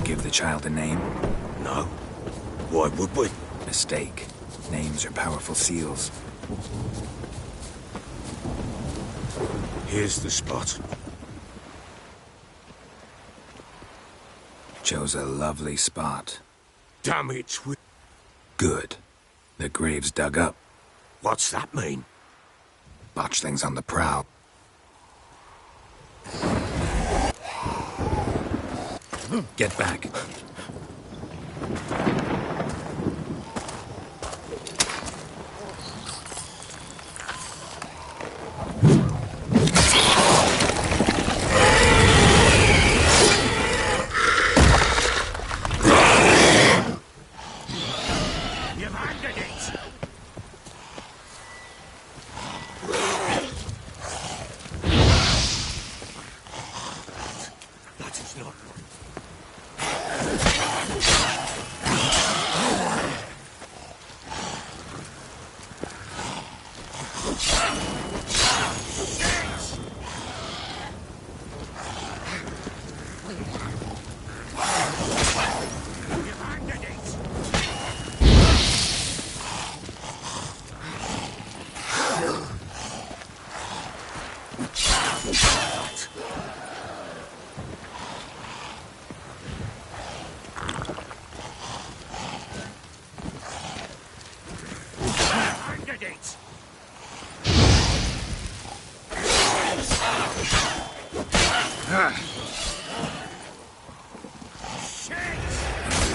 give the child a name? No. Why would we? Mistake. Names are powerful seals. Here's the spot. Chose a lovely spot. Damn it, Good. The grave's dug up. What's that mean? Botchling's on the prowl. Get back.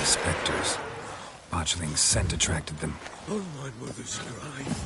The specters. Botchling's scent attracted them. On my mother's grave.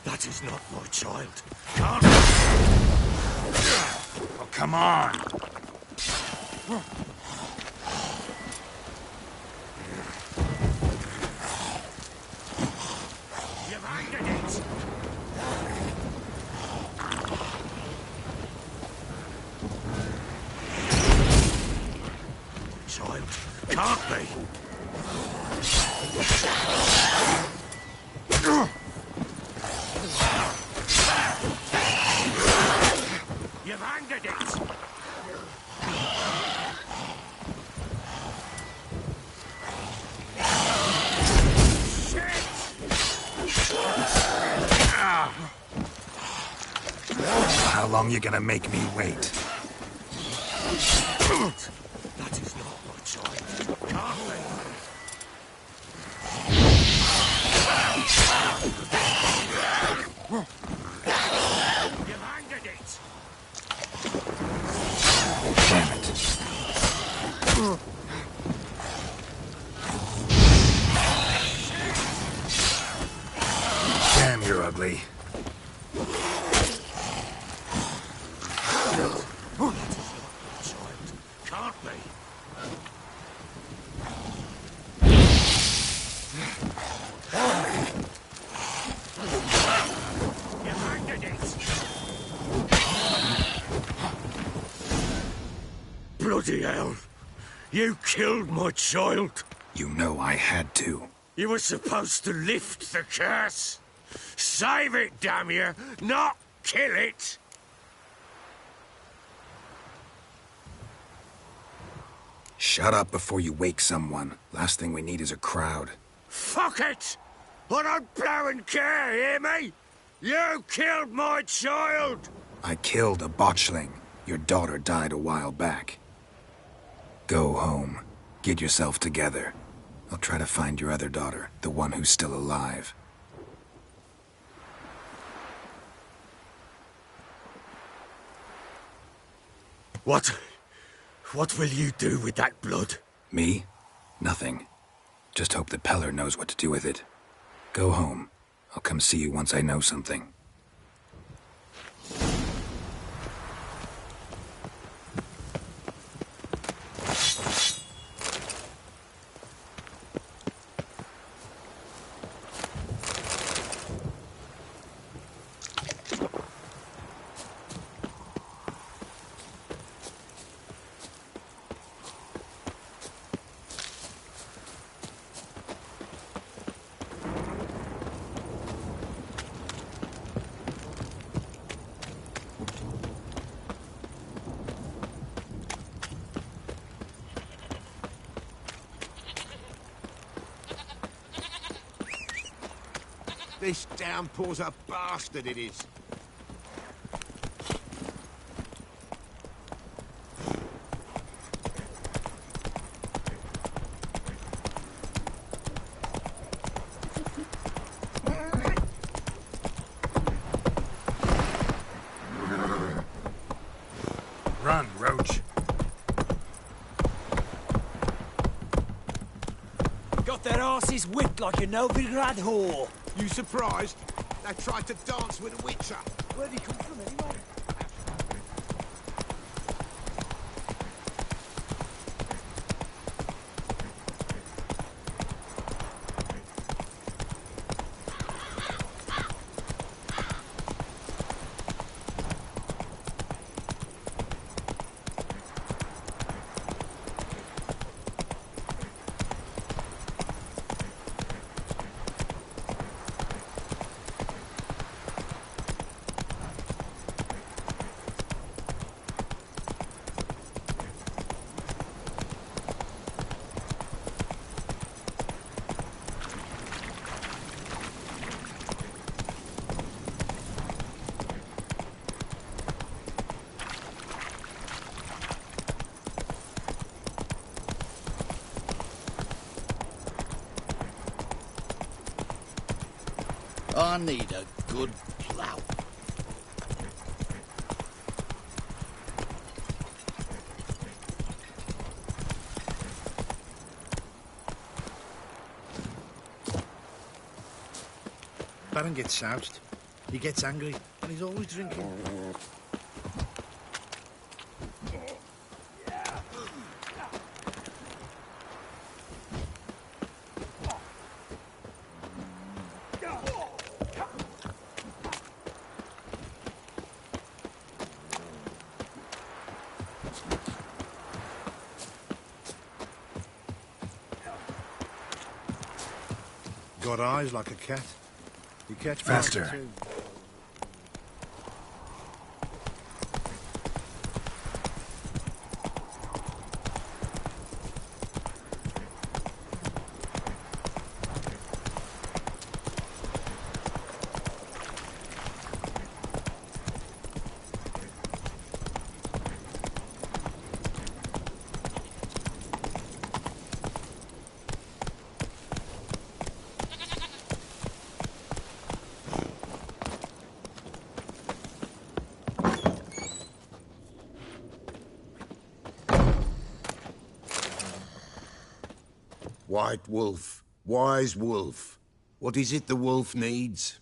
That is not my child. Can't... Oh, come on! You've angered it! Child, can't be! You've angered it! How long you gonna make me wait? That is not my child. Can't be! You've angered it! Damn it. Damn, you're ugly. Can't be! You've angered it! Bloody hell! You killed my child! You know I had to. You were supposed to lift the curse! Save it, damn you! Not kill it! Shut up before you wake someone. Last thing we need is a crowd. Fuck it! I don't blow and care, hear me? You killed my child! I killed a botchling. Your daughter died a while back. Go home. Get yourself together. I'll try to find your other daughter, the one who's still alive. What will you do with that blood? Me? Nothing. Just hope that Peller knows what to do with it. Go home. I'll come see you once I know something. This downpour's a bastard, it is. Run, Roach. Got their asses whipped like a Novigrad whore. You surprised? They tried to dance with a witcher. Where'd he come from anyway? I need a good plough. Baron gets soused. He gets angry, and he's always drinking. Got eyes like a cat. You catch Faster. mice too. White wolf, wise wolf. What is it the wolf needs?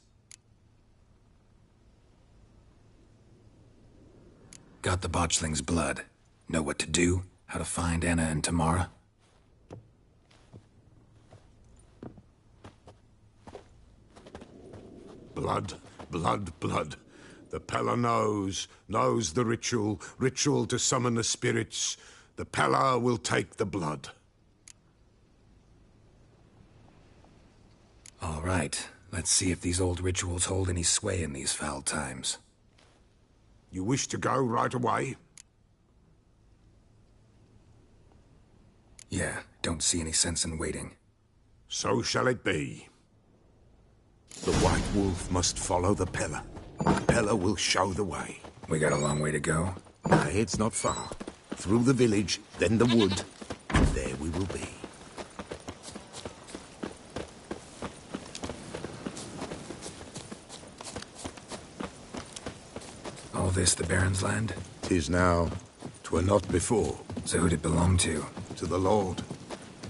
Got the botchling's blood. Know what to do? How to find Anna and Tamara? Blood, blood, blood. The Pella knows the ritual to summon the spirits. The Pella will take the blood. All right. Let's see if these old rituals hold any sway in these foul times. You wish to go right away? Yeah, don't see any sense in waiting. So shall it be. The White Wolf must follow the Pella. The Pella will show the way. We got a long way to go. Nay, it's not far. Through the village, then the wood, and there we will be. All this the Baron's land? 'Tis now. 'Twere not before. So who'd it belong to? To the Lord.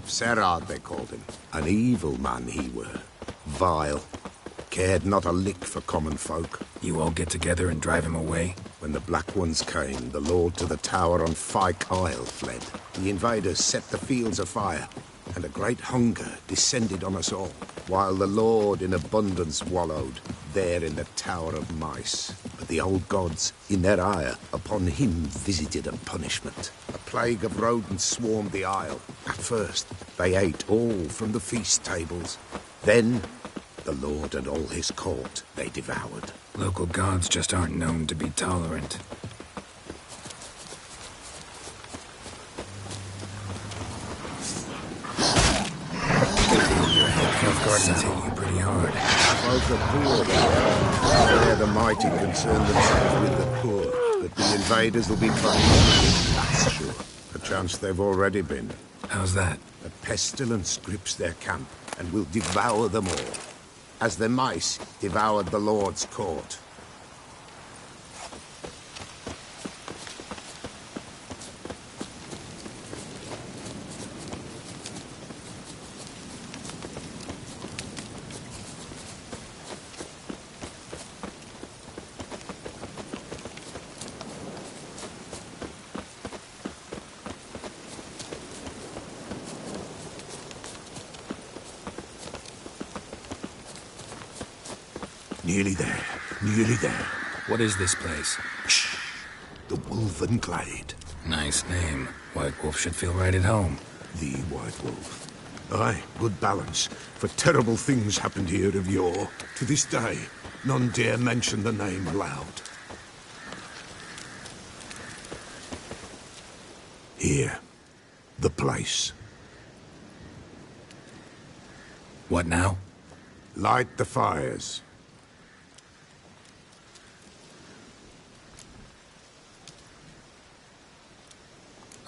Serad, they called him. An evil man he were. Vile. Cared not a lick for common folk. You all get together and drive him away? When the Black Ones came, the Lord to the tower on Fyke Isle fled. The invaders set the fields afire, and a great hunger descended on us all, while the Lord in abundance wallowed, there in the Tower of Mice. But the old gods, in their ire, upon him visited a punishment. A plague of rodents swarmed the isle. At first, they ate all from the feast tables. Then, the Lord and all his court they devoured. Local gods just aren't known to be tolerant. Your head guards hit you pretty hard. Both are poor. They're the mighty concern themselves with the poor, but the invaders will be punished. That's sure. Perchance they've already been. How's that? A pestilence grips their camp and will devour them all, as the mice devoured the Lord's court. Nearly there, nearly there. What is this place? Shh! The Wolven Glade. Nice name. White Wolf should feel right at home. The White Wolf. Aye, good balance. For terrible things happened here of yore. To this day, none dare mention the name aloud. Here. The place. What now? Light the fires.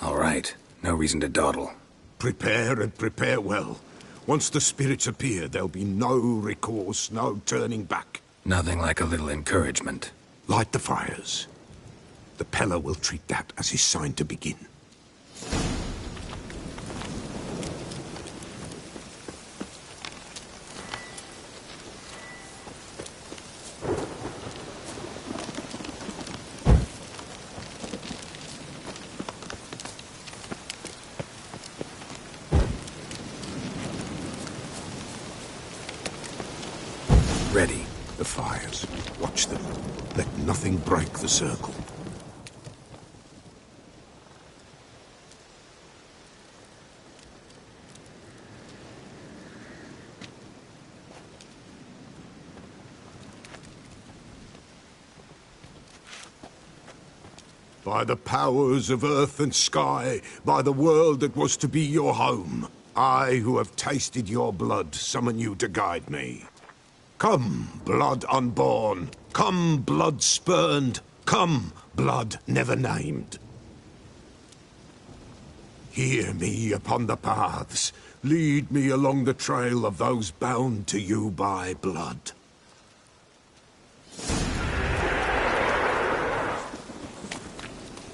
All right. No reason to dawdle. Prepare and prepare well. Once the spirits appear, there'll be no recourse, no turning back. Nothing like a little encouragement. Light the fires. The Peller will treat that as his sign to begin. Ready. The fires. Watch them. Let nothing break the circle. By the powers of earth and sky, by the world that was to be your home, I, who have tasted your blood, summon you to guide me. Come, blood unborn. Come, blood spurned. Come, blood never named. Hear me upon the paths. Lead me along the trail of those bound to you by blood.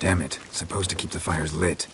Damn it. Supposed to keep the fires lit.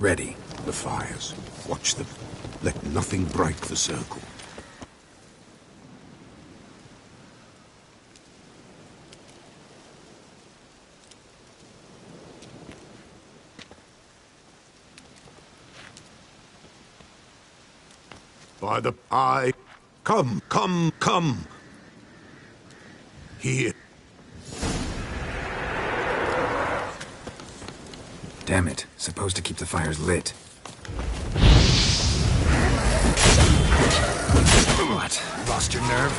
Ready. The fires. Watch them. Let nothing break the circle. By the eye. Come, come, come. Here. Damn it. Supposed to keep the fires lit. What? Lost your nerve?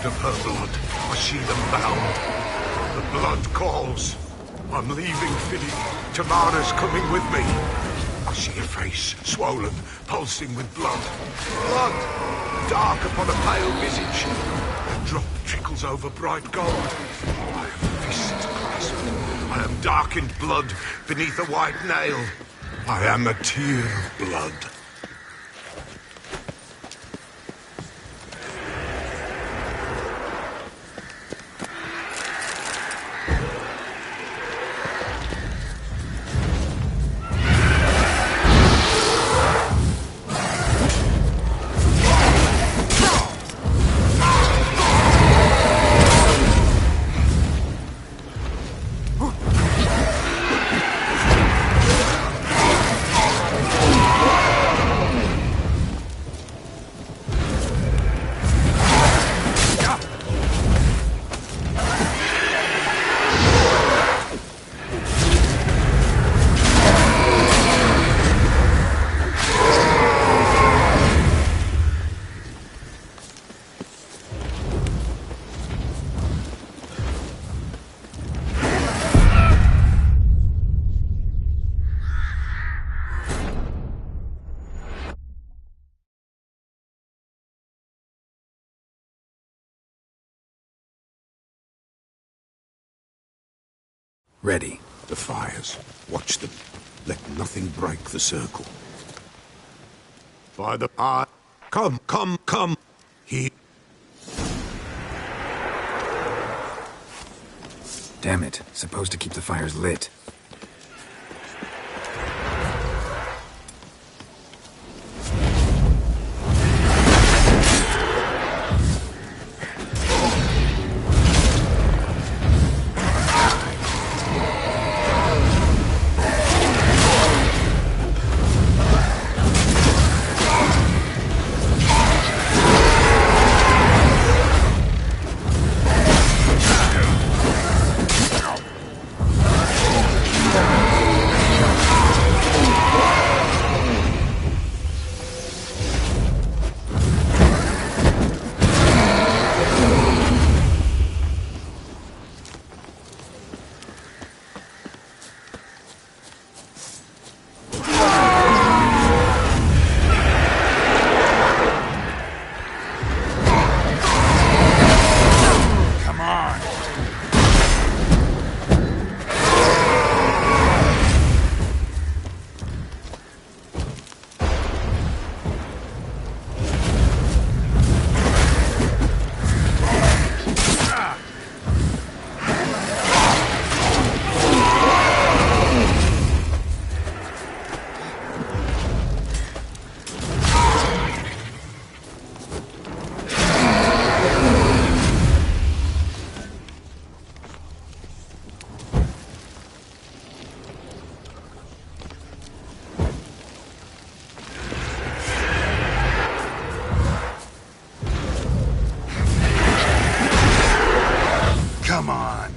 blood of her blood. I see them bound. The blood calls. I'm leaving, Finny. Tamara's coming with me. I see a face, swollen, pulsing with blood. Blood! Dark upon a pale visage. A drop trickles over bright gold. I am fist clasped. I am darkened blood beneath a white nail. I am a tear of blood. Ready. The fires. Watch them. Let nothing break the circle. By the eye. Come, come, come. Here. Damn it. Supposed to keep the fires lit. Come on.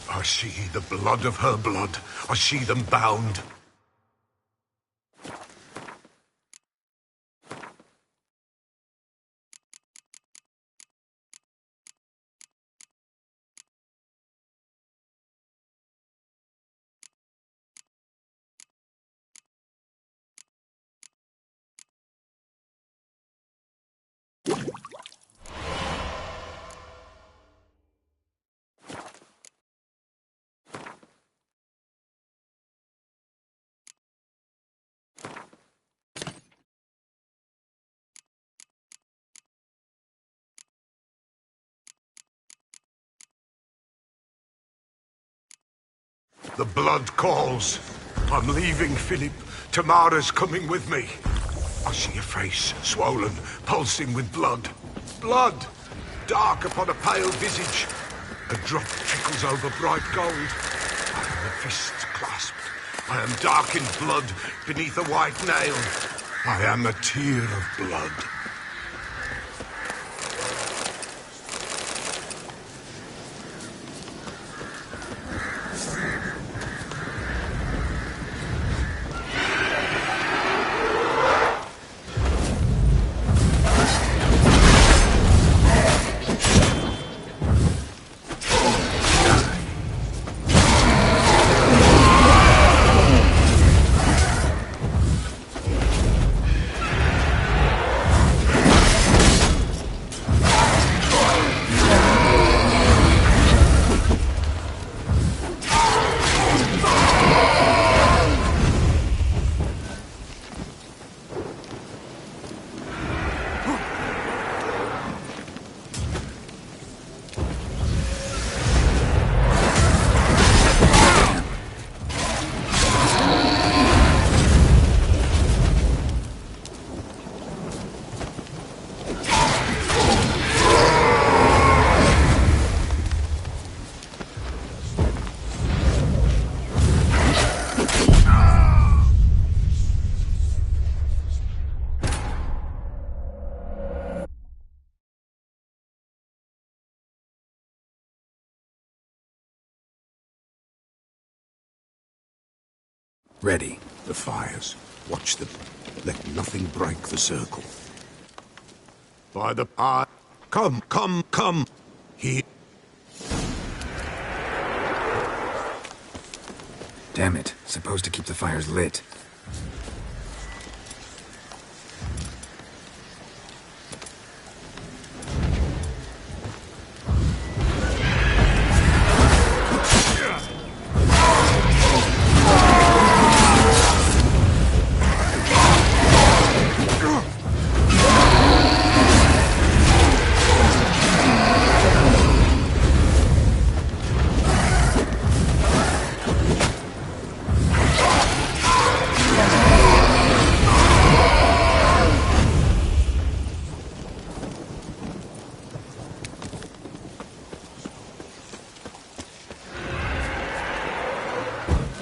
I see the blood of her blood. I see them bound. The blood calls. I'm leaving, Philip. Tamara's coming with me. I see a face, swollen, pulsing with blood. Blood! Dark upon a pale visage. A drop trickles over bright gold. I am a fist clasped. I am dark in blood beneath a white nail. I am a tear of blood. Ready. The fires. Watch them. Let nothing break the circle. By the power. Come, come, come. Here. Damn it. Supposed to keep the fires lit.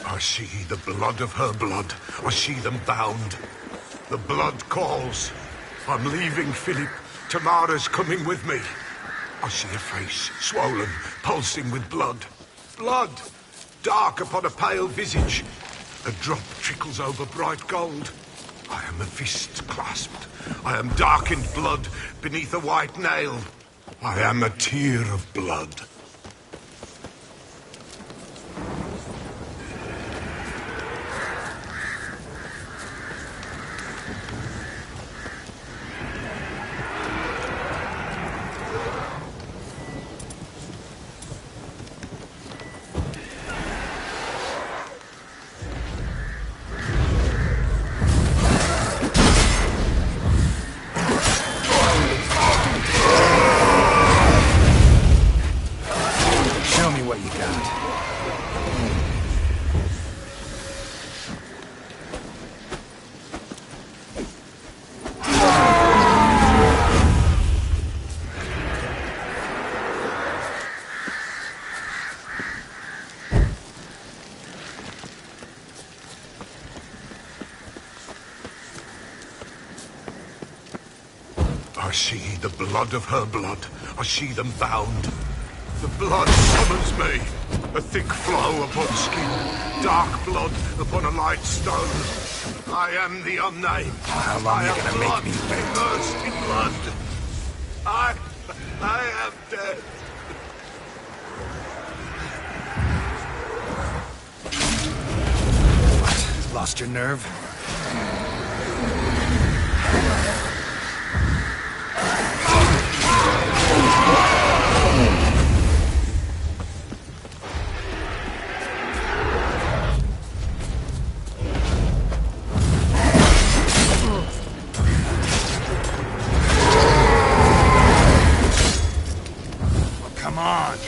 I see the blood of her blood. I see them bound. The blood calls. I'm leaving, Philip. Tamara's coming with me. I see a face, swollen, pulsing with blood. Blood! Dark upon a pale visage. A drop trickles over bright gold. I am a fist clasped. I am dark in blood beneath a white nail. I am a tear of blood. Show me what you got. I see the blood of her blood. I see them bound. The blood summons me. A thick flow upon skin. Dark blood upon a light stone. I am the unnamed. How long I are you am gonna blood, make me wait? immersed in blood. I am dead. What? Lost your nerve? Come on.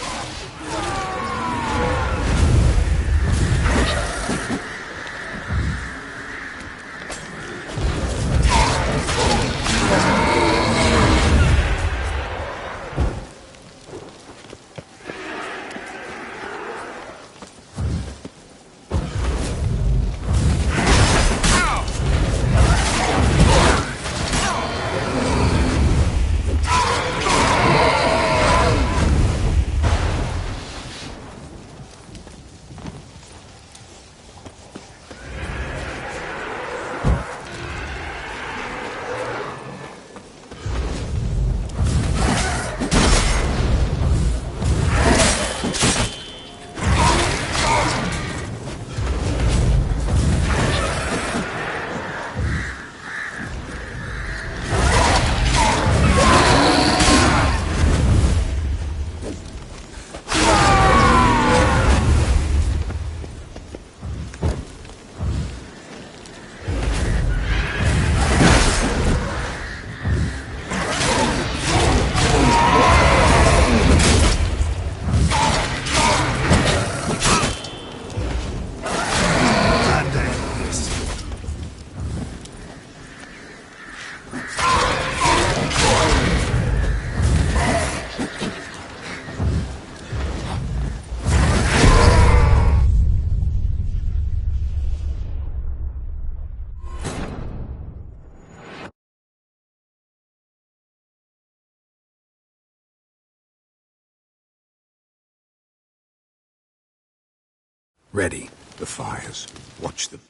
Ready. The fires. Watch them.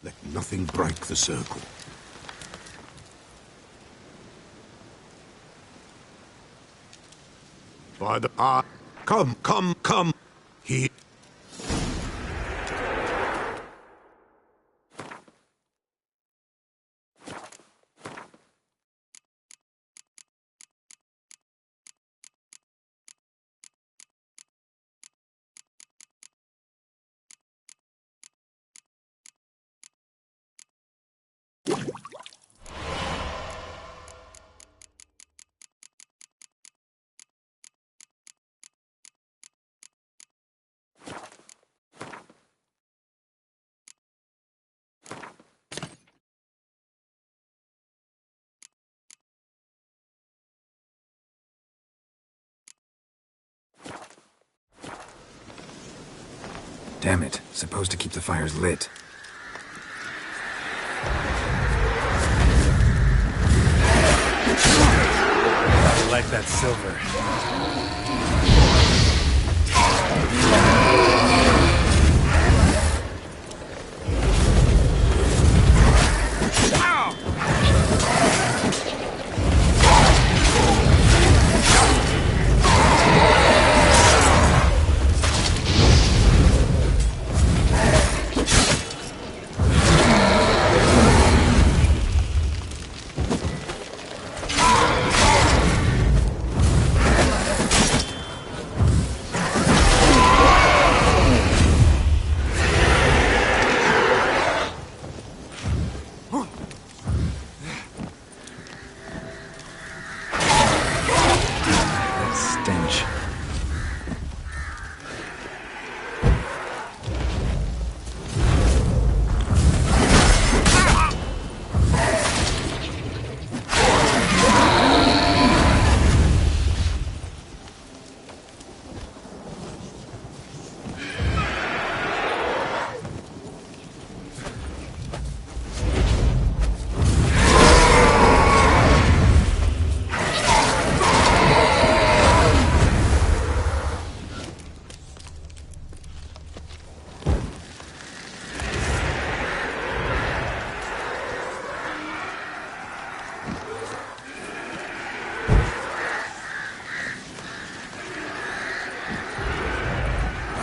Let nothing break the circle. By the eye. Come. Here. Damn it. Supposed to keep the fires lit. I like that silver. Stench.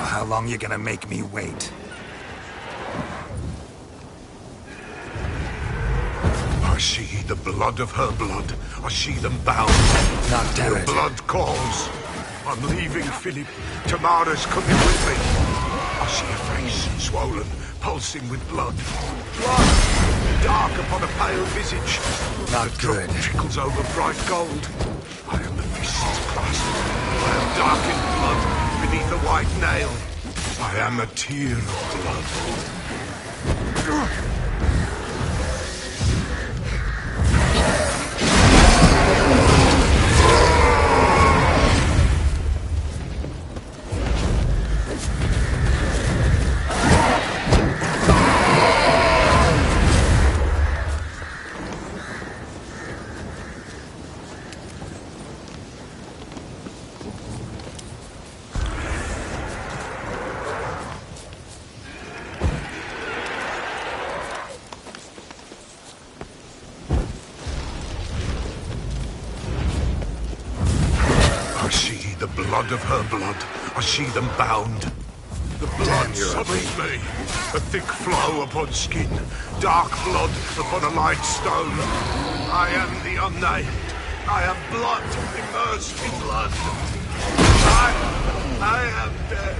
How long you gonna make me wait? I see the blood of her blood. I see them bound. Not do Her it. blood calls. I'm leaving, Philip. Tamara's coming with me. I see a face, swollen, pulsing with blood. Blood! Dark upon a pale visage. Not The drop good. trickles over bright gold. I am the fist's clasp. I am dark in blood beneath a white nail. I am a tear of blood. I see the blood of her blood. I see them bound. The blood summons me. A thick flow upon skin. Dark blood upon a light stone. I am the unnamed. I am blood immersed in blood. I am dead.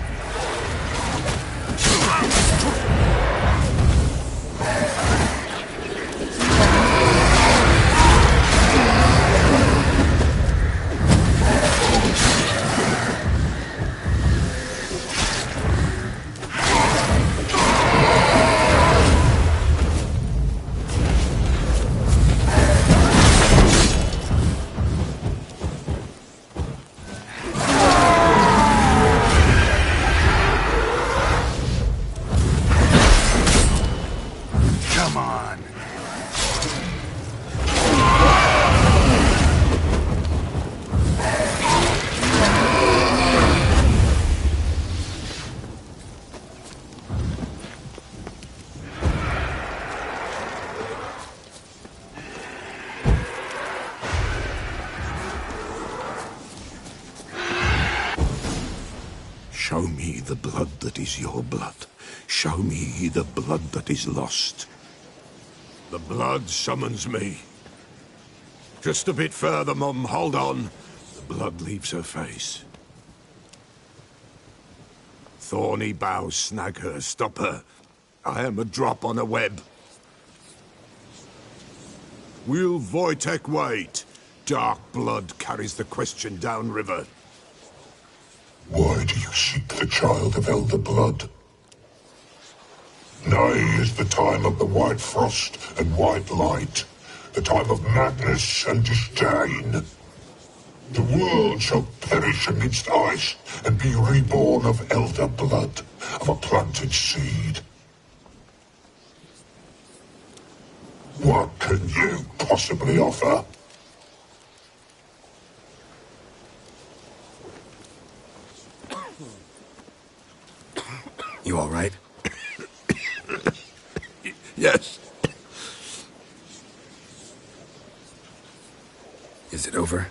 Show me the blood that is your blood. Show me the blood that is lost. The blood summons me. Just a bit further, Mum. Hold on. The blood leaves her face. Thorny boughs snag her. Stop her. I am a drop on a web. Will Wojtek wait? Dark blood carries the question downriver. Why do you seek the child of elder blood? Nigh is the time of the white frost and white light, the time of madness and disdain. The world shall perish amidst ice and be reborn of elder blood, of a planted seed. What can you possibly offer? You all right? Yes. Is it over?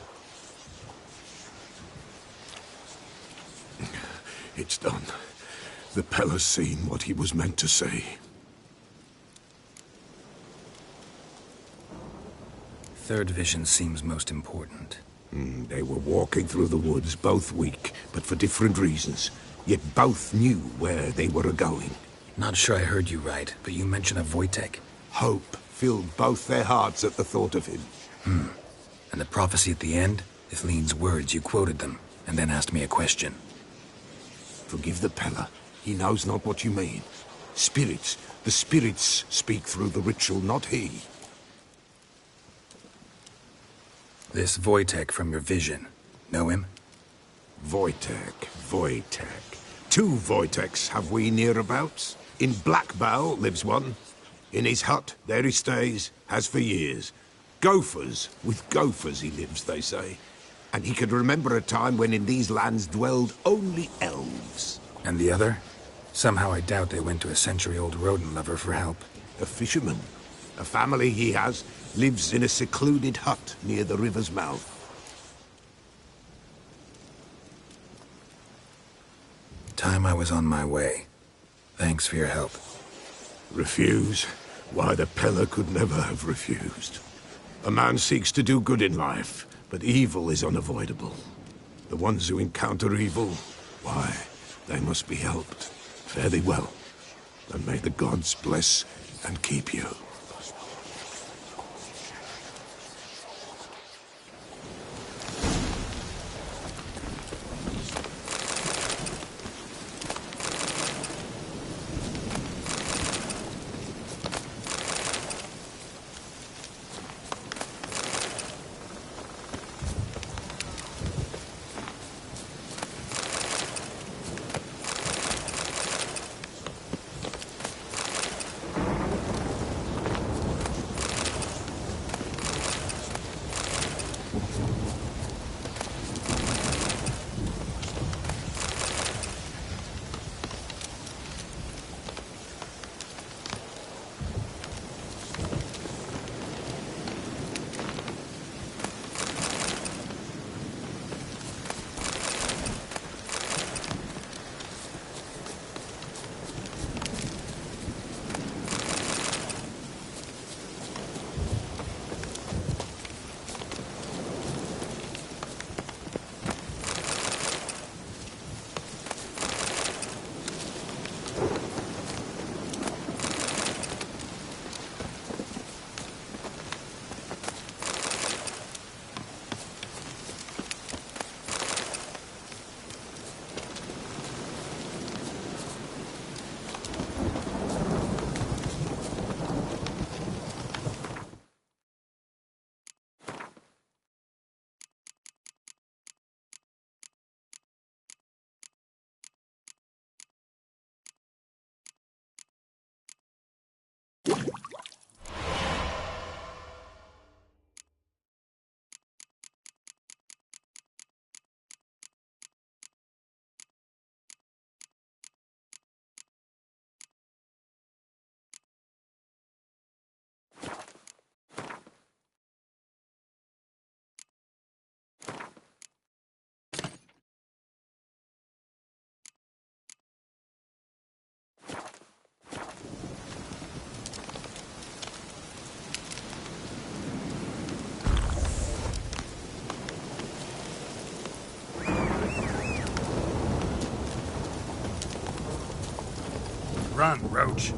It's done. The Pella's seen what he was meant to say. Third vision seems most important. They were walking through the woods, both weak, but for different reasons. Yet both knew where they were going. Not sure I heard you right, but you mentioned a Wojtek. Hope filled both their hearts at the thought of him. And the prophecy at the end? Ithleen's words, you quoted them, and then asked me a question. Forgive the Pella. He knows not what you mean. Spirits, the spirits speak through the ritual, not he. This Wojtek from your vision, know him? Wojtek. Two Wojteks have we nearabouts. In Blackbow lives one. In his hut, there he stays, has for years. Gophers, with gophers he lives, they say. And he could remember a time when in these lands dwelled only elves. And the other? Somehow I doubt they went to a century-old rodent lover for help. A fisherman. A family he has lives in a secluded hut near the river's mouth. Time I was on my way. Thanks for your help. Refuse? Why, the Pella could never have refused. A man seeks to do good in life, but evil is unavoidable. The ones who encounter evil, why, they must be helped. Fare thee well, and may the gods bless and keep you. run, Roach.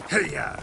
Hey-ya!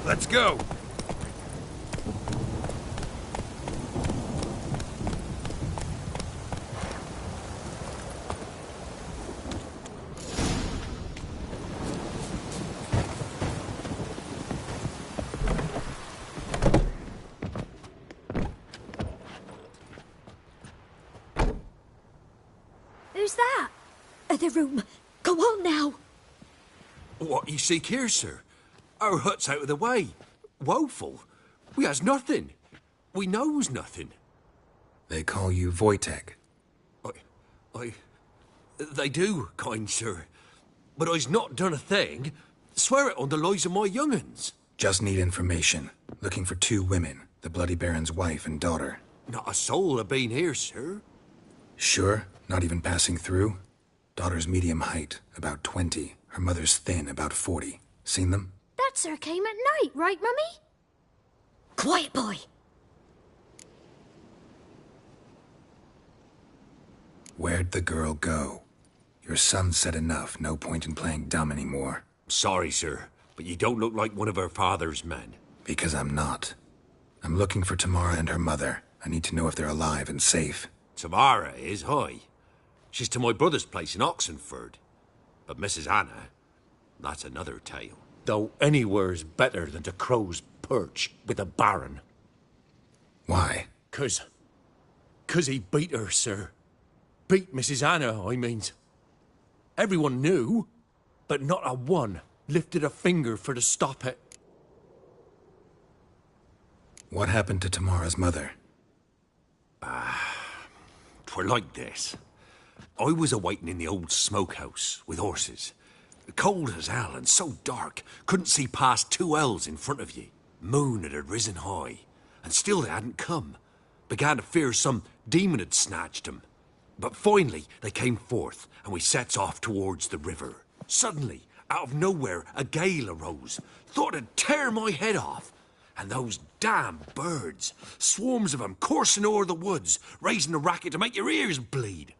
Let's go! Who's that? The room. Go on now. What you seek here, sir? Our hut's out of the way. Woeful. We has nothing. We knows nothing. They call you Wojtek. They do, kind sir. But I's not done a thing. Swear it on the lives of my young'uns. Just need information. Looking for 2 women, the Bloody Baron's wife and daughter. Not a soul have been here, sir. Sure? Not even passing through? Daughter's medium height, about 20. Her mother's thin, about 40. Seen them? That sir came at night, right, Mummy? Quiet, boy. Where'd the girl go? Your son said enough. No point in playing dumb anymore. Sorry, sir, but you don't look like one of her father's men. Because I'm not. I'm looking for Tamara and her mother. I need to know if they're alive and safe. Tamara is, hi. She's to my brother's place in Oxenford. But Mrs. Anna, that's another tale. Though anywhere's better than the Crow's Perch with the Baron. Why? 'Cause he beat her, sir. Beat Mrs. Anna, I means. Everyone knew, but not a one lifted a finger for to stop it. What happened to Tamara's mother? 'Twere like this. I was a-waiting in the old smokehouse with horses. Cold as hell and so dark, couldn't see past 2 ells in front of ye. Moon had risen high, and still they hadn't come. Began to fear some demon had snatched 'em. But finally they came forth, and we sets off towards the river. Suddenly, out of nowhere, a gale arose. Thought it'd tear my head off. And those damn birds, swarms of 'em coursing o'er the woods, raising a racket to make your ears bleed.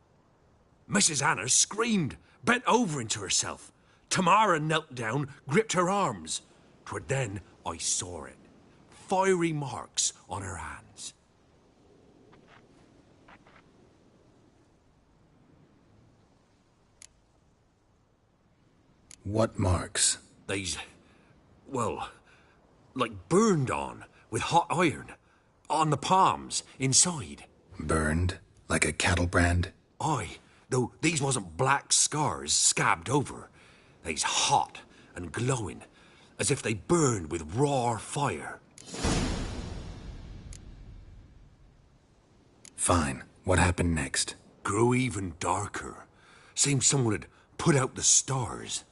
Mrs. Anna screamed, bent over into herself. Tamara knelt down, gripped her arms. 'Twere then I saw it. Fiery marks on her hands. What marks? They's, well, like burned on with hot iron. On the palms, inside. Burned? Like a cattle brand? Aye, though these wasn't black scars scabbed over. They's hot and glowing, as if they burned with raw fire. Fine. What happened next? Grew even darker. Seemed someone had put out the stars.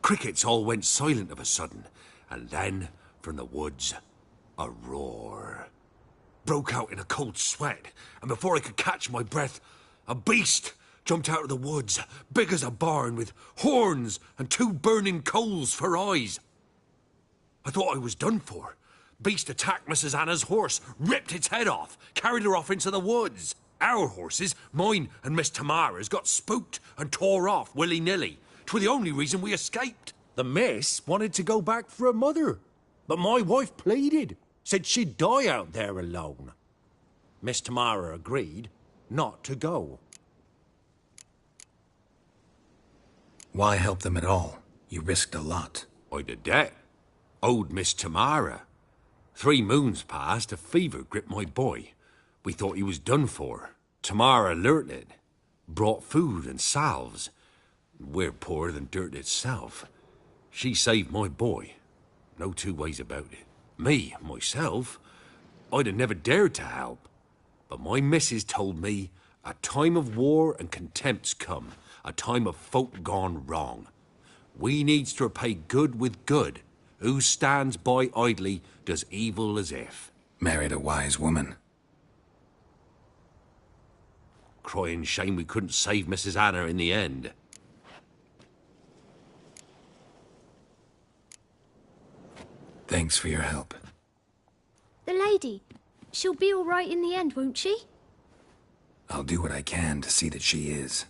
Crickets all went silent of a sudden, and then, from the woods, a roar. Broke out in a cold sweat, and before I could catch my breath, a beast jumped out of the woods, big as a barn, with horns and 2 burning coals for eyes. I thought I was done for. Beast attacked Mrs. Anna's horse, ripped its head off, carried her off into the woods. Our horses, mine and Miss Tamara's, got spooked and tore off willy-nilly. 'Twere the only reason we escaped. The miss wanted to go back for her mother, but my wife pleaded, said she'd die out there alone. Miss Tamara agreed not to go. Why help them at all? You risked a lot. I'd a debt. Owed Miss Tamara. 3 moons passed, a fever gripped my boy. We thought he was done for. Tamara alerted. Brought food and salves. We're poorer than dirt itself. She saved my boy. No 2 ways about it. Me, myself, I'd have never dared to help. But my missus told me a time of war and contempt's come. A time of folk gone wrong. We needs to repay good with good. Who stands by idly does evil as if. Married a wise woman. Crying shame we couldn't save Mrs. Anna in the end. Thanks for your help. The lady, she'll be all right in the end, won't she? I'll do what I can to see that she is.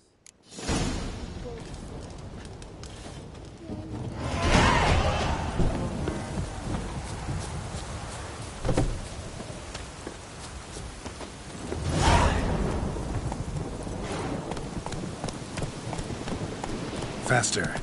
Faster.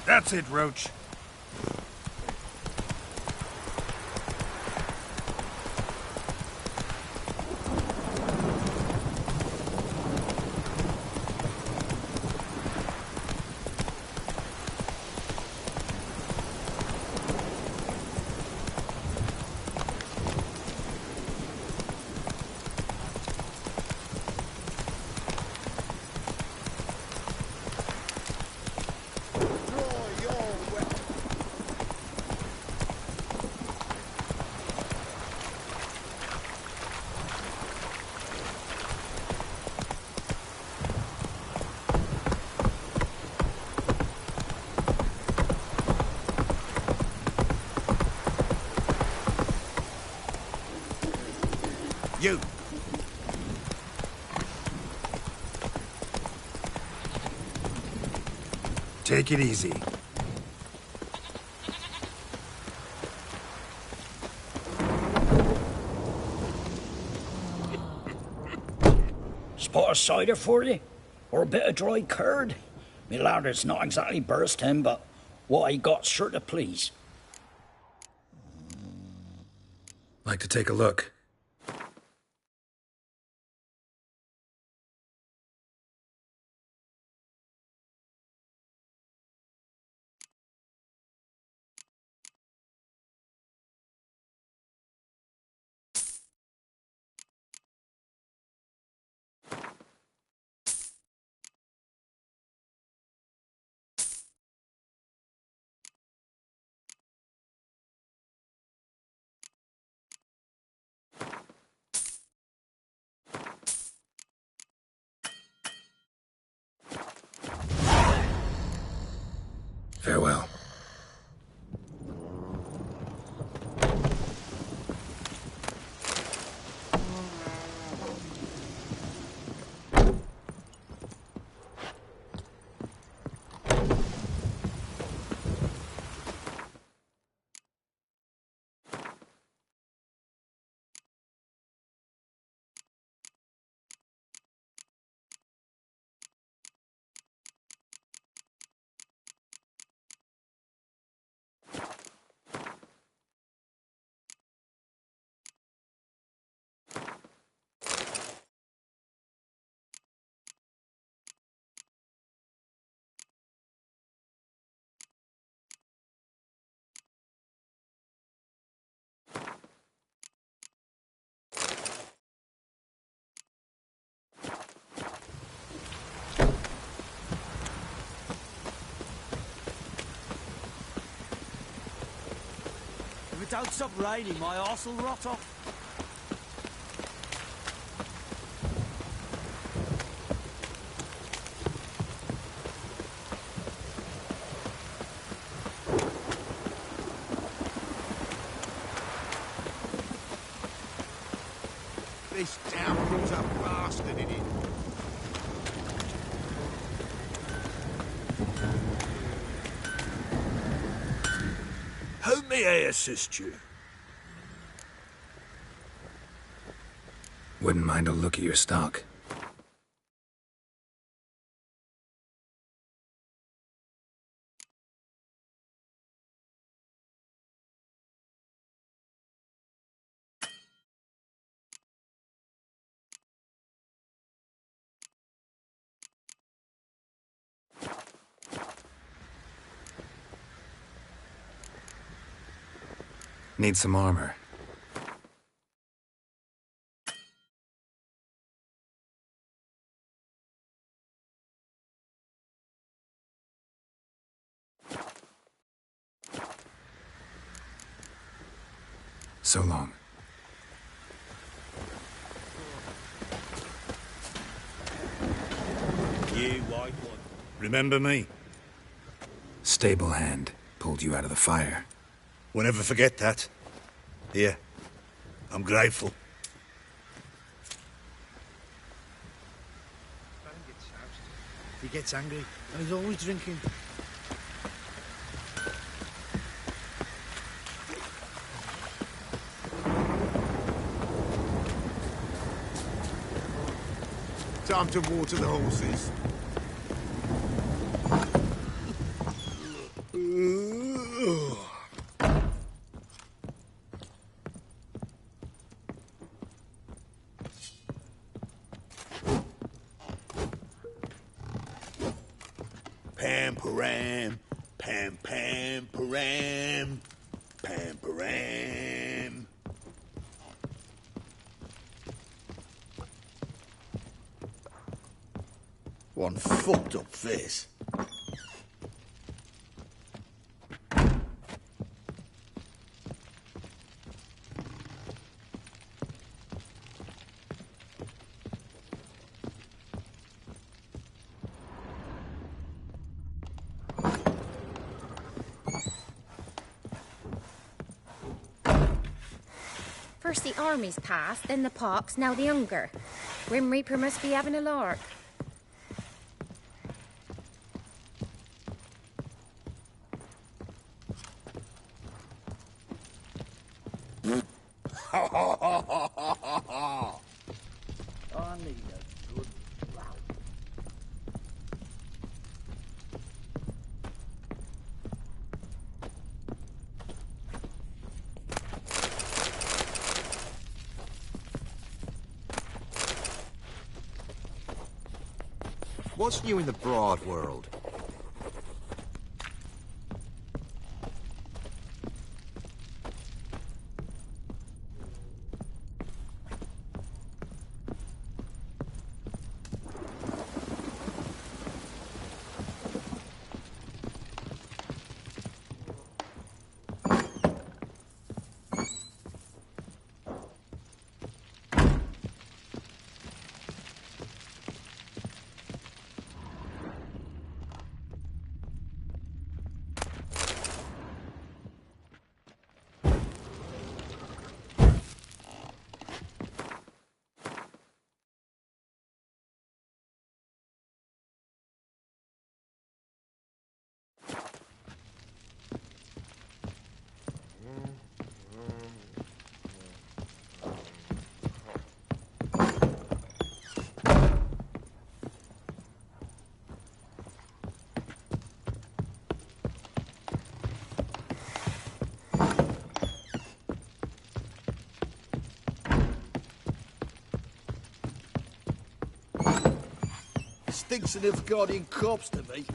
That's it, Roach. You! Take it easy. Spot of cider for you? Or a bit of dry curd? Me lad, it's not exactly bursting, but what I got's sure to please. Like to take a look. Farewell. If it don't stop raining, my arse will rot off. This downpour's a bastard in it. How may I assist you? Wouldn't mind a look at your stock. Need some armor. So long. You white one. Remember me? Stable hand pulled you out of the fire. We'll never forget that. Here. I'm grateful. He gets angry, and he's always drinking. Time to water the horses. Pam-param, pam-pam-param, pam-param. One fucked up face. First the armies passed, then the pox, now the hunger. Grim Reaper must be having a lark. I need a good row. What's new in the broad world? thinks of the guardian corpse to me.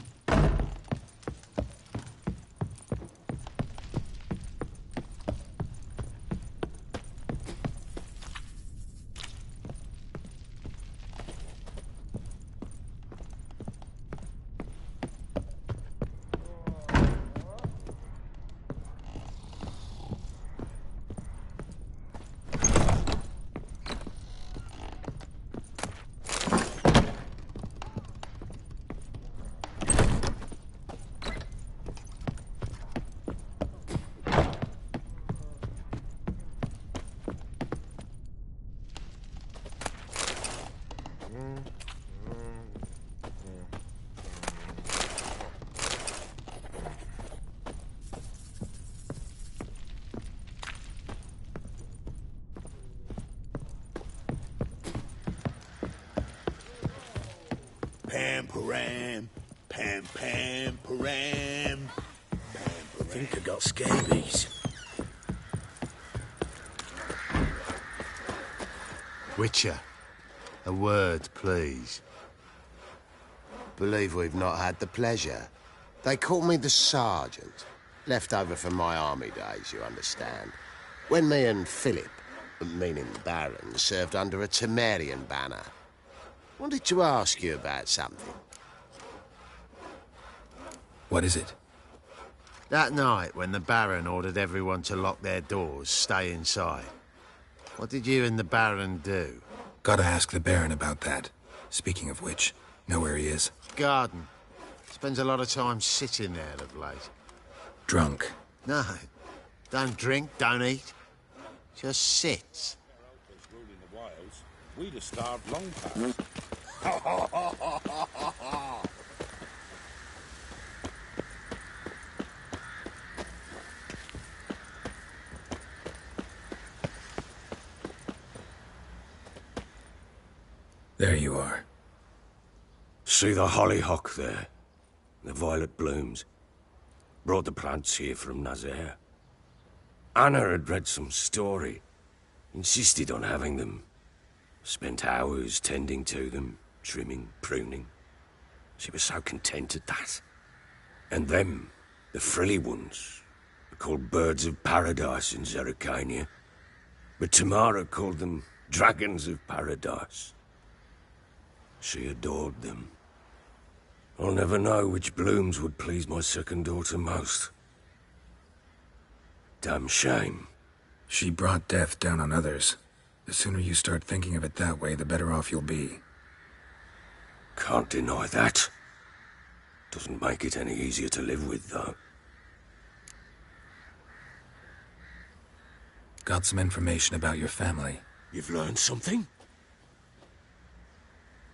Pam-param, pam-pam-param. I think I got scabies. Witcher, a word, please. Believe we've not had the pleasure. They call me the Sergeant. Left over from my army days, you understand. When me and Philip, meaning the Baron, served under a Temerian banner. Wanted to ask you about something. What is it? That night when the Baron ordered everyone to lock their doors, stay inside. What did you and the Baron do? Gotta ask the Baron about that. Speaking of which, know where he is? Garden. Spends a lot of time sitting there of late. Drunk. No. Don't drink, don't eat. Just sits. We'd have starved long past. There you are. See the hollyhock there? The violet blooms. Brought the plants here from Nazaire. Anna had read some story. Insisted on having them. Spent hours tending to them, trimming, pruning. She was so content at that. And them, the frilly ones, are called birds of paradise in Zerrikania. But Tamara called them dragons of paradise. She adored them. I'll never know which blooms would please my second daughter most. Damn shame. She brought death down on others. The sooner you start thinking of it that way, the better off you'll be. Can't deny that. Doesn't make it any easier to live with, though. Got some information about your family. You've learned something?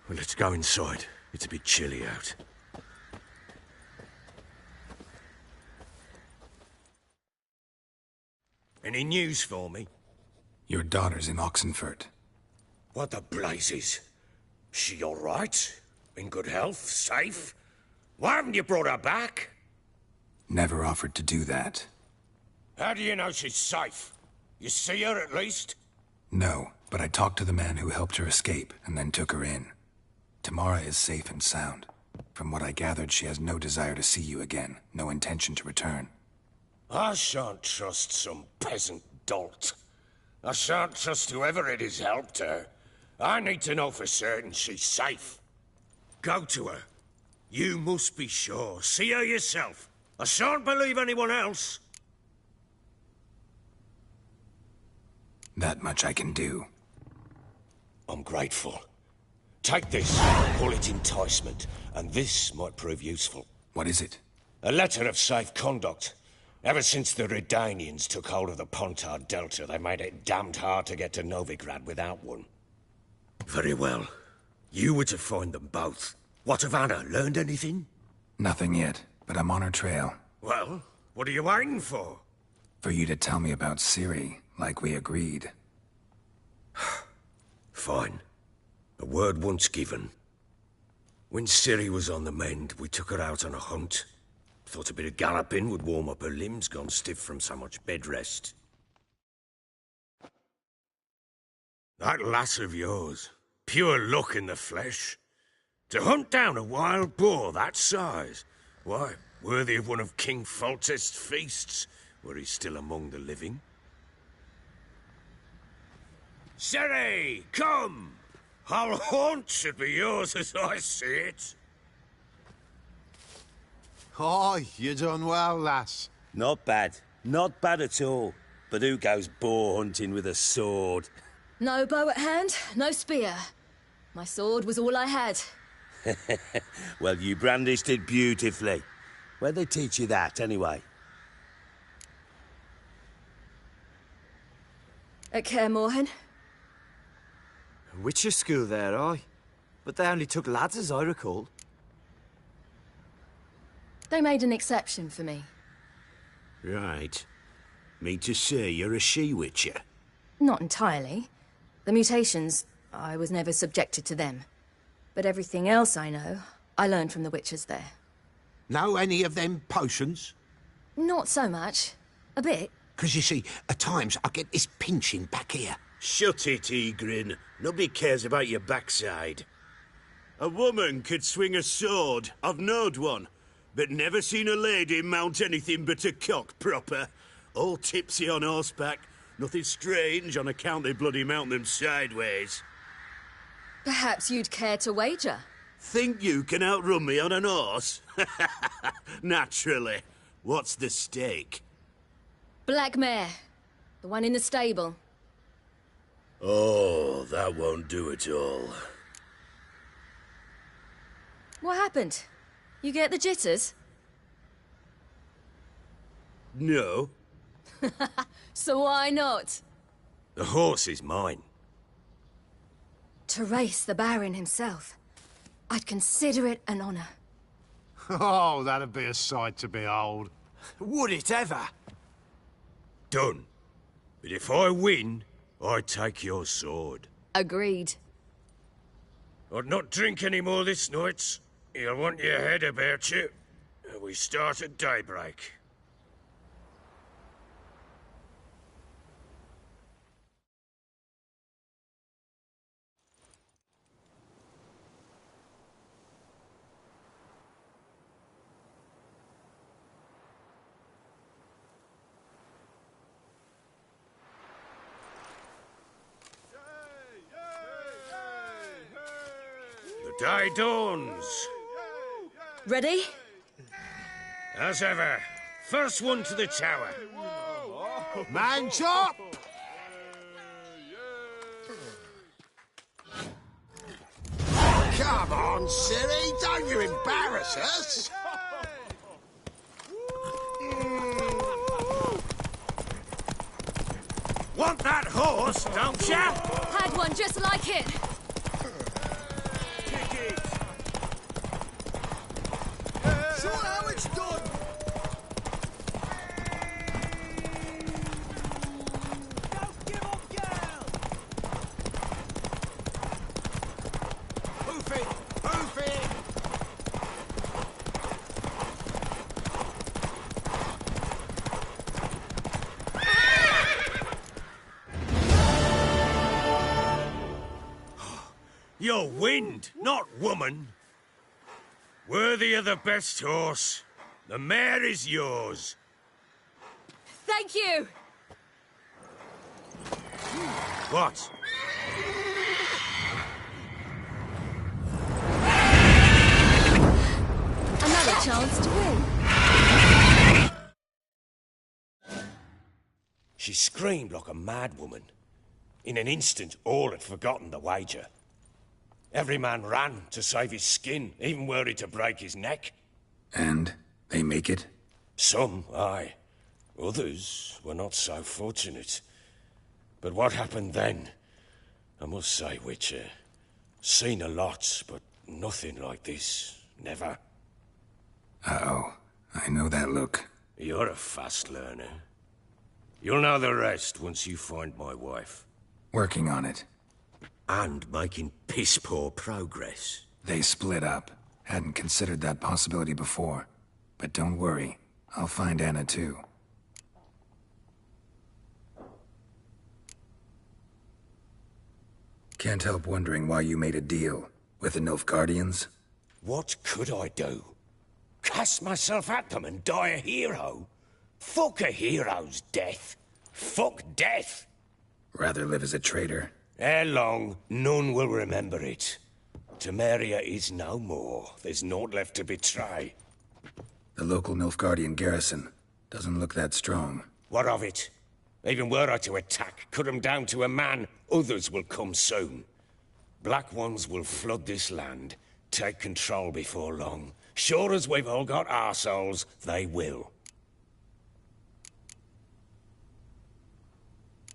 Well, let's go inside. It's a bit chilly out. Any news for me? Your daughter's in Oxenfurt. What the blazes? She all right? In good health? Safe? Why haven't you brought her back? Never offered to do that. How do you know she's safe? You see her at least? No, but I talked to the man who helped her escape and then took her in. Tamara is safe and sound. From what I gathered, she has no desire to see you again, no intention to return. I shan't trust some peasant dolt. I shan't trust whoever it is helped her. I need to know for certain she's safe. Go to her. You must be sure. See her yourself. I shan't believe anyone else. That much I can do. I'm grateful. Take this, call it enticement, and this might prove useful. What is it? A letter of safe conduct. Ever since the Redanians took hold of the Pontard Delta, they made it damned hard to get to Novigrad without one. Very well. You were to find them both. What of Anna? Learned anything? Nothing yet, but I'm on her trail. Well, what are you waiting for? For you to tell me about Ciri, like we agreed. Fine. A word once given. When Ciri was on the mend, we took her out on a hunt. Thought a bit of galloping would warm up her limbs, gone stiff from so much bed rest. That lass of yours, pure luck in the flesh. To hunt down a wild boar that size? Why, worthy of one of King Foltest's feasts, were he still among the living. Siri, come! Our haunt should be yours as I see it. Aye, you done well, lass. Not bad. Not bad at all. But who goes boar hunting with a sword? No bow at hand, no spear. My sword was all I had. Well, you brandished it beautifully. Where'd they teach you that, anyway? At Kaer Morhen. Witcher school there, aye. But they only took lads, as I recall. They made an exception for me. Right. Mean to say you're a she-witcher? Not entirely. The mutations, I was never subjected to them. But everything else I know, I learned from the witches there. Know any of them potions? Not so much. A bit. 'Cause you see, at times I get this pinching back here. Shut it, Egrin. Nobody cares about your backside. A woman could swing a sword. I've knowed one. But never seen a lady mount anything but a cock proper. All tipsy on horseback. Nothing strange on account they bloody mount them sideways. Perhaps you'd care to wager? Think you can outrun me on an horse? Naturally. What's the stake? Black mare. The one in the stable. Oh, that won't do at all. What happened? You get the jitters? No. So why not? The horse is mine. To race the Baron himself. I'd consider it an honor. Oh, that'd be a sight to behold. Would it ever? Done. But if I win, I take your sword. Agreed. I'd not drink any more this night. You'll want your head about you. We start at daybreak. The day dawns. Ready? As ever, first one to the tower. Man chop! Come on, Siri, don't you embarrass us! Want that horse, don't ya? Had one just like it. Show how it's done! Don't give up, girl! Hoof it! Hoof it! You're wind, not woman. Worthy of the best horse. The mare is yours. Thank you! What? Another chance to win. She screamed like a mad woman. In an instant, all had forgotten the wager. Every man ran to save his skin, even were he to break his neck. And they make it? Some, aye. Others were not so fortunate. But what happened then? I must say, Witcher, seen a lot, but nothing like this. Never. Uh-oh. I know that look. You're a fast learner. You'll know the rest once you find my wife. Working on it. And making piss-poor progress. They split up. Hadn't considered that possibility before. But don't worry. I'll find Anna too. Can't help wondering why you made a deal with the Nilfgaardians. What could I do? Cast myself at them and die a hero? Fuck a hero's death. Fuck death. Rather live as a traitor. Ere long, none will remember it. Temeria is no more. There's naught left to betray. The local Nilfgaardian garrison doesn't look that strong. What of it? Even were I to attack, cut 'em down to a man, others will come soon. Black Ones will flood this land, take control before long. Sure as we've all got arseholes, they will.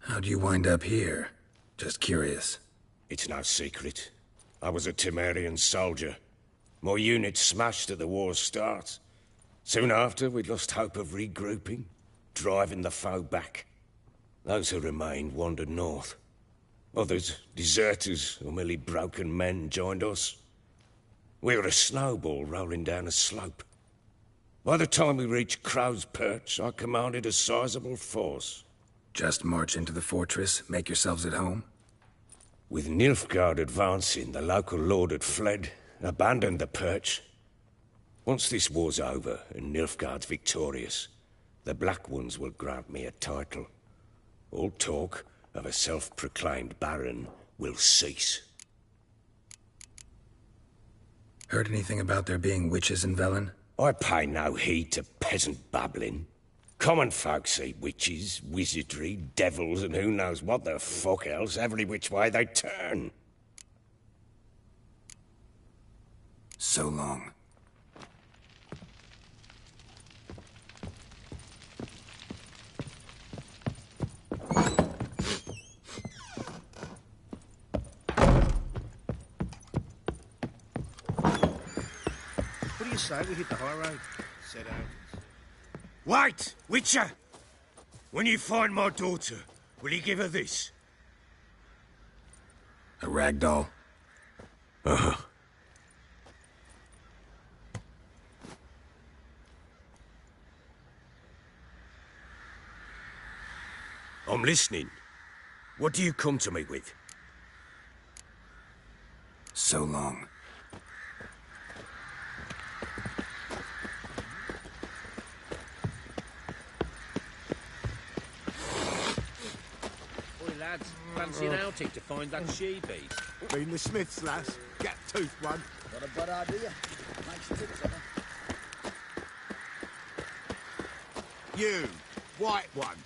How'd you wind up here? Just curious. It's no secret. I was a Temerian soldier. My unit smashed at the war's start. Soon after, we'd lost hope of regrouping, driving the foe back. Those who remained wandered north. Others, deserters or merely broken men, joined us. We were a snowball rolling down a slope. By the time we reached Crow's Perch, I commanded a sizable force. Just march into the fortress, make yourselves at home? With Nilfgaard advancing, the local lord had fled, abandoned the Perch. Once this war's over and Nilfgaard's victorious, the Black Ones will grant me a title. All talk of a self-proclaimed baron will cease. Heard anything about there being witches in Velen? I pay no heed to peasant babbling. Common folk see witches, wizardry, devils, and who knows what the fuck else every which way they turn. So long. What do you say we hit the high road? Said out. Wait, Witcher! When you find my daughter, will you give her this? A ragdoll? Uh-huh. I'm listening. What do you come to me with? So long. Lads, fancy an outing to find that she-beast? Been the Smiths, lass. Get tooth one. Not a bad idea. Makes tips on her. You, white one.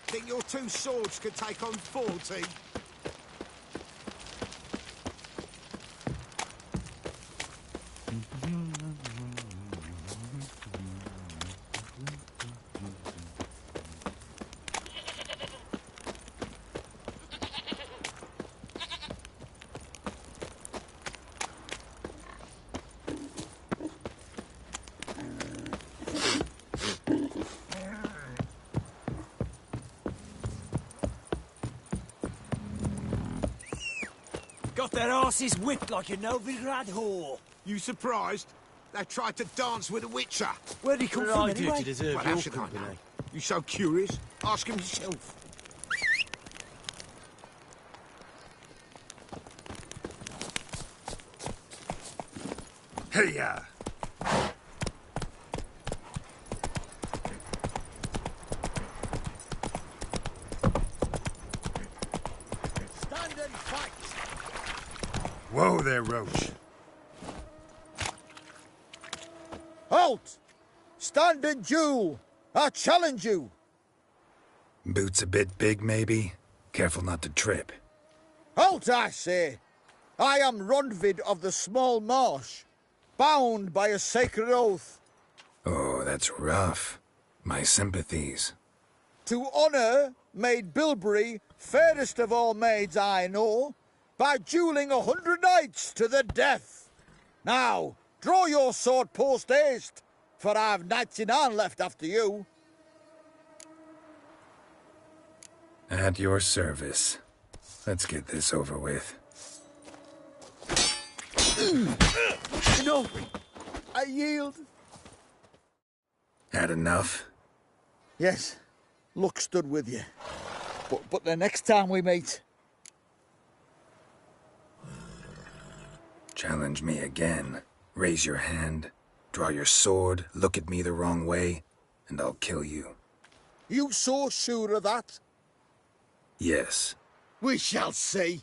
Think your two swords could take on 40? Got their asses whipped like a Novigrad whore. You surprised? They tried to dance with a witcher. Where'd he come What did from I do anyway? to deserve Well, your how should I company? know? You so curious? Ask him yourself. Hey-ya! Stand and fight! Whoa there, Roach. Halt! Stand and duel! I challenge you! Boots a bit big, maybe? Careful not to trip. Halt, I say! I am Rondvid of the Small Marsh, bound by a sacred oath. Oh, that's rough. My sympathies. To honour Maid Bilberry, fairest of all maids I know, by duelling 100 knights to the death. Now, draw your sword post haste, for I've 99 left after you. At your service. Let's get this over with. Enough! I yield. Had enough? Yes, luck stood with you. But the next time we meet... Challenge me again. Raise your hand, draw your sword, look at me the wrong way, and I'll kill you. You so sure of that? Yes. We shall see.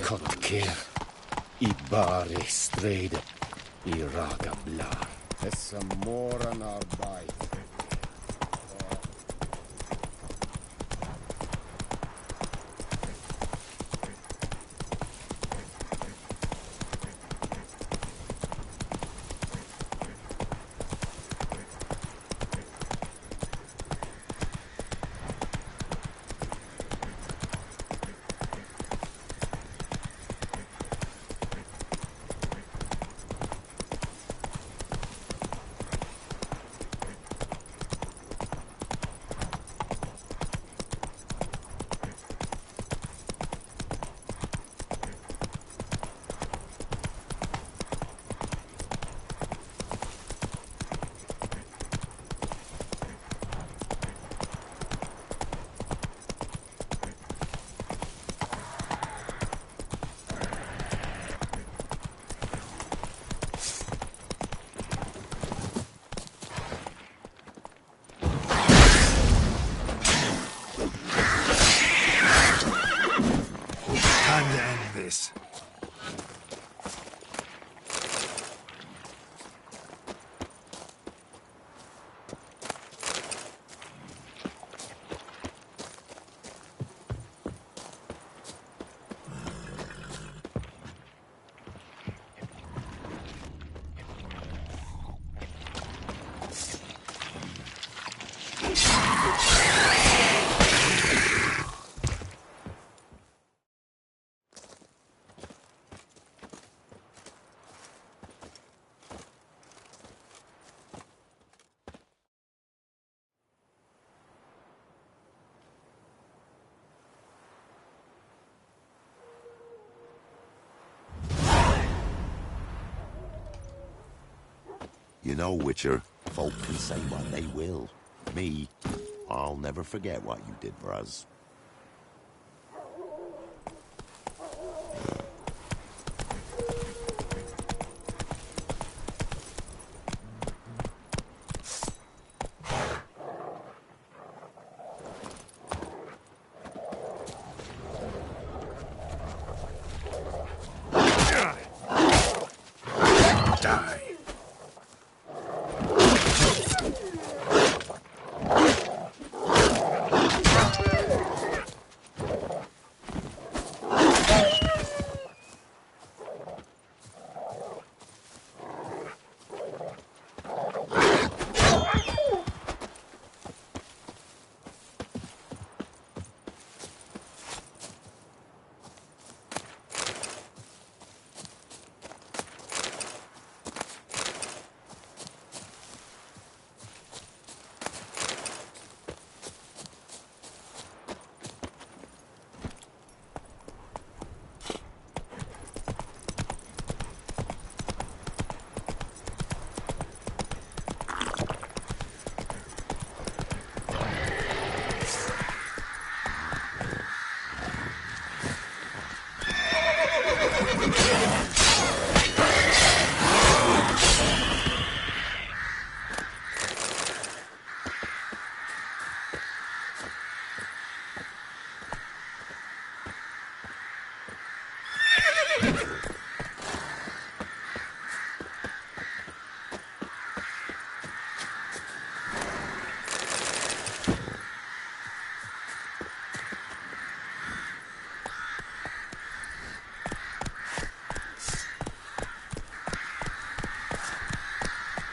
Kotker, I bare strede, I raga blar. Essa moran arbeit. Time to end this. You know, Witcher, folk can say what they will. Me, I'll never forget what you did for us. die.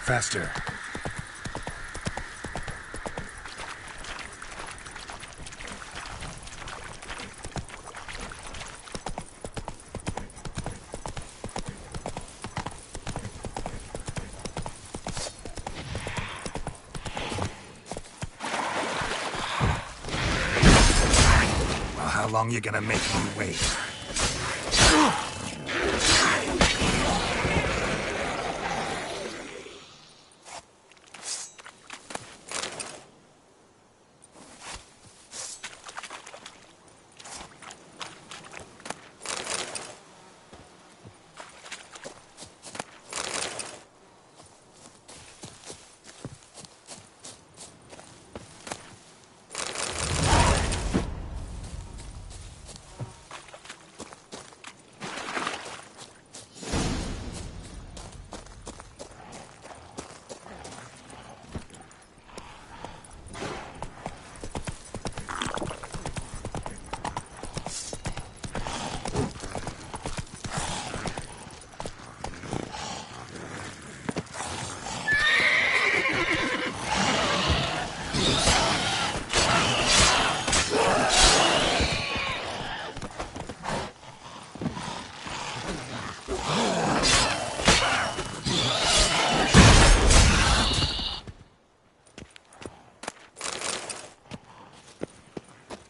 Faster. Well, how long you gonna make me wait?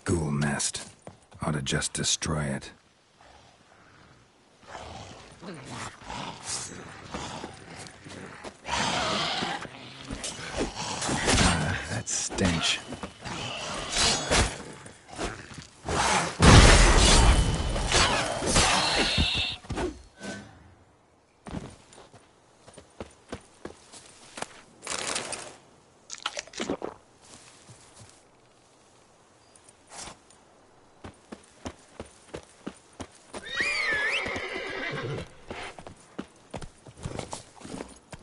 Ghoul nest. Ought to just destroy it. That stench.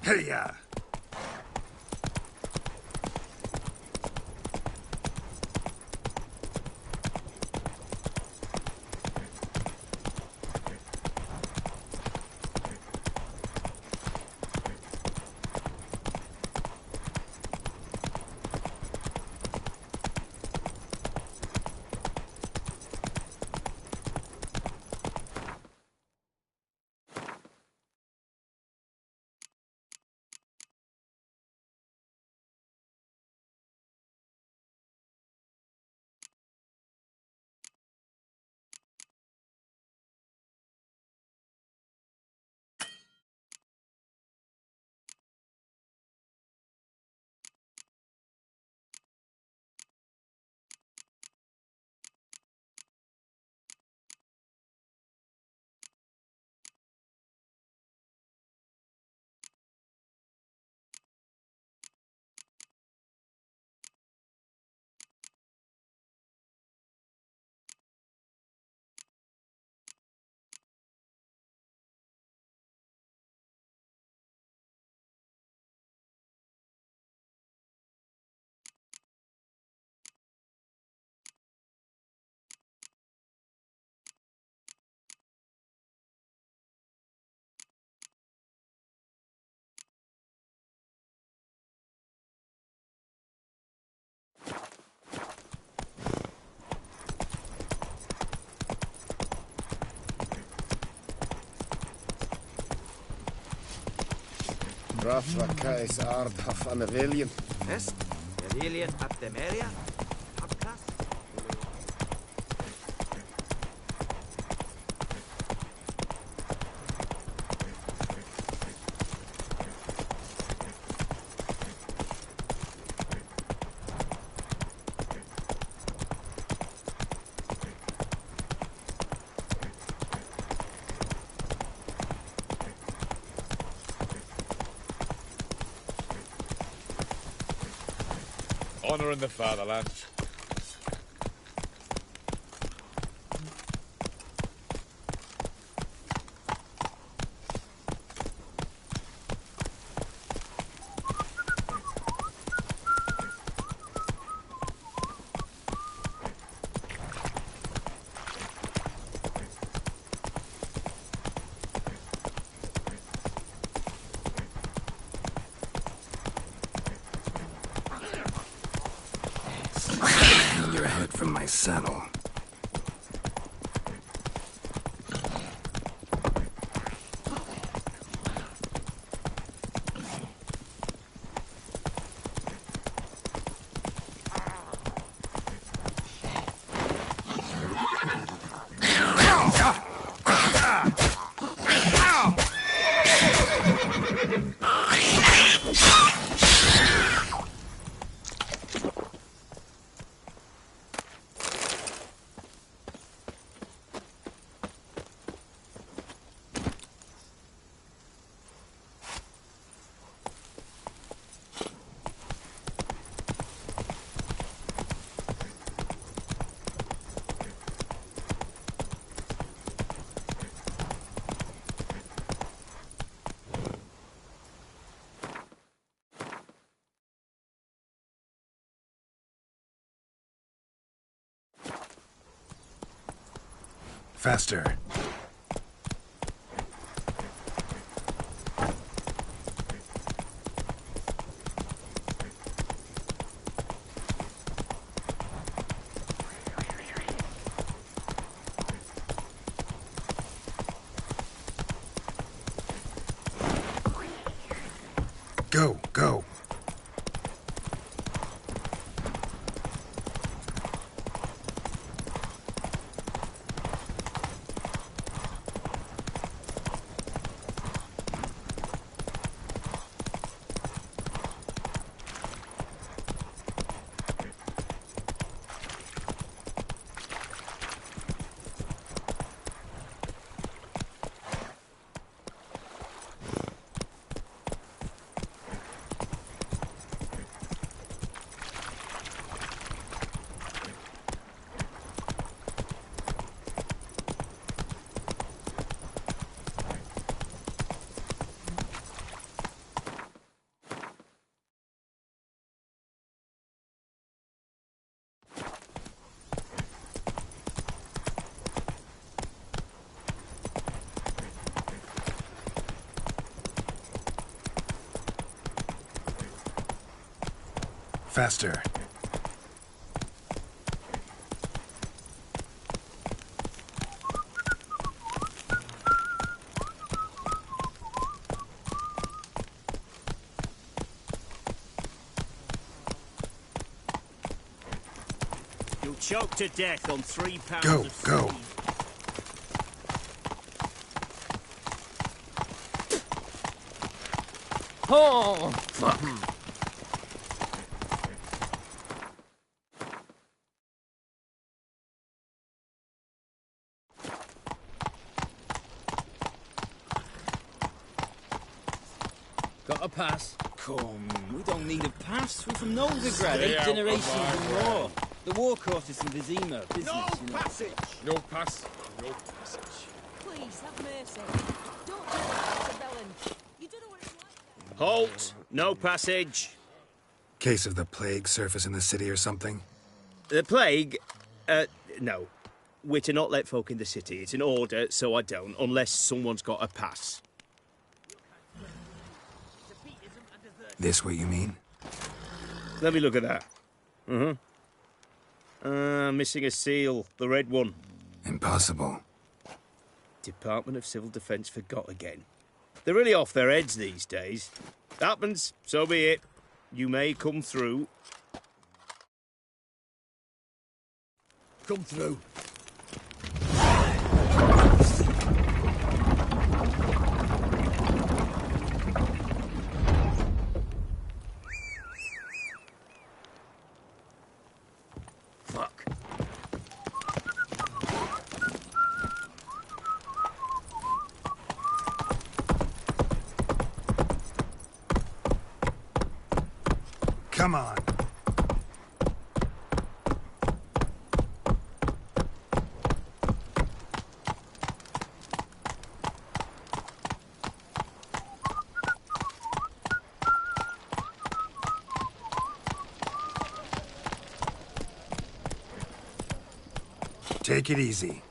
Hey-ya! Rafra Kais Ard Hafan Avilian. Est? Avilian ab dem area? Abkas? Honour in the fatherland. Your head from my saddle. Faster. Go, go. Faster. You'll choke to death on 3 pounds Go, of go. seed. Oh, fuck. Got a pass. Come, we don't need a pass. We're from Novigrad, Stay 8 out generations of my and more. The war course is from Vizima, business, No you know. passage! No pass. No passage. Please, have mercy. Don't do that, Isabellan. You don't know what it's like. Halt! No passage. Case of the plague surface in the city or something? The plague? No. We're to not let folk in the city. It's an order, so I don't, unless someone's got a pass. This what you mean? Let me look at that. Missing a seal. The red one. Impossible. Department of Civil Defence forgot again. They're really off their heads these days. Happens, so be it. You may come through. Come through. Fuck. Come on. Take it easy.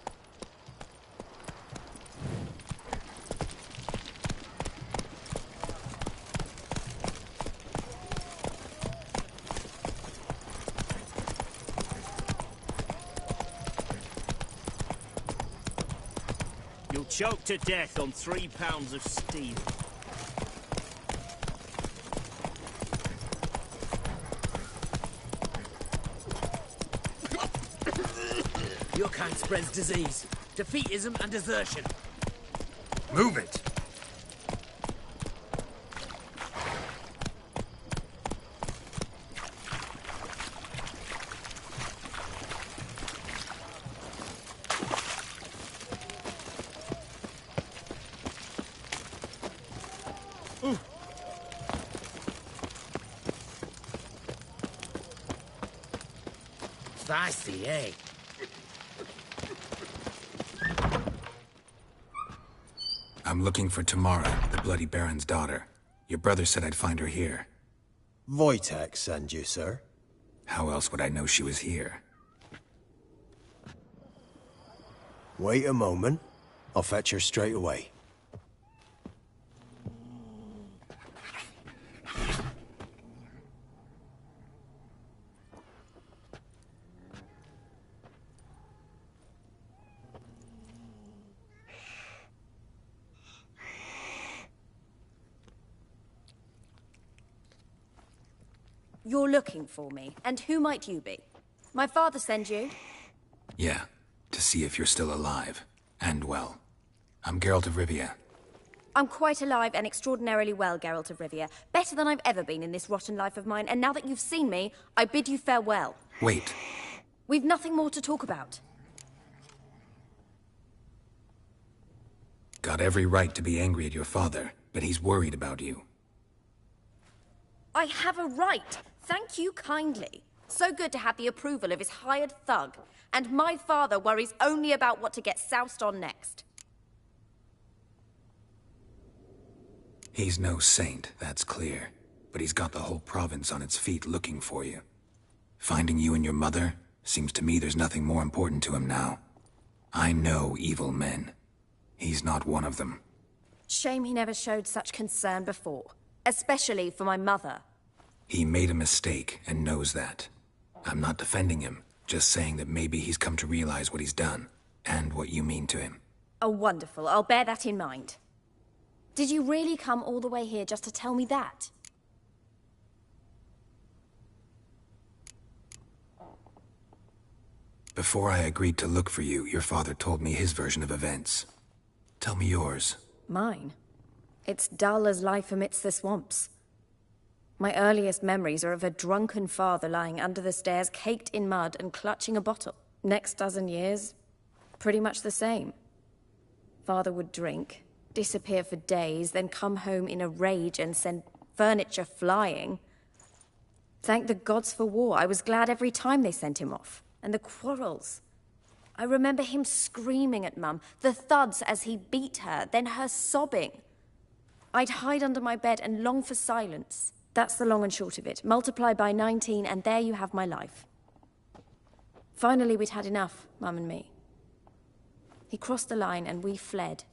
You'll choke to death on 3 pounds of steel. Your kind spreads disease, defeatism and desertion. Move it. Feisty, eh? I'm looking for Tamara, the Bloody Baron's daughter. Your brother said I'd find her here. Wojtek send you, sir. How else would I know she was here? Wait a moment. I'll fetch her straight away. You're looking for me, and who might you be? My father send you? Yeah, to see if you're still alive. And well. I'm Geralt of Rivia. I'm quite alive and extraordinarily well, Geralt of Rivia. Better than I've ever been in this rotten life of mine, and now that you've seen me, I bid you farewell. Wait. We've nothing more to talk about. Got every right to be angry at your father, but he's worried about you. I have a right. Thank you kindly. So good to have the approval of his hired thug. And my father worries only about what to get soused on next. He's no saint, that's clear. But he's got the whole province on its feet looking for you. Finding you and your mother, seems to me there's nothing more important to him now. I know evil men. He's not one of them. Shame he never showed such concern before. Especially for my mother. He made a mistake and knows that. I'm not defending him, just saying that maybe he's come to realize what he's done, and what you mean to him. Oh, wonderful. I'll bear that in mind. Did you really come all the way here just to tell me that? Before I agreed to look for you, your father told me his version of events. Tell me yours. Mine? It's dull as life amidst the swamps. My earliest memories are of a drunken father lying under the stairs, caked in mud and clutching a bottle. Next dozen years, pretty much the same. Father would drink, disappear for days, then come home in a rage and send furniture flying. Thank the gods for war. I was glad every time they sent him off. And the quarrels. I remember him screaming at Mum, the thuds as he beat her, then her sobbing. I'd hide under my bed and long for silence. That's the long and short of it. Multiply by 19 and there you have my life. Finally, we'd had enough, Mum and me. He crossed the line and we fled.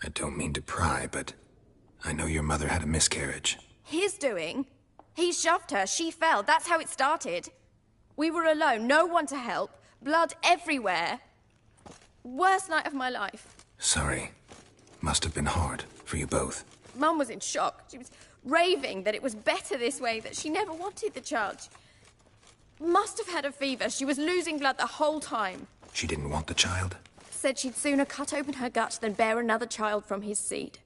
I don't mean to pry, but I know your mother had a miscarriage. His doing? He shoved her, she fell. That's how it started. We were alone, no one to help. Blood everywhere. Worst night of my life. Sorry. Must have been hard for you both. Mum was in shock. She was raving that it was better this way, that she never wanted the child. She must have had a fever. She was losing blood the whole time. She didn't want the child? Said she'd sooner cut open her gut than bear another child from his seed.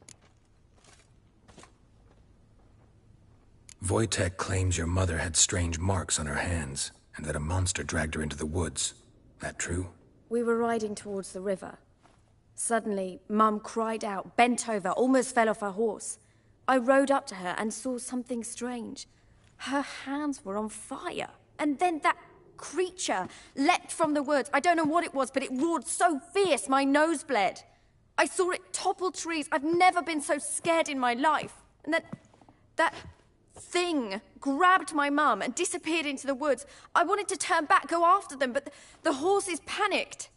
Wojtek claims your mother had strange marks on her hands, and that a monster dragged her into the woods. That true? We were riding towards the river. Suddenly, Mum cried out, bent over, almost fell off her horse. I rode up to her and saw something strange. Her hands were on fire. And then that creature leapt from the woods. I don't know what it was, but it roared so fierce my nose bled. I saw it topple trees. I've never been so scared in my life. And that thing grabbed my mum and disappeared into the woods. I wanted to turn back, go after them, but the horses panicked.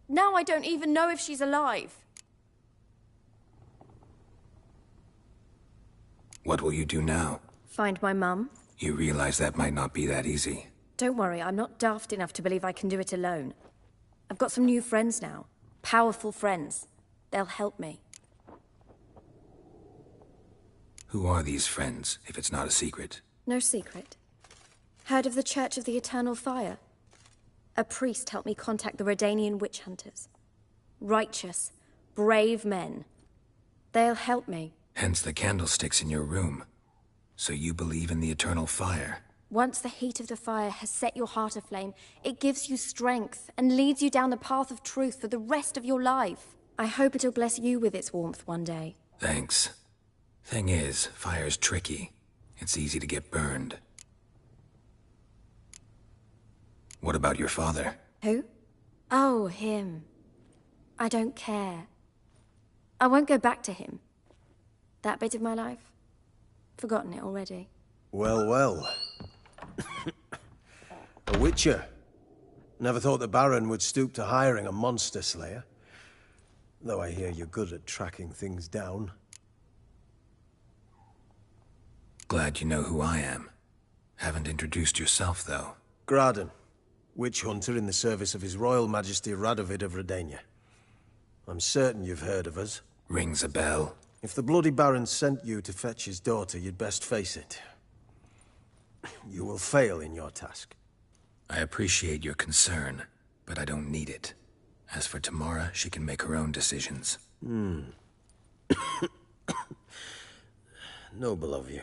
Now I don't even know if she's alive. What will you do now? Find my mum. You realize that might not be that easy. Don't worry, I'm not daft enough to believe I can do it alone. I've got some new friends now. Powerful friends. They'll help me. Who are these friends, if it's not a secret? No secret. Heard of the Church of the Eternal Fire? A priest helped me contact the Redanian witch hunters. Righteous, brave men. They'll help me. Hence the candlesticks in your room. So you believe in the eternal fire? Once the heat of the fire has set your heart aflame, it gives you strength and leads you down the path of truth for the rest of your life. I hope it'll bless you with its warmth one day. Thanks. Thing is, fire's tricky. It's easy to get burned. What about your father? Who? Oh, him. I don't care. I won't go back to him. That bit of my life? Forgotten it already. Well, well. A witcher. Never thought the Baron would stoop to hiring a monster slayer. Though I hear you're good at tracking things down. Glad you know who I am. Haven't introduced yourself, though. Graden. Witch hunter in the service of His Royal Majesty Radovid of Redania. I'm certain you've heard of us. Rings a bell. If the Bloody Baron sent you to fetch his daughter, you'd best face it. You will fail in your task. I appreciate your concern, but I don't need it. As for Tamara, she can make her own decisions. Noble of you.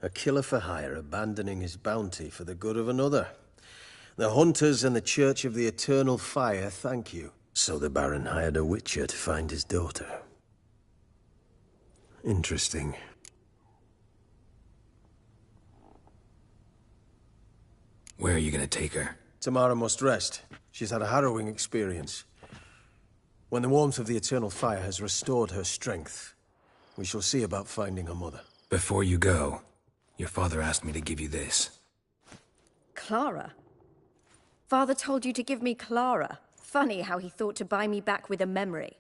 A killer for hire abandoning his bounty for the good of another. The hunters and the Church of the Eternal Fire thank you. So the Baron hired a witcher to find his daughter. Interesting. Where are you gonna take her? Tamara must rest. She's had a harrowing experience. When the warmth of the Eternal Fire has restored her strength, we shall see about finding her mother. Before you go, your father asked me to give you this. Clara? Father told you to give me Clara. Funny how he thought to buy me back with a memory.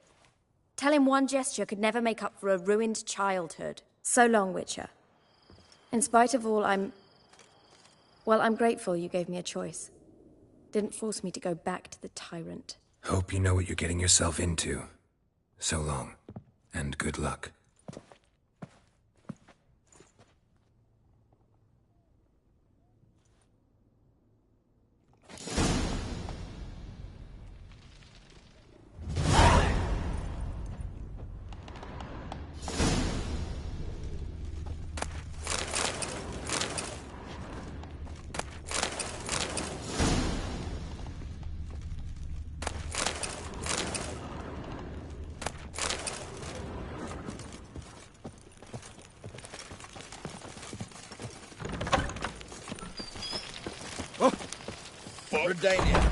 Tell him one gesture could never make up for a ruined childhood. So long, Witcher. In spite of all, I'm grateful you gave me a choice. Didn't force me to go back to the tyrant. Hope you know what you're getting yourself into. So long, and good luck. Redania.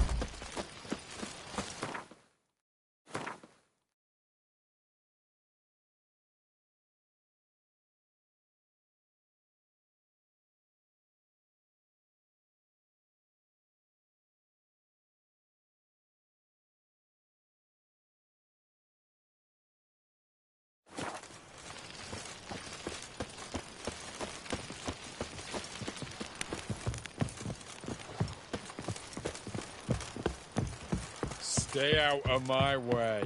Stay out of my way.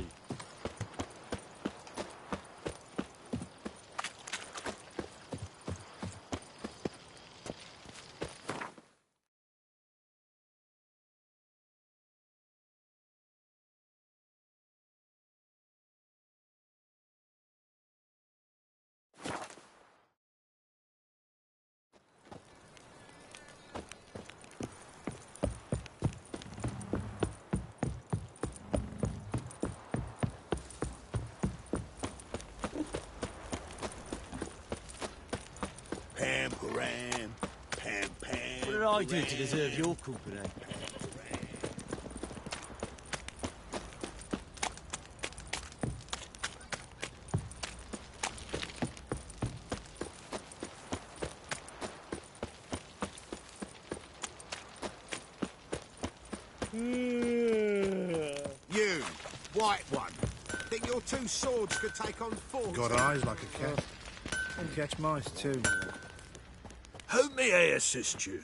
Pam, param, pam, pam. What did I do to deserve your company? You, white one. Think your two swords could take on four? Got eyes like a cat. And catch mice too. How may I assist you?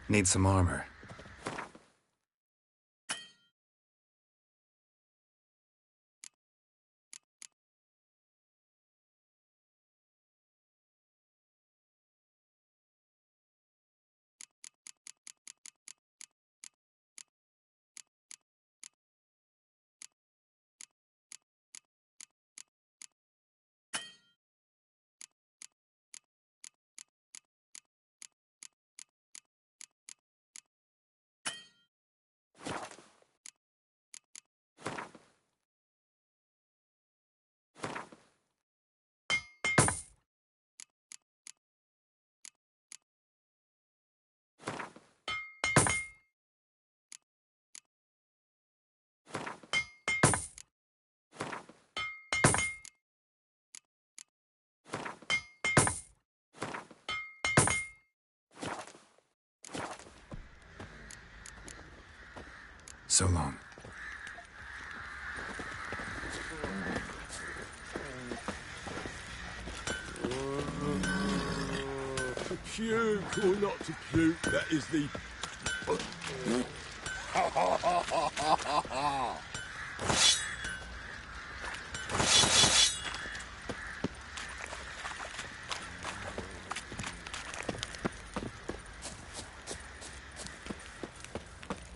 Need some armor. So long. To puke or not to puke, that is the...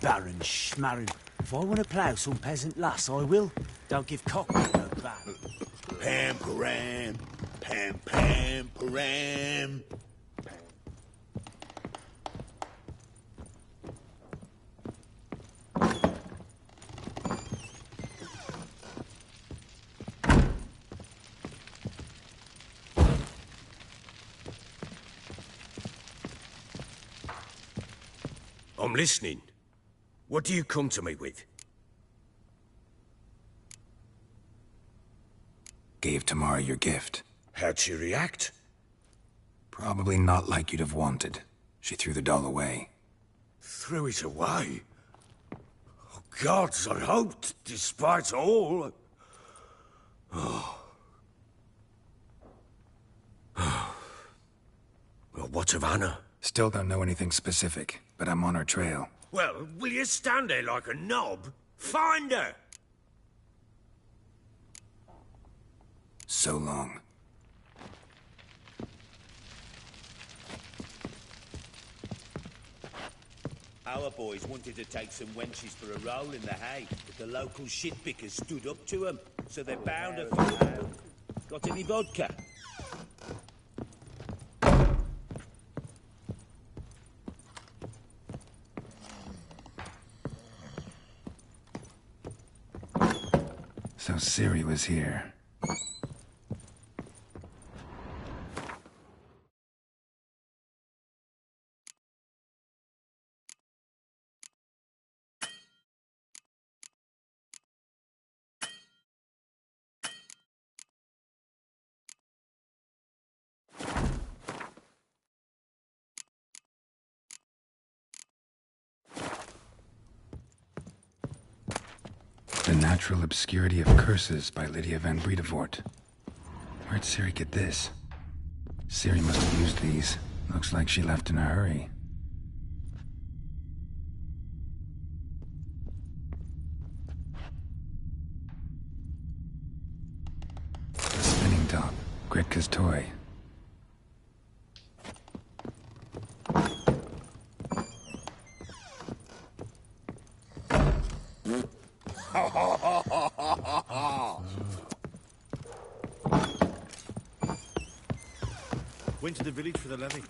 Baron Schmarren. If I want to plough some peasant lass, I will. Don't give cock no back. Pam, param, pam, pam, param. I'm listening. What do you come to me with? Gave Tamara your gift. How'd she react? Probably not like you'd have wanted. She threw the doll away. Threw it away? Oh, gods, I hoped, despite all... Oh. Well, what of Anna? Still don't know anything specific, but I'm on her trail. Well, will you stand there like a knob? Find her! So long. Our boys wanted to take some wenches for a roll in the hay, but the local shitpickers stood up to them, so they bound her for now. Got any vodka? So Ciri was here. The Natural Obscurity of Curses by Lydia van Bredevoort. Where'd Ciri get this? Ciri must have used these. Looks like she left in a hurry. A spinning top. Gritka's toy. Went to the village for the levy.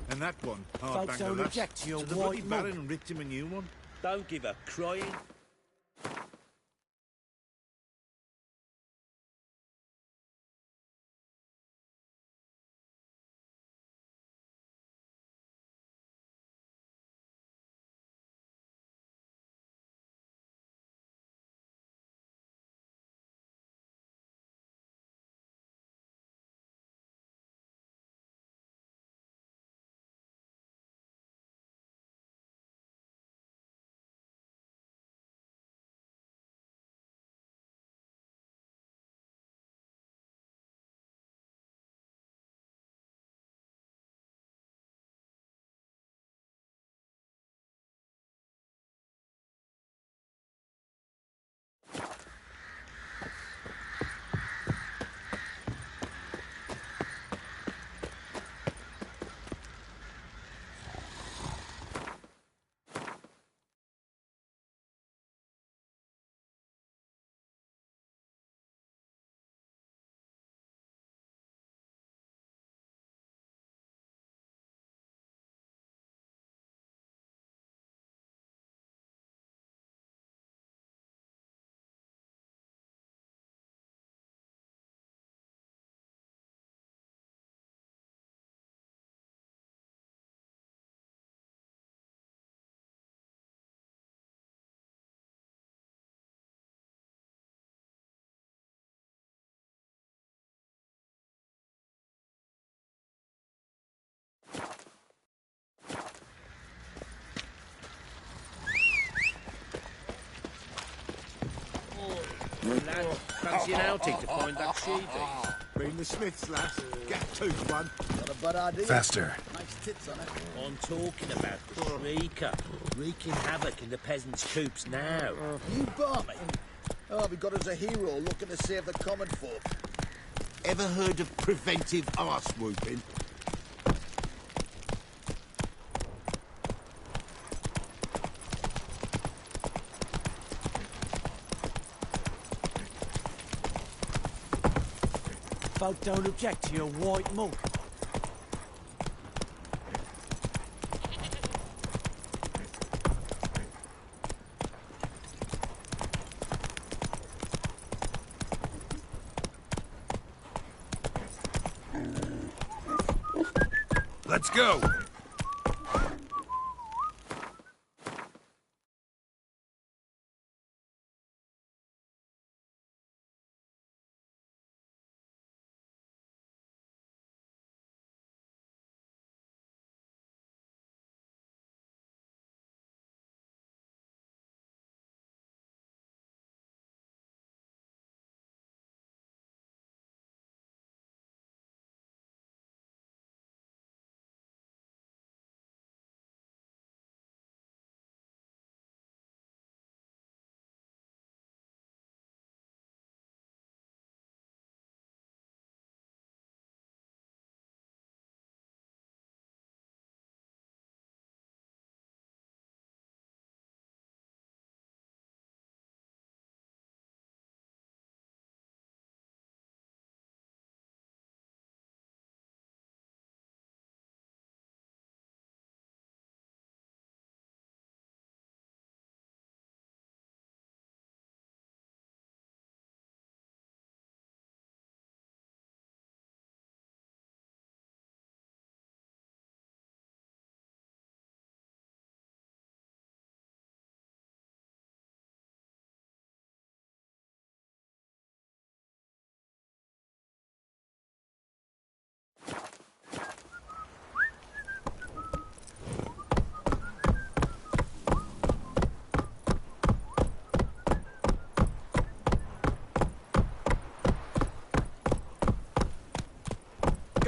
And that one, Folks banged don't a lass. object to your So the bloody white mug. Baron ripped him a new one. Don't give a crying. Lad, fancy an outing to find that sheep? Bring the Smiths, lass. Get tooth one. Not a bad idea. Faster. Nice tits on it. I'm talking about the shrieker, wreaking havoc in the peasants' coops now. You barmy. Oh, we got us a hero looking to save the common folk. Ever heard of preventive arse whooping? Folk don't object to your white mug. Let's go!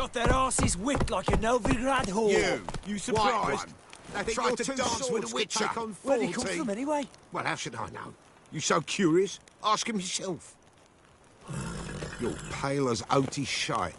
got their asses whipped like a Novigrad whore. You surprised? They Think tried your to two dance with a swords could witcher. take on Where'd he 40? come from anyway? Well, how should I know? You so curious? Ask him yourself. You're pale as oaty shite.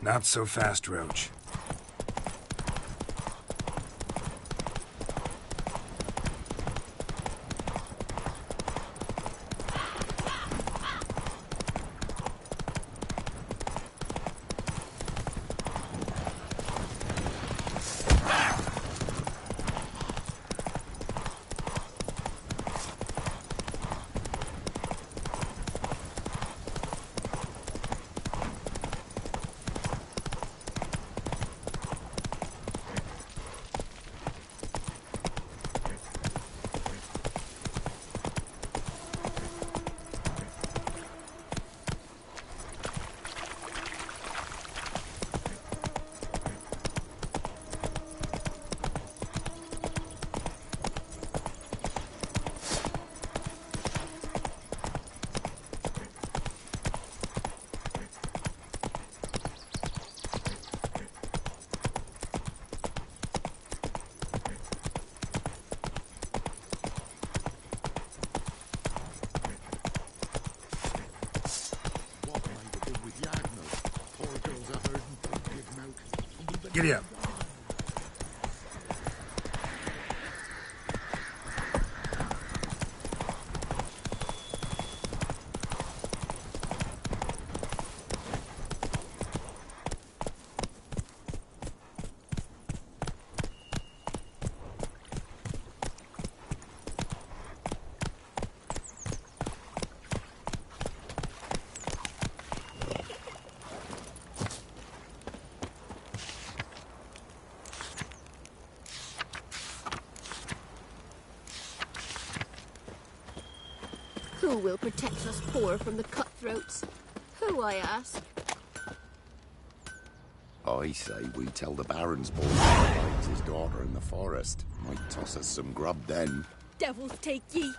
Not so fast, Roach. Giddy up. Who will protect us poor from the cutthroats? Who, I ask? I say we tell the Baron's boy he hides his daughter in the forest. Might toss us some grub then. Devils take ye.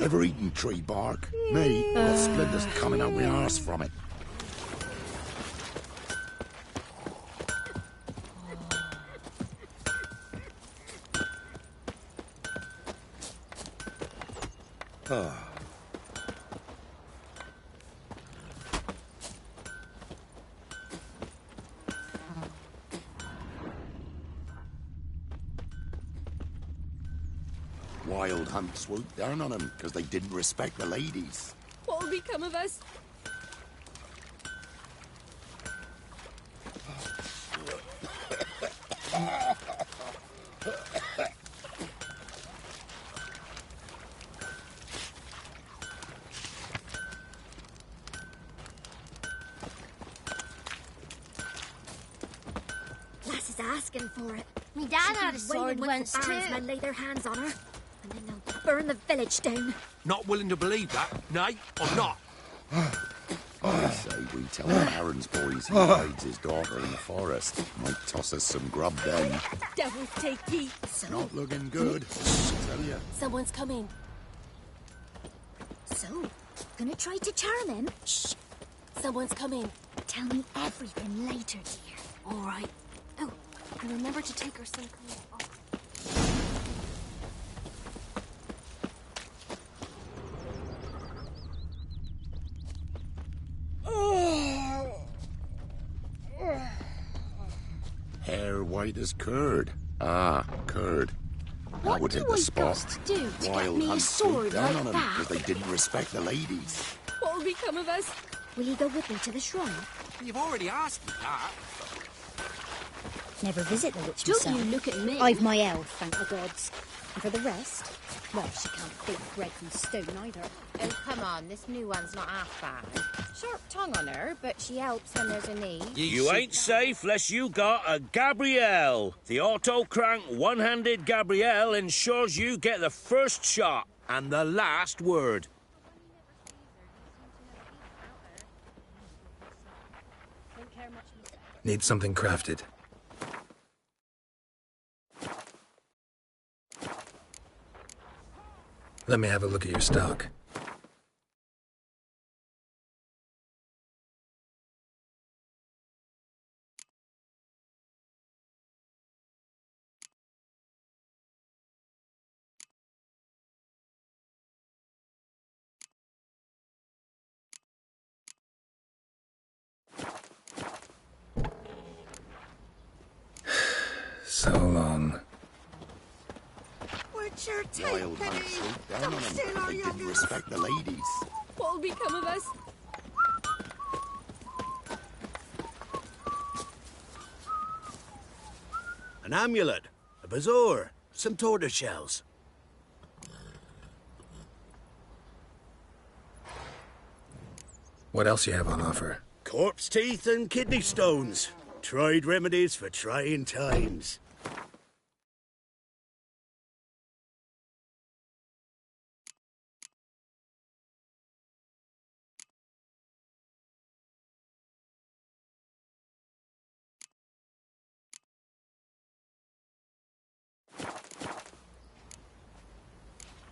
Ever eaten tree bark? Me? Got splinters coming out my arse from it. Wild Hunt swooped down on them because they didn't respect the ladies. What'll become of us? Lass is asking for it. Me dad had a sword once too. Men lay their hands on her, and then they'll burn the village down. Not willing to believe that, nay, I'm not. I say we tell the Baron's boys he hides his daughter in the forest. Might toss us some grub then. Devils take ye. Not looking good, I tell ya. Someone's coming. So, gonna try to charm him? Shh. Someone's coming. Tell me everything later, dear. All right. Oh, and remember to take her some clothes off. Hair white as curd. Ah, curd. That would hit the spot. Do to get Wild me a Hunt sword swooped down like on them that? because they didn't respect the ladies. What'll become of us? Will you go with me to the shrine? You've already asked me that. Never visit the witch Don't myself. you look at me. I've my elf, thank the gods. And for the rest, Well, she can't bake bread from stone either. Oh, come on, this new one's not half bad. Sharp tongue on her, but she helps when there's a need. You ain't safe less you got a Gabrielle. The auto-crank one-handed Gabrielle ensures you get the first shot and the last word. Need something crafted. Let me have a look at your stock. So long. what's your Wild Hunt swooped down on them because they didn't respect the ladies. What'll become of us? An amulet, a bazaar, some tortoise shells. What else you have on offer? Corpse teeth and kidney stones. Tried remedies for trying times.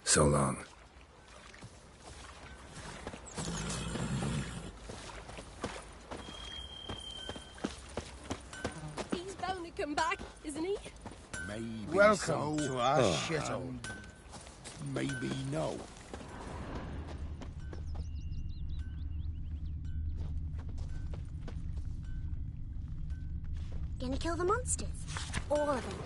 So long. He's bound to come back, isn't he? Maybe Welcome so. to our shithole. Maybe no. Gonna kill the monsters? All of them.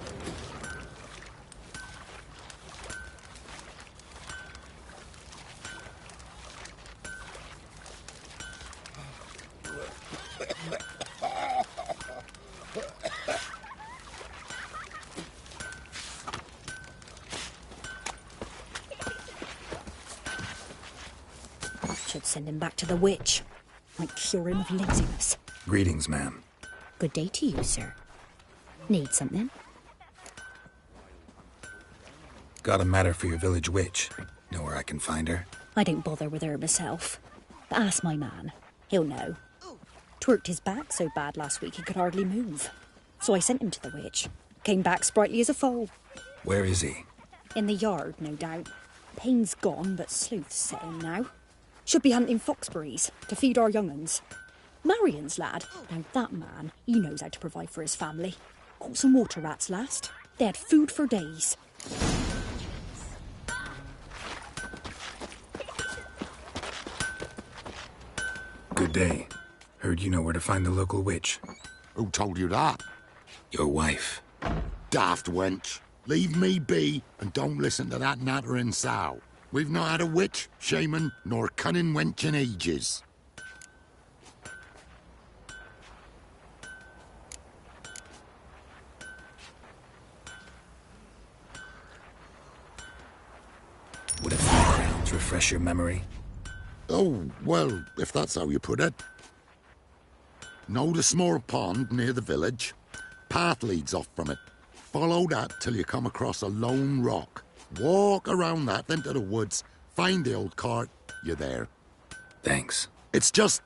Should send him back to the witch. Might cure him of laziness. Greetings, ma'am. Good day to you, sir. Need something? Got a matter for your village witch. Know where I can find her? I don't bother with her myself. But ask my man. He'll know. Twerked his back so bad last week he could hardly move. So I sent him to the witch. Came back sprightly as a foal. Where is he? In the yard, no doubt. Pain's gone, but sleuth's set in now. Should be hunting foxberries to feed our young uns. Marion's lad, now that man, he knows how to provide for his family. Caught some water rats last. They had food for days. Good day. Heard you know where to find the local witch. Who told you that? Your wife. Daft wench. Leave me be and don't listen to that nattering sow. We've not had a witch, shaman, nor cunning wench in ages. Would a few crowns refresh your memory? Oh, well, if that's how you put it. Know the small pond near the village? Path leads off from it. Follow that till you come across a lone rock. Walk around that, then to the woods. Find the old cart. You're there. Thanks. It's just...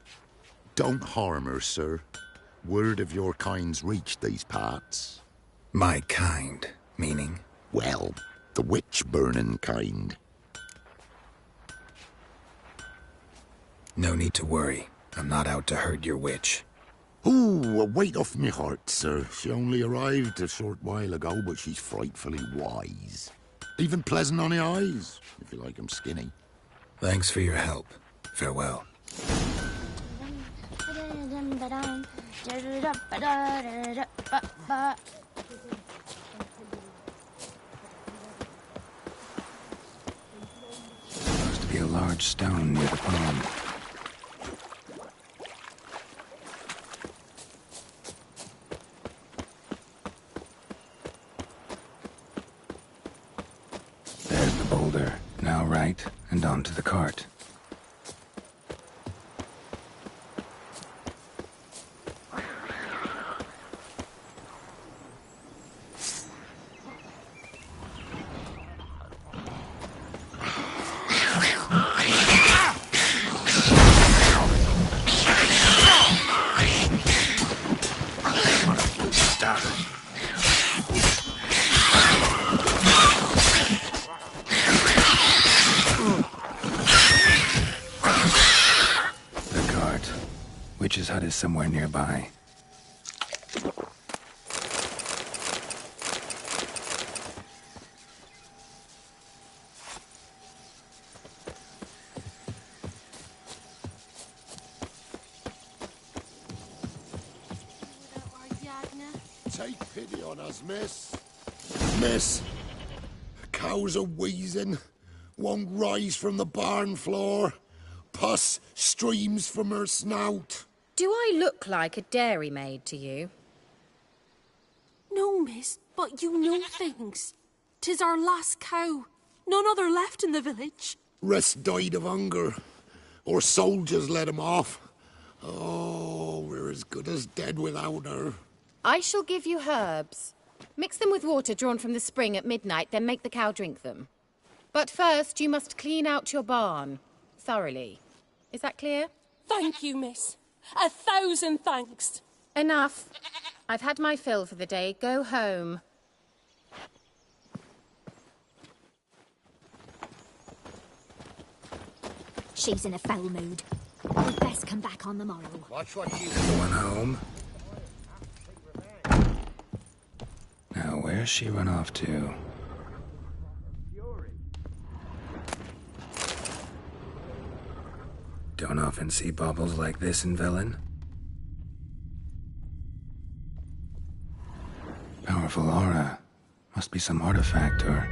Don't harm her, sir. Word of your kind's reached these parts. My kind, meaning? Well, the witch-burning kind. No need to worry. I'm not out to hurt your witch. Ooh, a weight off me heart, sir. She only arrived a short while ago, but she's frightfully wise. Even pleasant on the eyes, if you like 'em skinny. Thanks for your help. Farewell. Supposed to be a large stone near the pond. There's the boulder. Now right, and onto the cart. Witch's hut is somewhere nearby. Take pity on us, miss. Miss, cows are wheezing, won't rise from the barn floor. Pus streams from her snout. Do I look like a dairymaid to you? No, miss, but you know things. 'Tis our last cow. None other left in the village. Rest died of hunger, or soldiers let him off. Oh, we're as good as dead without her. I shall give you herbs. Mix them with water drawn from the spring at midnight, then make the cow drink them. But first, you must clean out your barn thoroughly. Is that clear? Thank you, miss. 1,000 thanks. Enough. I've had my fill for the day. Go home. She's in a foul mood. We'd best come back on the morrow. Watch what you... Going home? Now, where's she run off to? Don't often see baubles like this in Velen. Powerful aura. Must be some artifact or...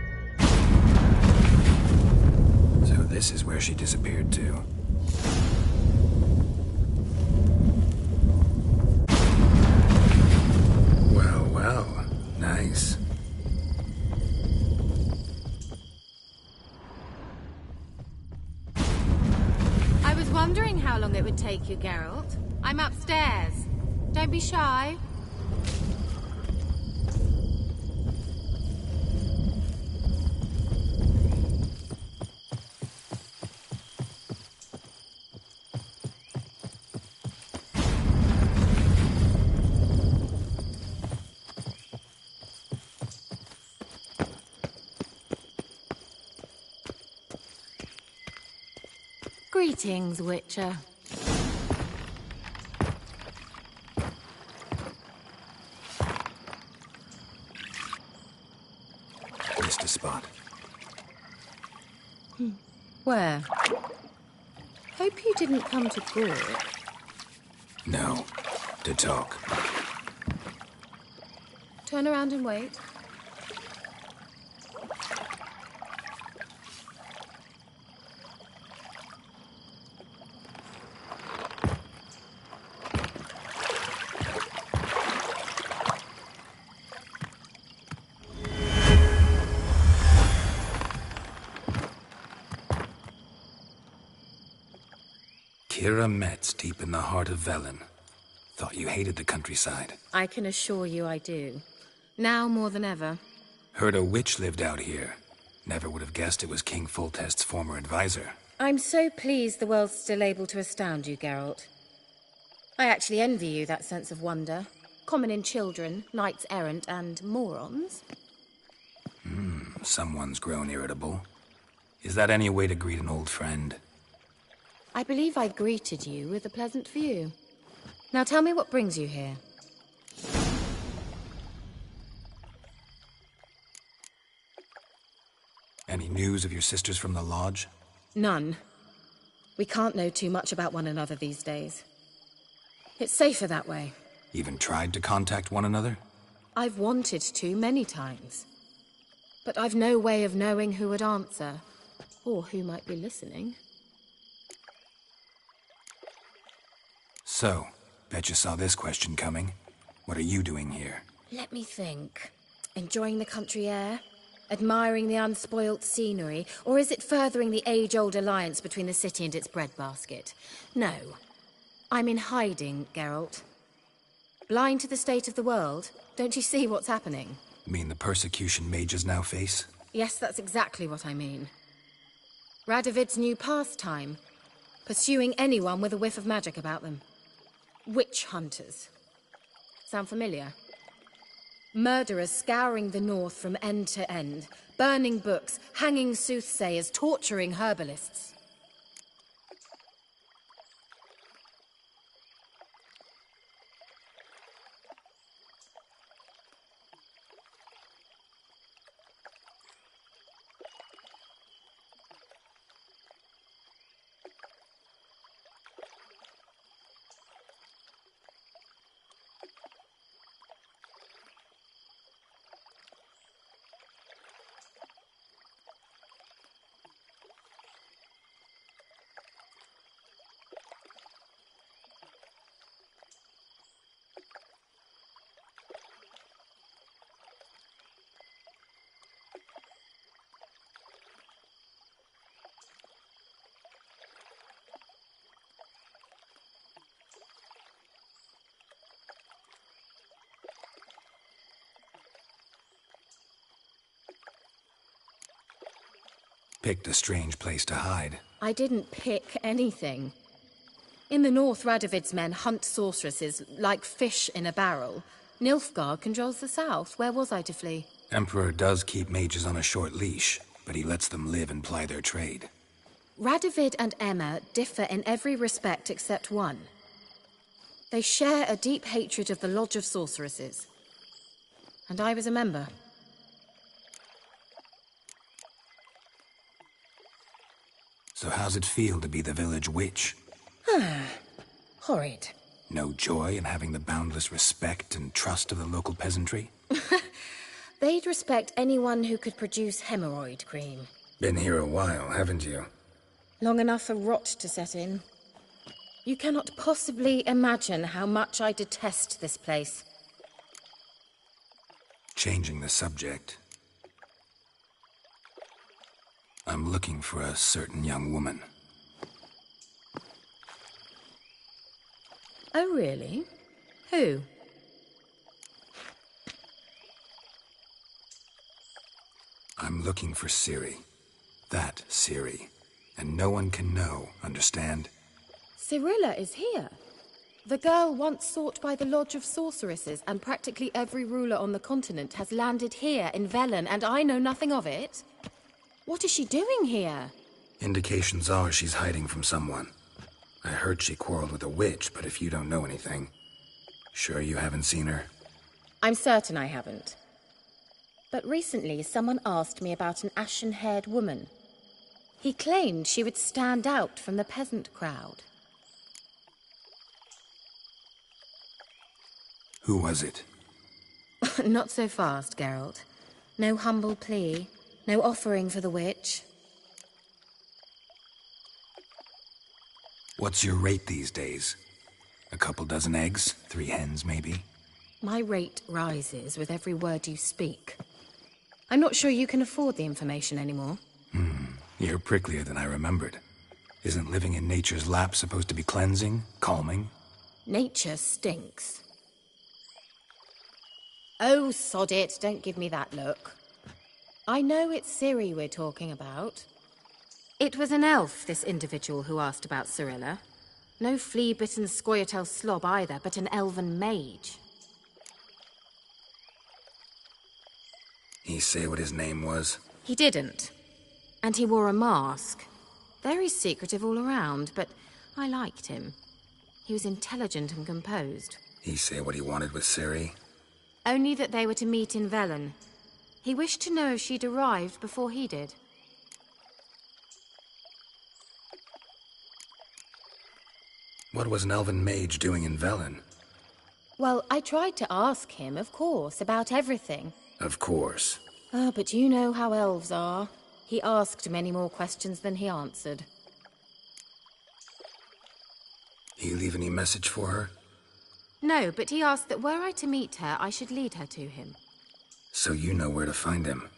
So this is where she disappeared to. Well, well. Nice. I was wondering how long it would take you, Geralt. I'm upstairs. Don't be shy. Greetings, Witcher. Missed a spot. Where? Hope you didn't come to Gore. No. To talk. Turn around and wait. Kira Metz, deep in the heart of Velen. Thought you hated the countryside. I can assure you I do. Now more than ever. Heard a witch lived out here. Never would have guessed it was King Foltest's former advisor. I'm so pleased the world's still able to astound you, Geralt. I actually envy you that sense of wonder. Common in children, knights errant, and morons. Someone's grown irritable. Is that any way to greet an old friend? I believe I greeted you with a pleasant view. Now tell me what brings you here. Any news of your sisters from the lodge? None. We can't know too much about one another these days. It's safer that way. Even tried to contact one another? I've wanted to many times. But I've no way of knowing who would answer, or who might be listening. So, bet you saw this question coming. What are you doing here? Let me think. Enjoying the country air? Admiring the unspoilt scenery? Or is it furthering the age-old alliance between the city and its breadbasket? No. I'm in hiding, Geralt. Blind to the state of the world? Don't you see what's happening? Mean the persecution mages now face? Yes, that's exactly what I mean. Radovid's new pastime. Pursuing anyone with a whiff of magic about them. Witch hunters. Sound familiar? Murderers scouring the north from end to end, burning books, hanging soothsayers, torturing herbalists. Picked a strange place to hide. I didn't pick anything. In the north, Radovid's men hunt sorceresses like fish in a barrel. Nilfgaard controls the south. Where was I to flee? Emperor does keep mages on a short leash, but he lets them live and ply their trade. Radovid and Emma differ in every respect except one. They share a deep hatred of the Lodge of Sorceresses. And I was a member. So how's it feel to be the village witch? Horrid. No joy in having the boundless respect and trust of the local peasantry? They'd respect anyone who could produce hemorrhoid cream. Been here a while, haven't you? Long enough for rot to set in. You cannot possibly imagine how much I detest this place. Changing the subject. I'm looking for a certain young woman. Oh, really? Who? I'm looking for Ciri. That Ciri. And no one can know, understand? Cirilla is here. The girl once sought by the Lodge of Sorceresses, and practically every ruler on the continent has landed here in Velen, and I know nothing of it. What is she doing here? Indications are she's hiding from someone. I heard she quarreled with a witch, but if you don't know anything, sure you haven't seen her? I'm certain I haven't. But recently, someone asked me about an ashen-haired woman. He claimed she would stand out from the peasant crowd. Who was it? Not so fast, Geralt. No humble plea, no offering for the witch. What's your rate these days? A couple dozen eggs? 3 hens, maybe? My rate rises with every word you speak. I'm not sure you can afford the information anymore. You're pricklier than I remembered. Isn't living in nature's lap supposed to be cleansing, calming? Nature stinks. Oh, sod it, don't give me that look. I know it's Ciri we're talking about. It was an elf, this individual who asked about Cirilla. No flea-bitten Scoia'tael slob either, but an elven mage. He say what his name was? He didn't. And he wore a mask. Very secretive all around, but I liked him. He was intelligent and composed. He say what he wanted with Ciri? Only that they were to meet in Velen. He wished to know if she'd arrived before he did. What was an elven mage doing in Velen? Well, I tried to ask him, of course, about everything. Of course. Ah, but you know how elves are. He asked many more questions than he answered. He leave any message for her? No, but he asked that were I to meet her, I should lead her to him. So you know where to find him?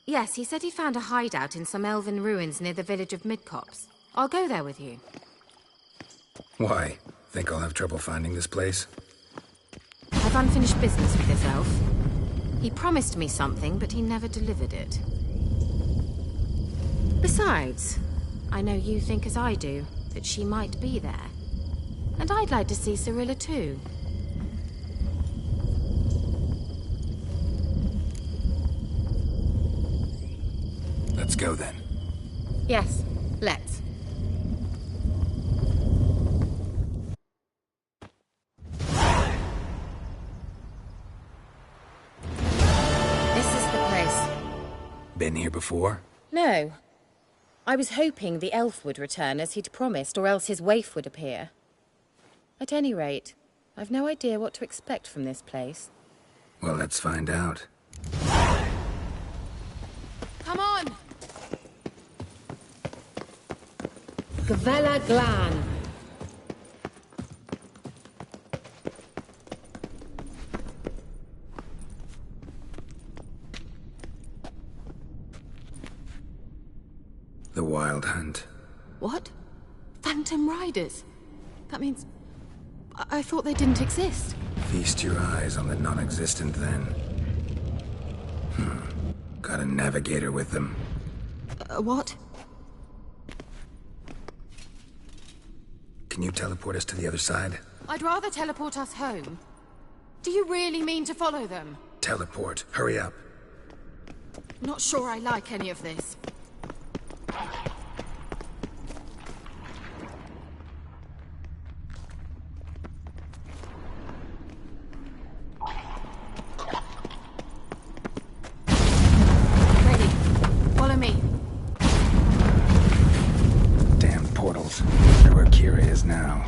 Yes, he said he found a hideout in some elven ruins near the village of Midcopse. I'll go there with you. Why? Think I'll have trouble finding this place? I've unfinished business with this elf. He promised me something, but he never delivered it. Besides, I know you think as I do, that she might be there. And I'd like to see Cirilla too. Let's go then. Yes, let's. This is the place. Been here before? No. I was hoping the elf would return as he'd promised, or else his waif would appear. At any rate, I've no idea what to expect from this place. Well, let's find out. Come on! Gavella Glan. The Wild Hunt. What? Phantom Riders? That means... I thought they didn't exist. Feast your eyes on the non-existent then. Got a navigator with them. What? Can you teleport us to the other side? I'd rather teleport us home. Do you really mean to follow them? Teleport. Hurry up. Not sure I like any of this. Ready. Follow me. Damn portals. Wonder where Kira is now.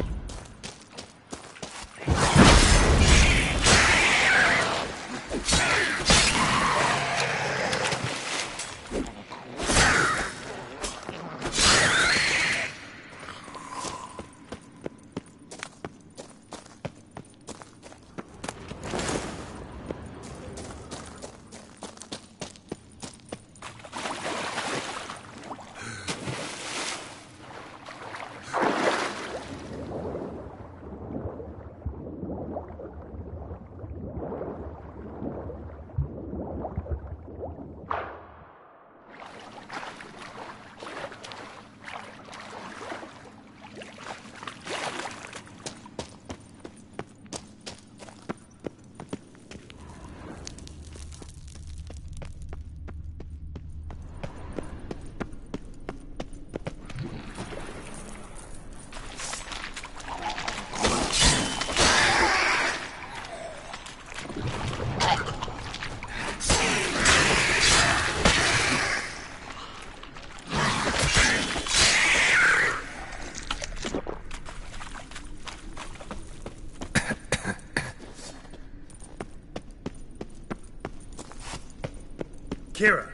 Kira.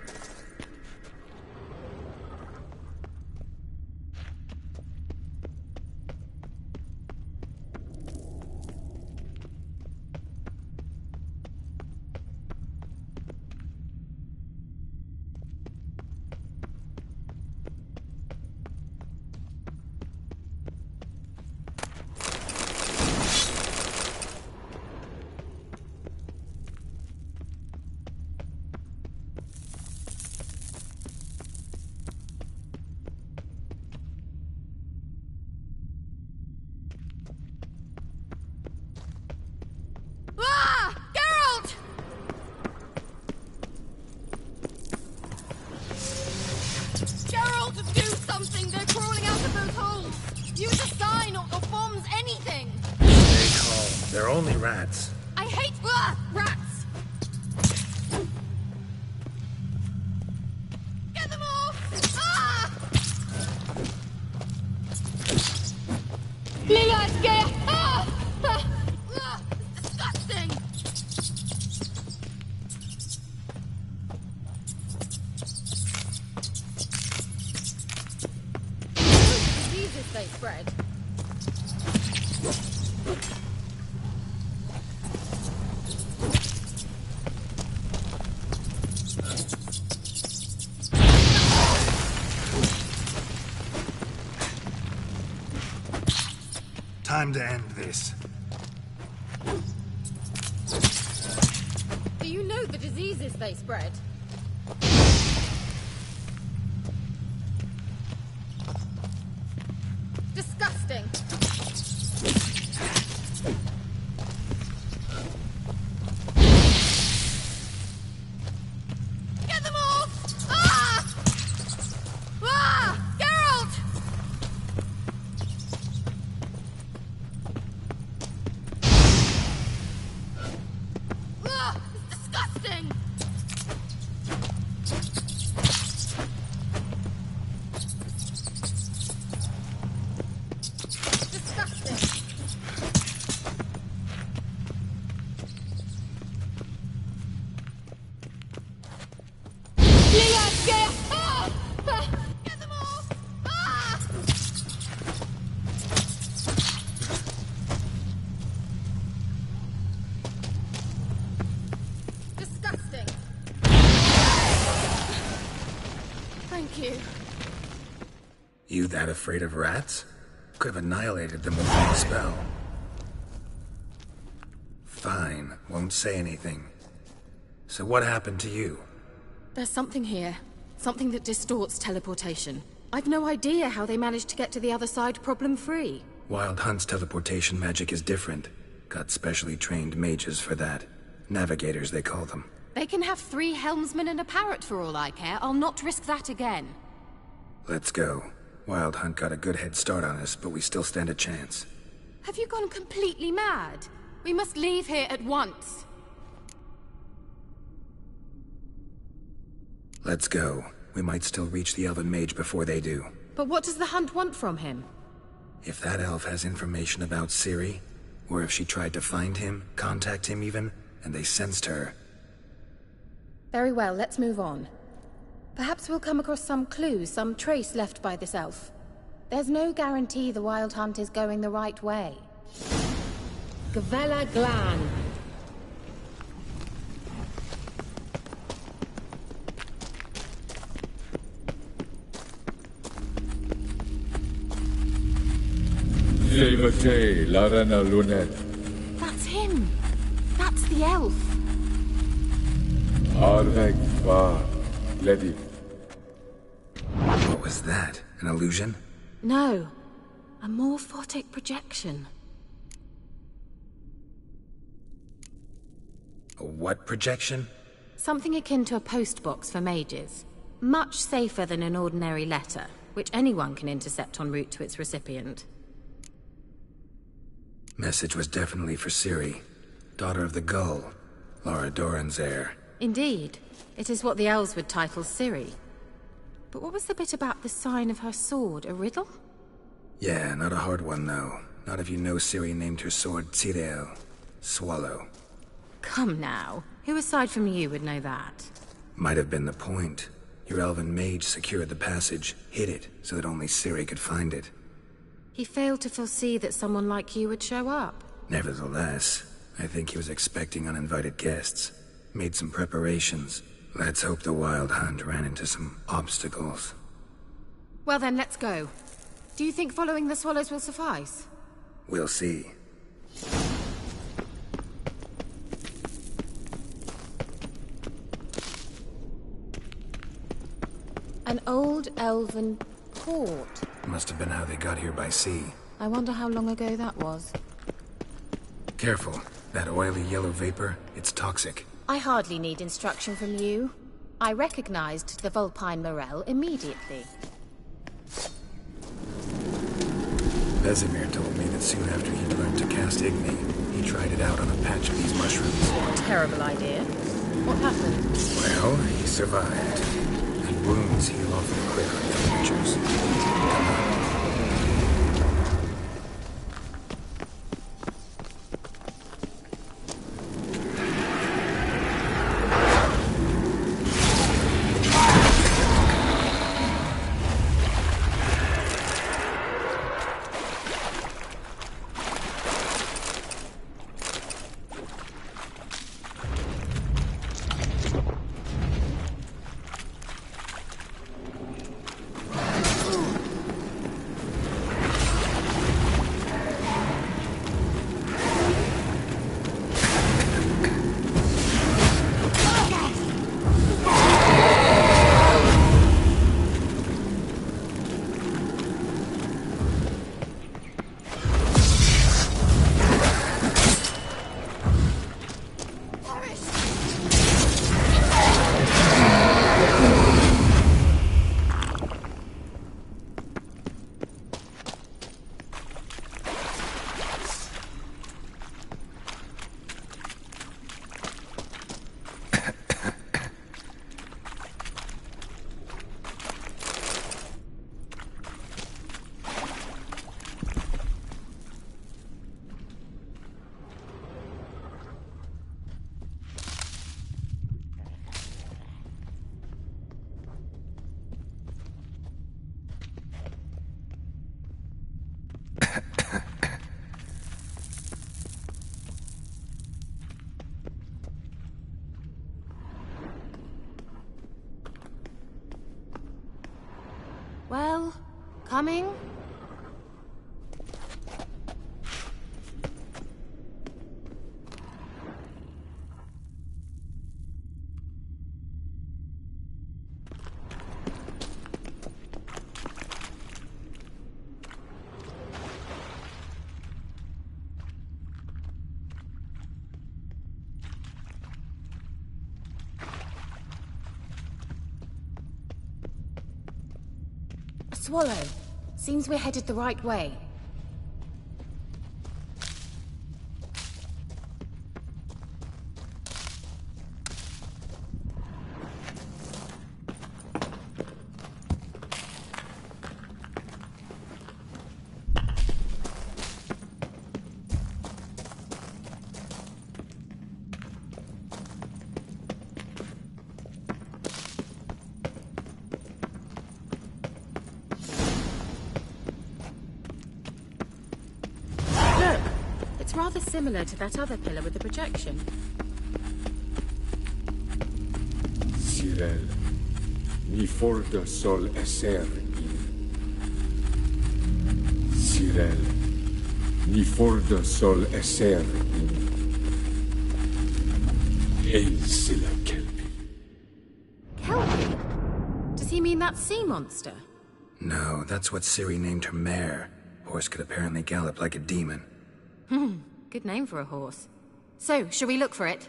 Ah! Geralt! Geralt, do something! They're crawling out of those holes! Use a sign or bombs, anything! Stay calm. They're only rats. I hate rats! Get them off! Ah! Lila, scare! Ah! Ah! Ah! Disgusting! Diseases they spread. Time to end this. Do you know the diseases they spread? Disgusting. Get them off! Ah! Ah! Geralt! Ah! It's disgusting! Disgusting. Lila, scare! Ah! Ah! Get them off! Ah! Disgusting. Thank you. You that afraid of rats? Could have annihilated them with one spell. Fine, won't say anything. So what happened to you? There's something here. Something that distorts teleportation. I've no idea how they managed to get to the other side problem-free. Wild Hunt's teleportation magic is different. Got specially trained mages for that. Navigators, they call them. They can have 3 helmsmen and a parrot for all I care. I'll not risk that again. Let's go. Wild Hunt got a good head start on us, but we still stand a chance. Have you gone completely mad? We must leave here at once. Let's go. We might still reach the Elven Mage before they do. But what does the Hunt want from him? If that elf has information about Ciri, or if she tried to find him, contact him even, and they sensed her. Very well, let's move on. Perhaps we'll come across some clues, some trace left by this elf. There's no guarantee the Wild Hunt is going the right way. Gavella Glan. Levate, Larena Lunet. That's him. That's the elf. Arveg Va, Ledi. What was that? An illusion? No. A morphotic projection. A what projection? Something akin to a postbox for mages. Much safer than an ordinary letter, which anyone can intercept en route to its recipient. Message was definitely for Ciri, daughter of the Gull, Lara Doran's heir. Indeed. It is what the elves would title Ciri. But what was the bit about the sign of her sword? A riddle? Yeah, not a hard one, though. Not if you know Ciri named her sword Tyrell. Swallow. Come now. Who aside from you would know that? Might have been the point. Your elven mage secured the passage, hid it, so that only Ciri could find it. He failed to foresee that someone like you would show up. Nevertheless, I think he was expecting uninvited guests. Made some preparations. Let's hope the Wild Hunt ran into some obstacles. Well then, let's go. Do you think following the swallows will suffice? We'll see. An old elven port. Must have been how they got here by sea. I wonder how long ago that was. Careful. That oily yellow vapor, it's toxic. I hardly need instruction from you. I recognized the Vulpine Morel immediately. Vesemir told me that soon after he'd learned to cast Igni, he tried it out on a patch of these mushrooms. Terrible idea. What happened? Well, he survived. And wounds heal awfully quick on temperatures. Come on. Well, coming? Swallow. Seems we're headed the right way. It's rather similar to that other pillar with the projection. Sirel, ni forda sol esser in. Sirel, ni forda sol esser in. Hail Silla Kelpie. Kelpie? Does he mean that sea monster? No, that's what Ciri named her mare. Horse could apparently gallop like a demon. Good name for a horse. So, shall we look for it?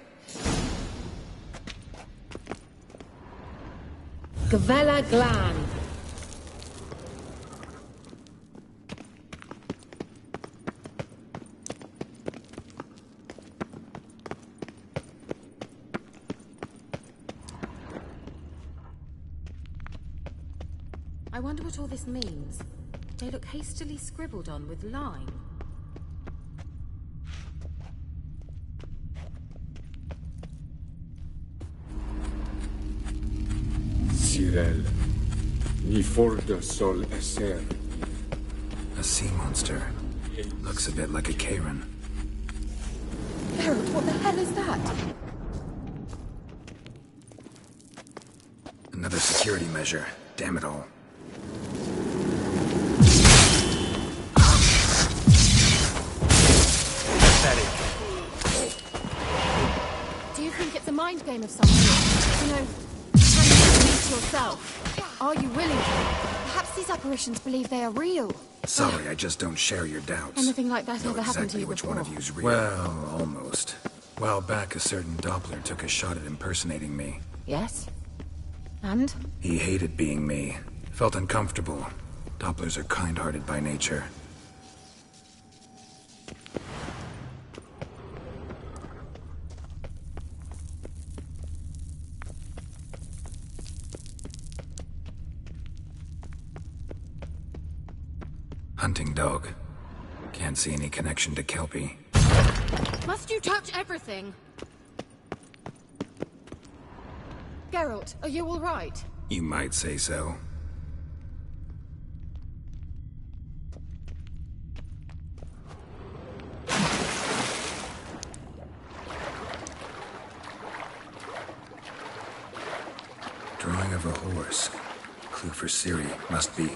Gavella Glan. I wonder what all this means. They look hastily scribbled on with lime. Tyrell. Ni forda sol esser. A sea monster. Looks a bit like a Karen. Geralt, what the hell is that? Another security measure. Damn it all. Do you think it's a mind game of some sort? You know, can you believe yourself? Are you willing to? Perhaps these apparitions believe they are real. Sorry, I just don't share your doubts. Anything like that Know ever happened to exactly you which before? one of you's real. Well, almost. A while back, a certain Doppler took a shot at impersonating me. Yes? And? He hated being me. Felt uncomfortable. Dopplers are kind-hearted by nature. Hunting dog. Can't see any connection to Kelpie. Must you touch everything? Geralt, are you all right? You might say so. Drawing of a horse. Clue for Ciri. Must be.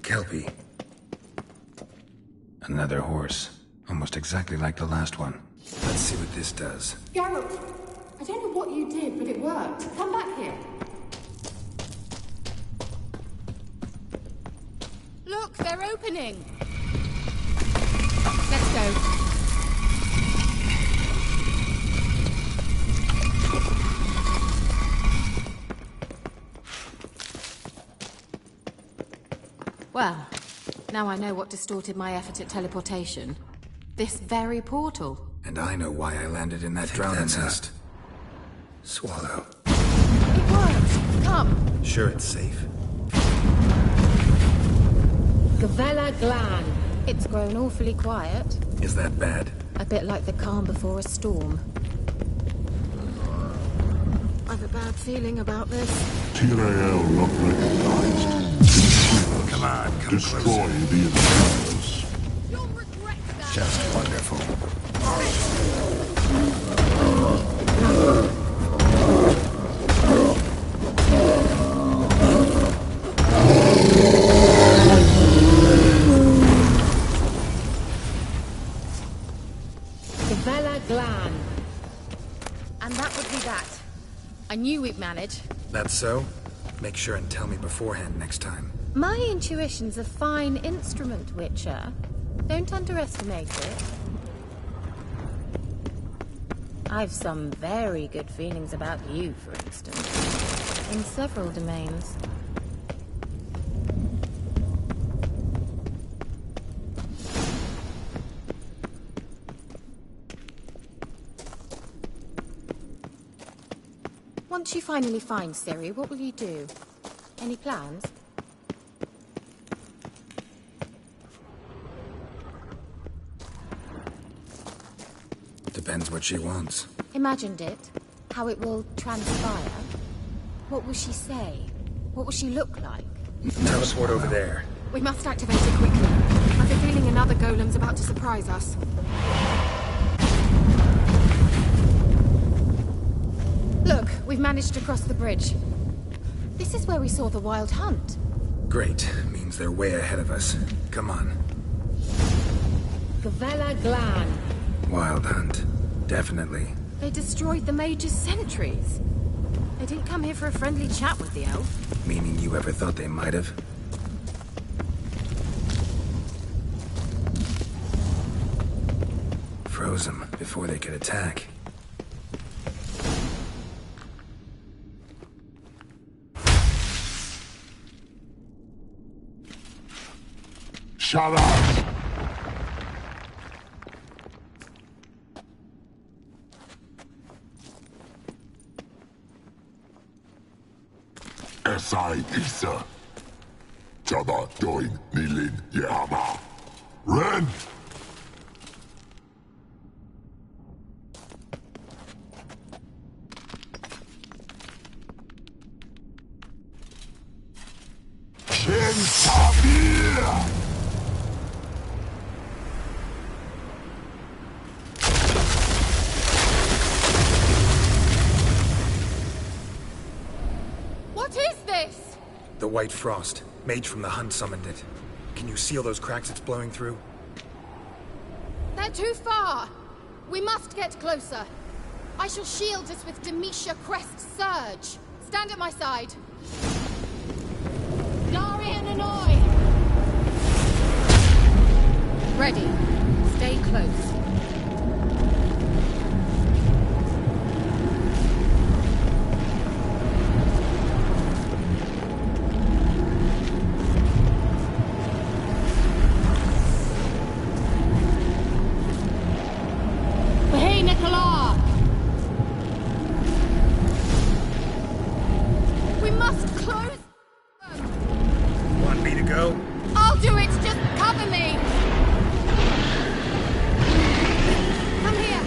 Kelpie. Another horse. Almost exactly like the last one. Let's see what this does. Geralt, I don't know what you did, but it worked. Come back here. Look, they're opening. Let's go. Well, now I know what distorted my effort at teleportation. This very portal. And I know why I landed in that drowning nest. Swallow. It worked! Come! Sure it's safe. Gavella Glan. It's grown awfully quiet. Is that bad? A bit like the calm before a storm. I've a bad feeling about this. Tyrell not recognized. Come on, come Destroy closer. the intruders. Just wonderful. Gavella Glan. And that would be that. I knew we'd manage. That's so? Make sure and tell me beforehand next time. My intuition's a fine instrument, Witcher. Don't underestimate it. I've some very good feelings about you, for instance. In several domains. Once you finally find Ciri, what will you do? Any plans? Depends what she wants. Imagined it. How it will transpire. What will she say? What will she look like? Teleport over there. We must activate it quickly. I've a feeling another golem's about to surprise us. Look, we've managed to cross the bridge. This is where we saw the wild hunt. Great. Means they're way ahead of us. Come on. Gavella Glan. Wild hunt. Definitely. They destroyed the Mage's sentries. They didn't come here for a friendly chat with the elf. Meaning you ever thought they might have? Froze them before they could attack. Shut up! Esai Isa. Chada doing Nilin Yama. Ren! Shin Sabir! What is this? The White Frost. Mage from the hunt summoned it. Can you seal those cracks it's blowing through? They're too far. We must get closer. I shall shield us with Demetia Crest Surge. Stand at my side. Larian and Oi! Ready. Stay close. Hey, Nicola! We must close them. Want me to go? I'll do it. Just cover me. Come here.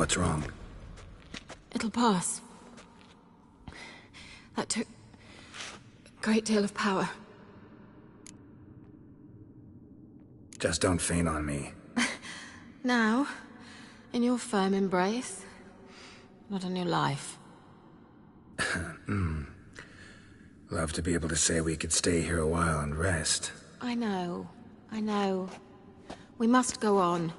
What's wrong? It'll pass. That took a great deal of power. Just don't faint on me. Now, in your firm embrace, not in your life. Love to be able to say we could stay here a while and rest. I know. We must go on.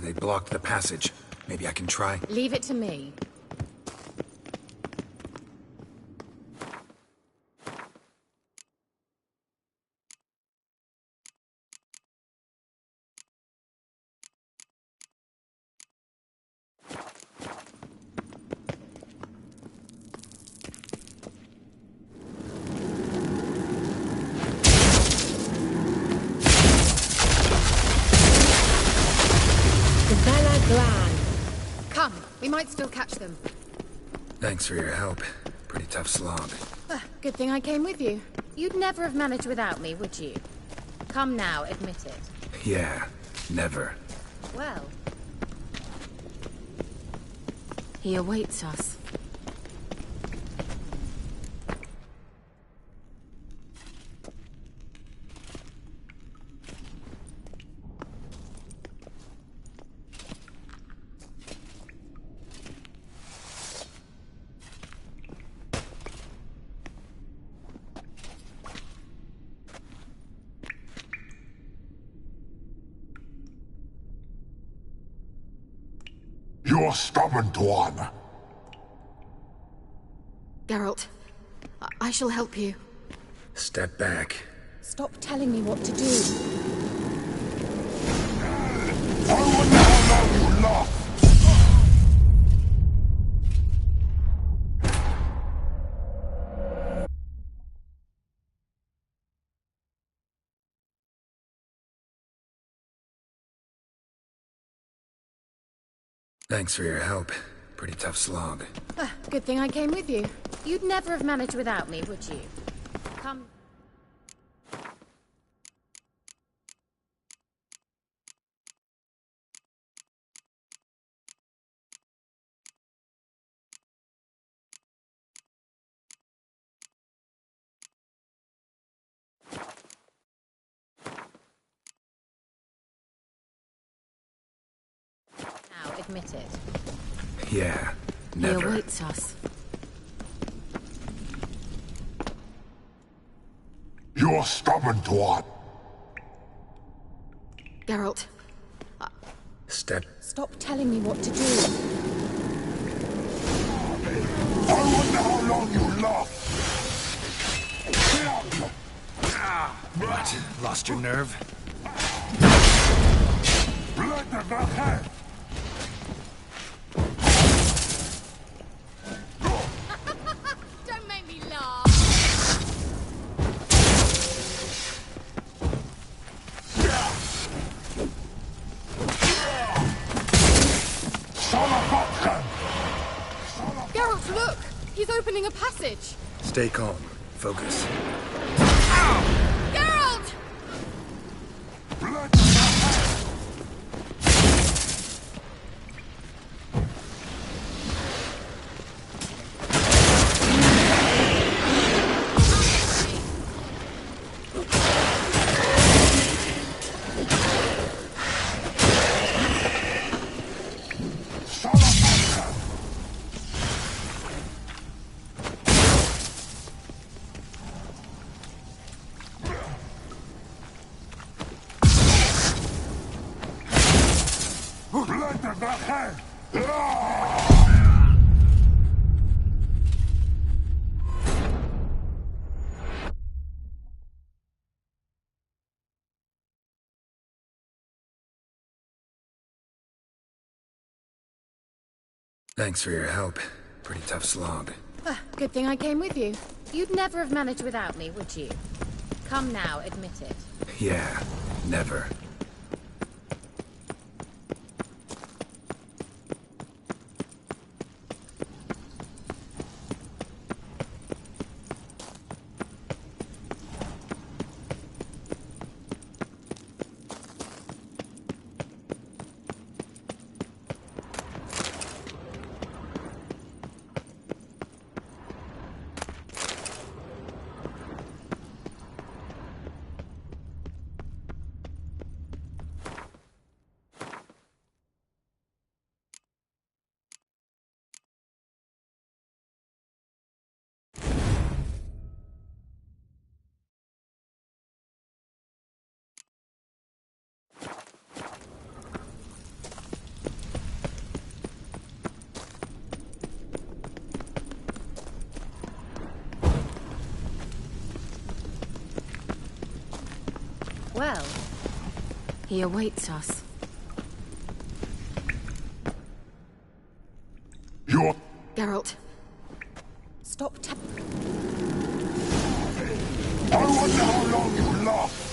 They blocked the passage. Maybe I can try. Leave it to me. Come, we might still catch them. Thanks for your help. Pretty tough slog. Good thing I came with you. You'd never have managed without me, would you? Come now, admit it. Yeah, never. Well, he awaits us. You're stubborn, one. Geralt, I shall help you. Step back. Stop telling me what to do. I wonder how long you last. Thanks for your help. Pretty tough slog. Good thing I came with you. You'd never have managed without me, would you? Come. Now, admit it. Yeah, never. He awaits us. You're stubborn, one. Geralt. Step. Stop telling me what to do. I wonder how long you last. What? Lost your nerve? Blood of the head. Don't make me laugh. Geralt, look! He's opening a passage. Stay calm. Focus. Geralt! Blood of the head. Thanks for your help. Pretty tough slog. Good thing I came with you. You'd never have managed without me, would you? Come now, admit it. Yeah, never. Well, he awaits us. You're... Geralt. Stop I wonder how long you last.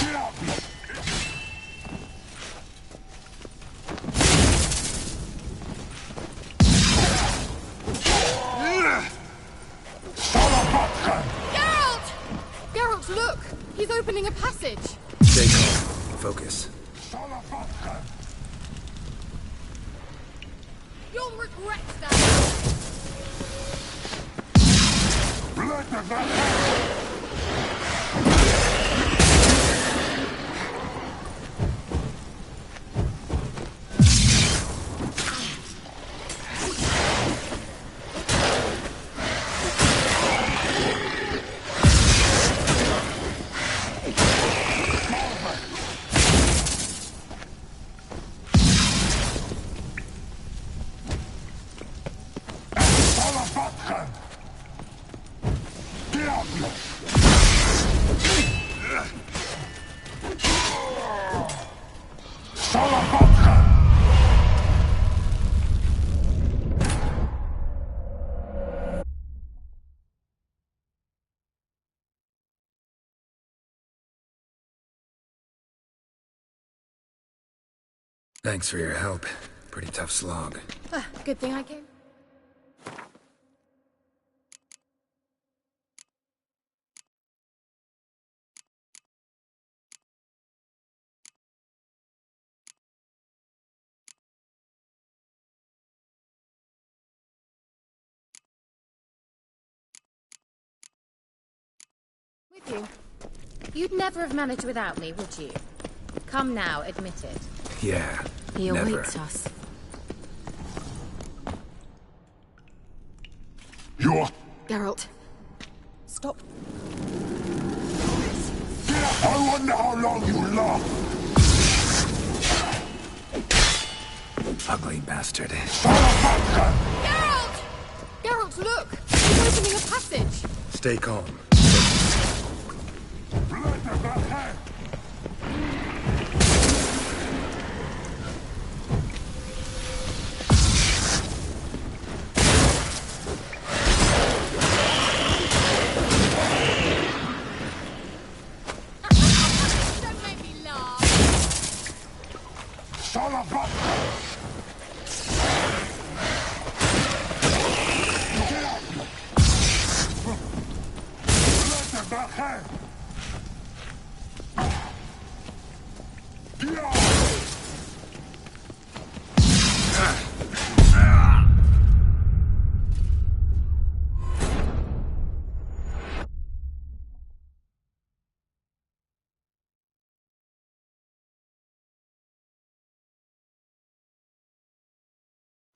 Get out! Geralt! Geralt, look! He's opening a passage. Stay calm. Focus. You'll regret that! Blood of that Thanks for your help. Pretty tough slog. Good thing I came. With you. You'd never have managed without me, would you? Come now, admit it. Yeah, He never. awaits us. You're... Geralt. Stop. I wonder how long you last. Ugly bastard. Geralt! Geralt, look! He's opening a passage. Stay calm. Blood of that hand. Don't make me laugh. Son of a... Blood of that hand.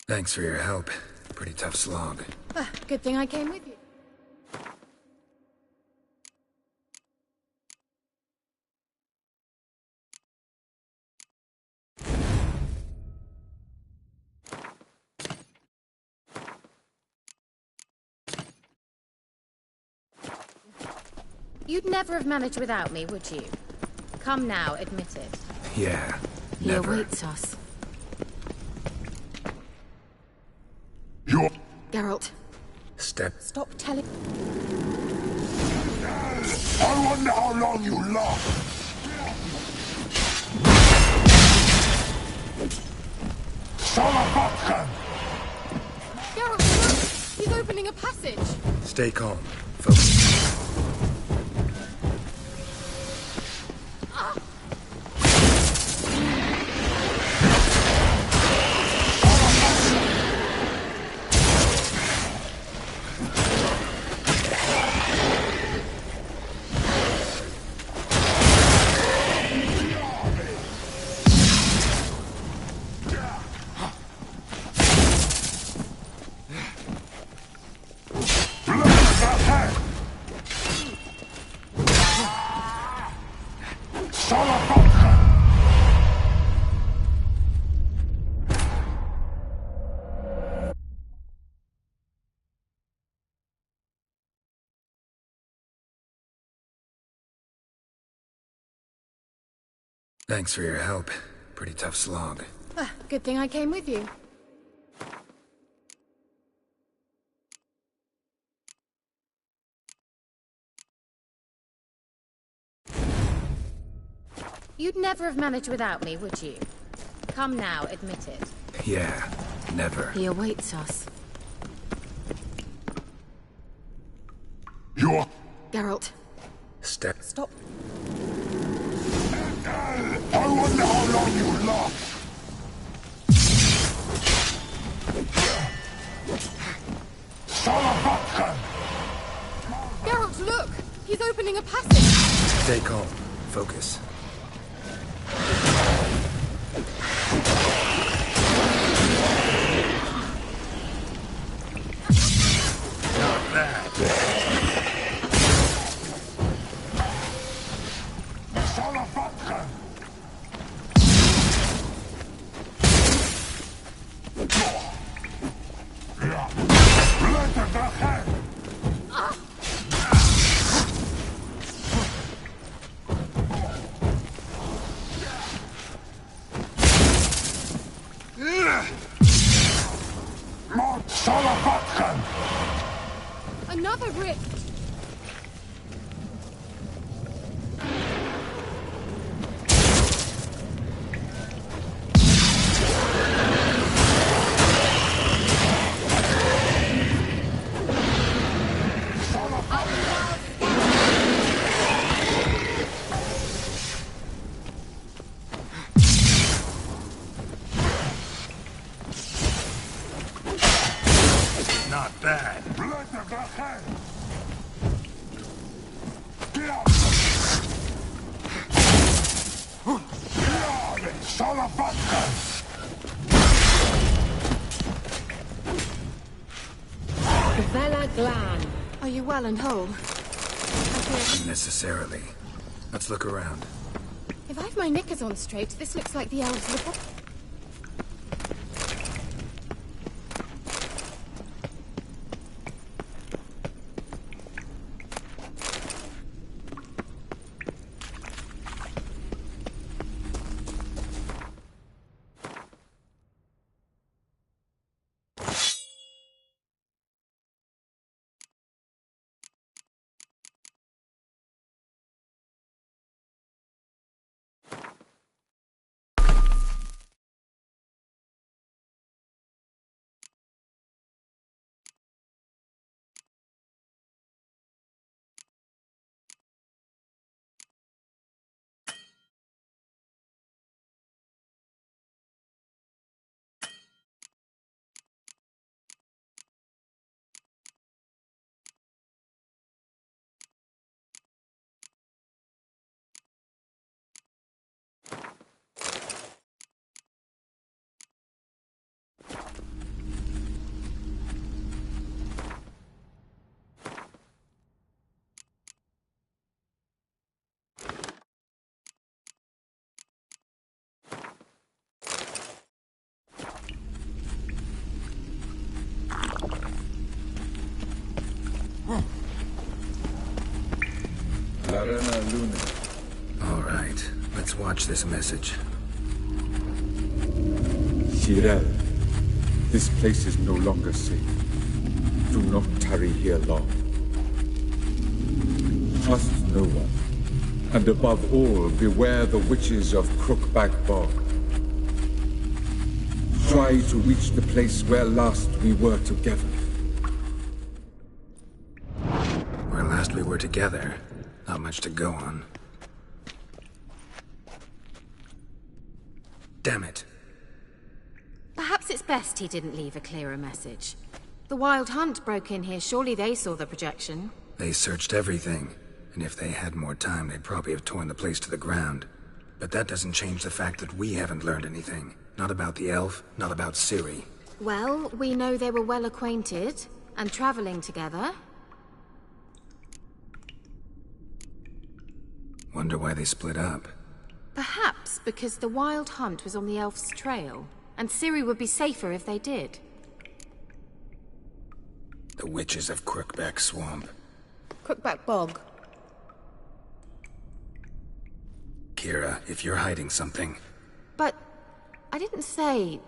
Thanks for your help. Pretty tough slog. Good thing I came with you. You'd never have managed without me, would you? Come now, admit it. Yeah, He never. awaits us. You're... Geralt. Step. Stop telling... I wonder how long you last. Son of a... Geralt, look! He's opening a passage. Stay calm. Focus. Thanks for your help. Pretty tough slog. Ah, good thing I came with you. You'd never have managed without me, would you? Come now, admit it. Yeah, never. He awaits us. You're... Geralt. Step. Stop. I wonder how long you last. Salavatkan! Geralt, look! He's opening a passage! Stay calm. Focus. Not bad. Salavatkan! Blätter the head! Mort Salavatkan! Another rift! Not bad. Blätter the head! Get up! Salavatkan! Vela Glan. Are you well and whole? Unnecessarily. Let's look around. If I've my knickers on straight, this looks like the elves' little... Larena Luna. All right, let's watch this message. Tyrell, this place is no longer safe. Do not tarry here long. Trust no one. And above all, beware the witches of Crookback Bog. Try to reach the place where last we were together. Where last we were together, not much to go on. Damn it. Perhaps it's best he didn't leave a clearer message. The Wild Hunt broke in here. Surely they saw the projection. They searched everything, and if they had more time, they'd probably have torn the place to the ground. But that doesn't change the fact that we haven't learned anything. Not about the elf, not about Ciri. Well, we know they were well acquainted and traveling together. Wonder why they split up. Perhaps because the Wild Hunt was on the elf's trail, and Ciri would be safer if they did. The witches of Crookback Swamp. Crookback Bog. Kira, if you're hiding something. But I didn't say...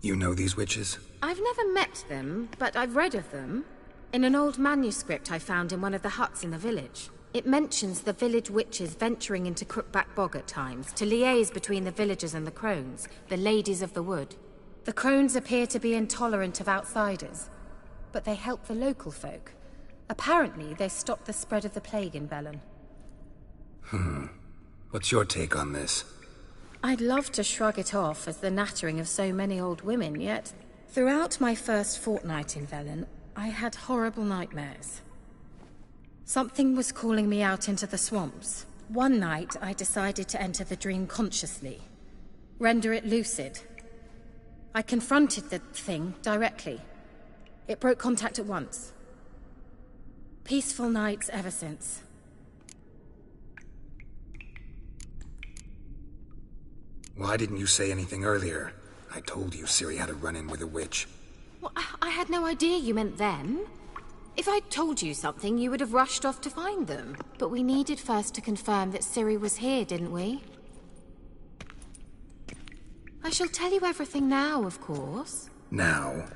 You know these witches? I've never met them, but I've read of them. In an old manuscript I found in one of the huts in the village. It mentions the village witches venturing into Crookback Bog at times to liaise between the villagers and the crones, the ladies of the wood. The crones appear to be intolerant of outsiders, but they help the local folk. Apparently, they stopped the spread of the plague in Bellon. What's your take on this? I'd love to shrug it off as the nattering of so many old women, yet throughout my first fortnight in Velen, I had horrible nightmares. Something was calling me out into the swamps. One night, I decided to enter the dream consciously, render it lucid. I confronted the thing directly. It broke contact at once. Peaceful nights ever since. Why didn't you say anything earlier? I told you Ciri had a run-in with a witch. Well, I had no idea you meant them. If I'd told you something, you would have rushed off to find them. But we needed first to confirm that Ciri was here, didn't we? I shall tell you everything now, of course. Now?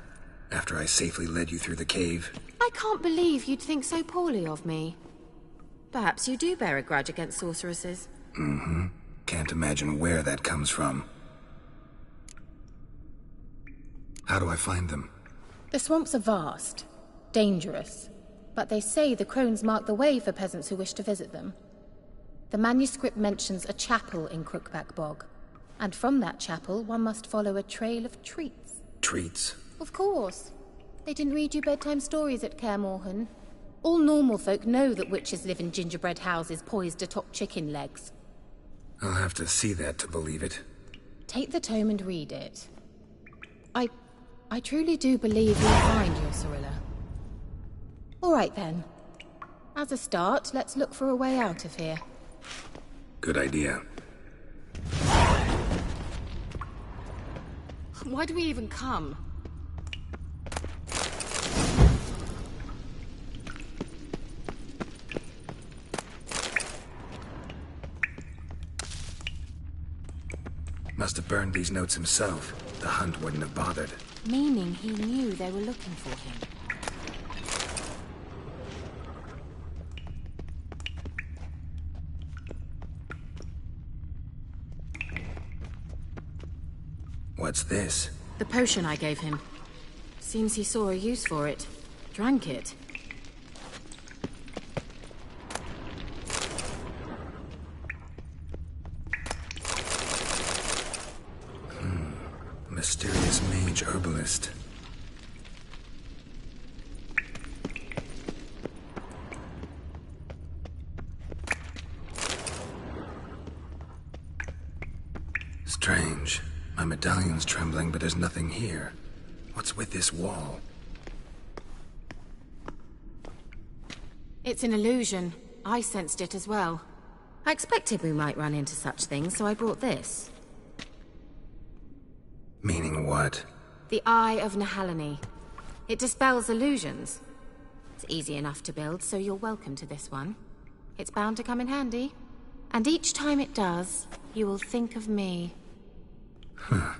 After I safely led you through the cave? I can't believe you'd think so poorly of me. Perhaps you do bear a grudge against sorceresses. Mm-hmm. Can't imagine where that comes from. How do I find them? The swamps are vast, dangerous, but they say the crones mark the way for peasants who wish to visit them. The manuscript mentions a chapel in Crookback Bog, and from that chapel one must follow a trail of treats. Treats? Of course. They didn't read you bedtime stories at Kaer Morhen. All normal folk know that witches live in gingerbread houses poised atop chicken legs. I'll have to see that to believe it. Take the tome and read it. I truly do believe you'll find your Cirilla. All right then. As a start, let's look for a way out of here. Good idea. Why do we even come? Must have burned these notes himself. The hunt wouldn't have bothered. Meaning he knew they were looking for him. What's this? The potion I gave him. Seems he saw a use for it. Drank it. Mysterious mage herbalist. Strange. My medallion's trembling, but there's nothing here. What's with this wall? It's an illusion. I sensed it as well. I expected we might run into such things, so I brought this. Meaning what? The Eye of Nahalani. It dispels illusions. It's easy enough to build, so you're welcome to this one. It's bound to come in handy. And each time it does, you will think of me. Huh.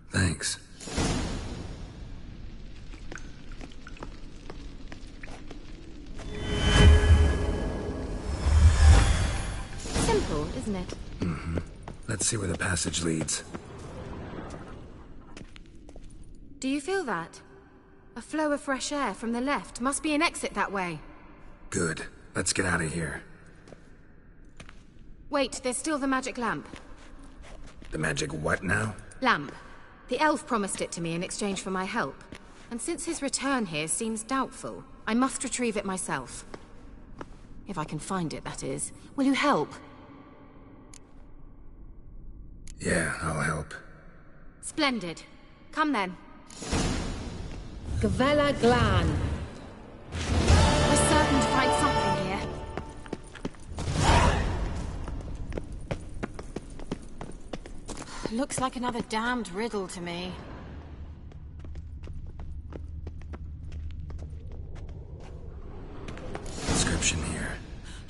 Thanks. Simple, isn't it? Mm-hmm. Let's see where the passage leads. Do you feel that? A flow of fresh air from the left. Must be an exit that way. Good. Let's get out of here. Wait, there's still the magic lamp. The magic what now? Lamp. The elf promised it to me in exchange for my help. And since his return here seems doubtful, I must retrieve it myself. If I can find it, that is. Will you help? Yeah, I'll help. Splendid. Come then. Gavella Glan. We're certain to find something here. Looks like another damned riddle to me.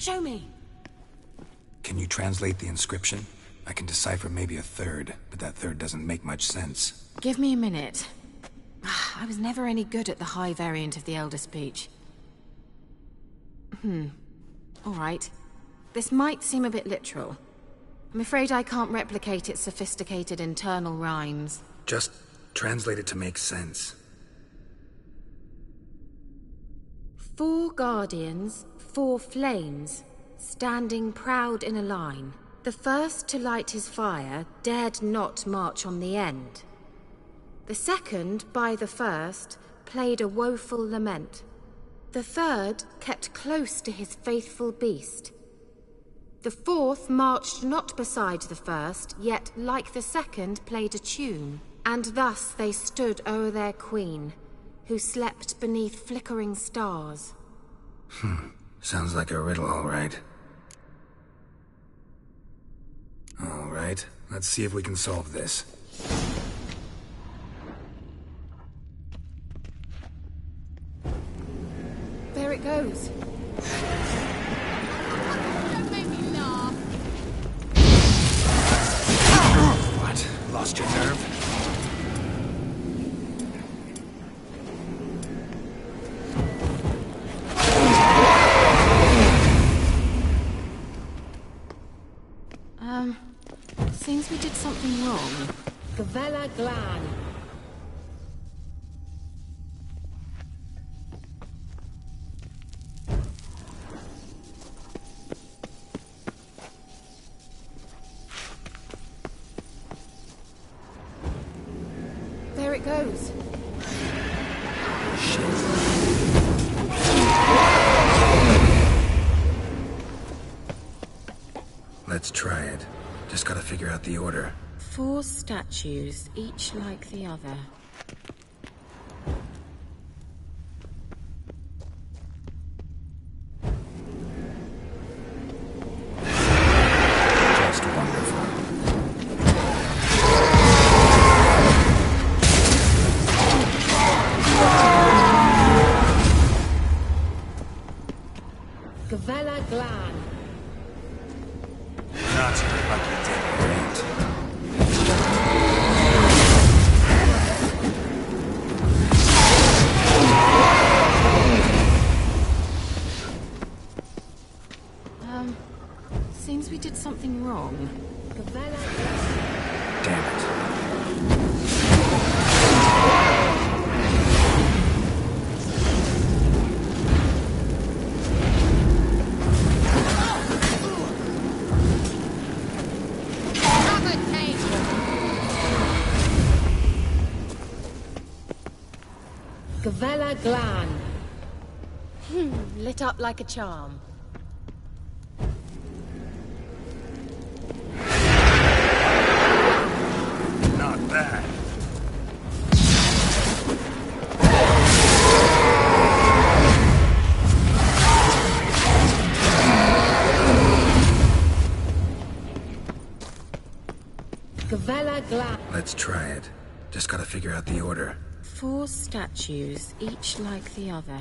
Show me. Can you translate the inscription? I can decipher maybe a third, but that third doesn't make much sense. Give me a minute. I was never any good at the high variant of the Elder speech. Alright. This might seem a bit literal. I'm afraid I can't replicate its sophisticated internal rhymes. Just translate it to make sense. 4 guardians, 4 flames, standing proud in a line. The first to light his fire dared not march on the end. The second, by the first, played a woeful lament. The third kept close to his faithful beast. The fourth marched not beside the first, yet, like the second, played a tune. And thus they stood o'er their queen, who slept beneath flickering stars. Sounds like a riddle, all right. All right, let's see if we can solve this. There it goes. Don't make me laugh. What? Lost your nerve? Seems we did something wrong. Gavella Glan. There it goes. Let's try it. Just gotta figure out the order. 4 statues, each like the other. Just wonderful. Gavella Glan. Not like you did great. Seems we did something wrong. Gavella Glan. Damn it. Gavella Glan. Lit up like a charm. Not bad. Gavella Glan. Let's try it. Just gotta figure out the order. 4 statues, each like the other.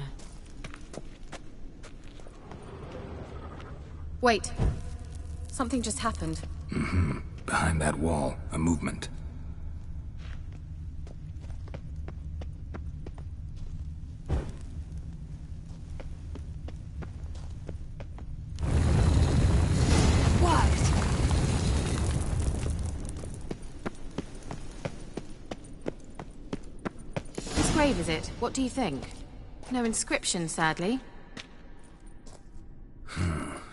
Wait. Something just happened. Behind that wall, a movement. Whose grave is it? What do you think? No inscription, sadly.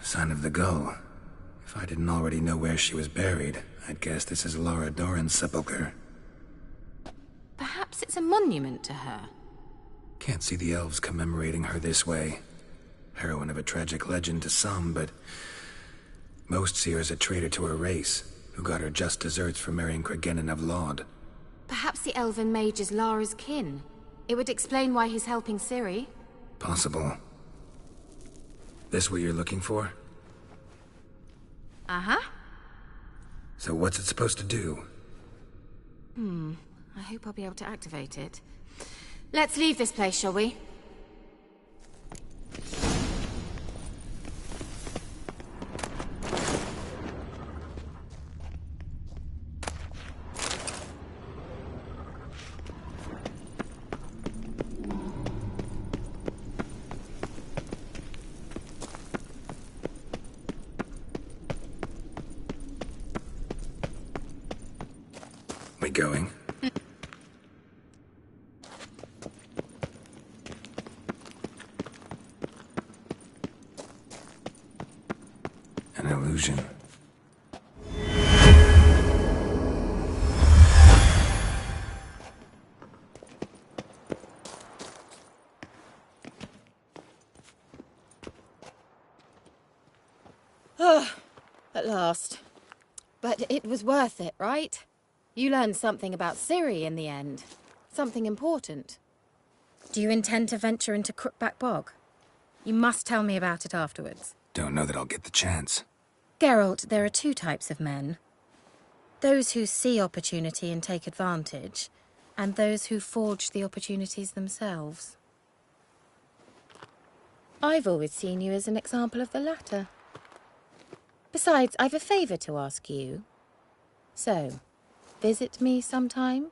Sign of the gull. If I didn't already know where she was buried, I'd guess this is Laura Doran's sepulcher. Perhaps it's a monument to her. Can't see the elves commemorating her this way. Heroine of a tragic legend to some, but most see her as a traitor to her race, who got her just deserts for marrying Cregennan of Laud. Perhaps the elven mage is Lara's kin. It would explain why he's helping Ciri. Possible. This what you're looking for? Uh-huh. So what's it supposed to do? I hope I'll be able to activate it. Let's leave this place, shall we? going. An illusion. At last. But it was worth it, right? You learned something about Ciri in the end. Something important. Do you intend to venture into Crookback Bog? You must tell me about it afterwards. Don't know that I'll get the chance. Geralt, there are two types of men. Those who see opportunity and take advantage, and those who forge the opportunities themselves. I've always seen you as an example of the latter. Besides, I've a favour to ask you. So, visit me sometime?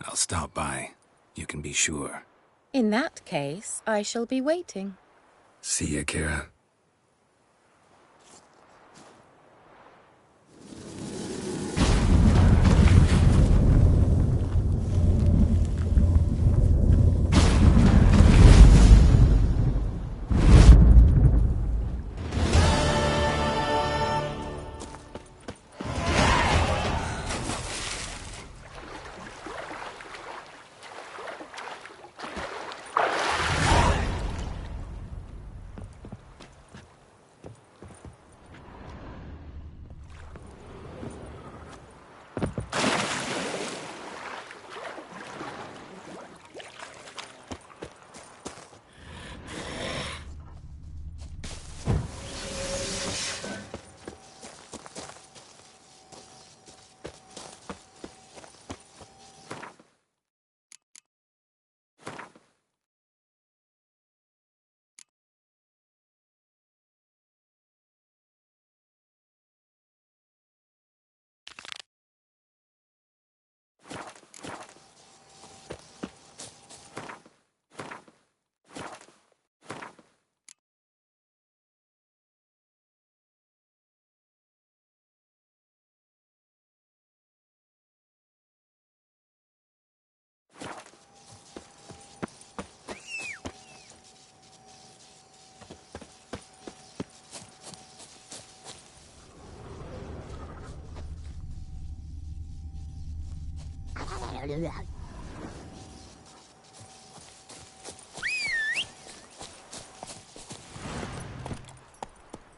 I'll stop by. You can be sure. In that case, I shall be waiting. See ya, Kira.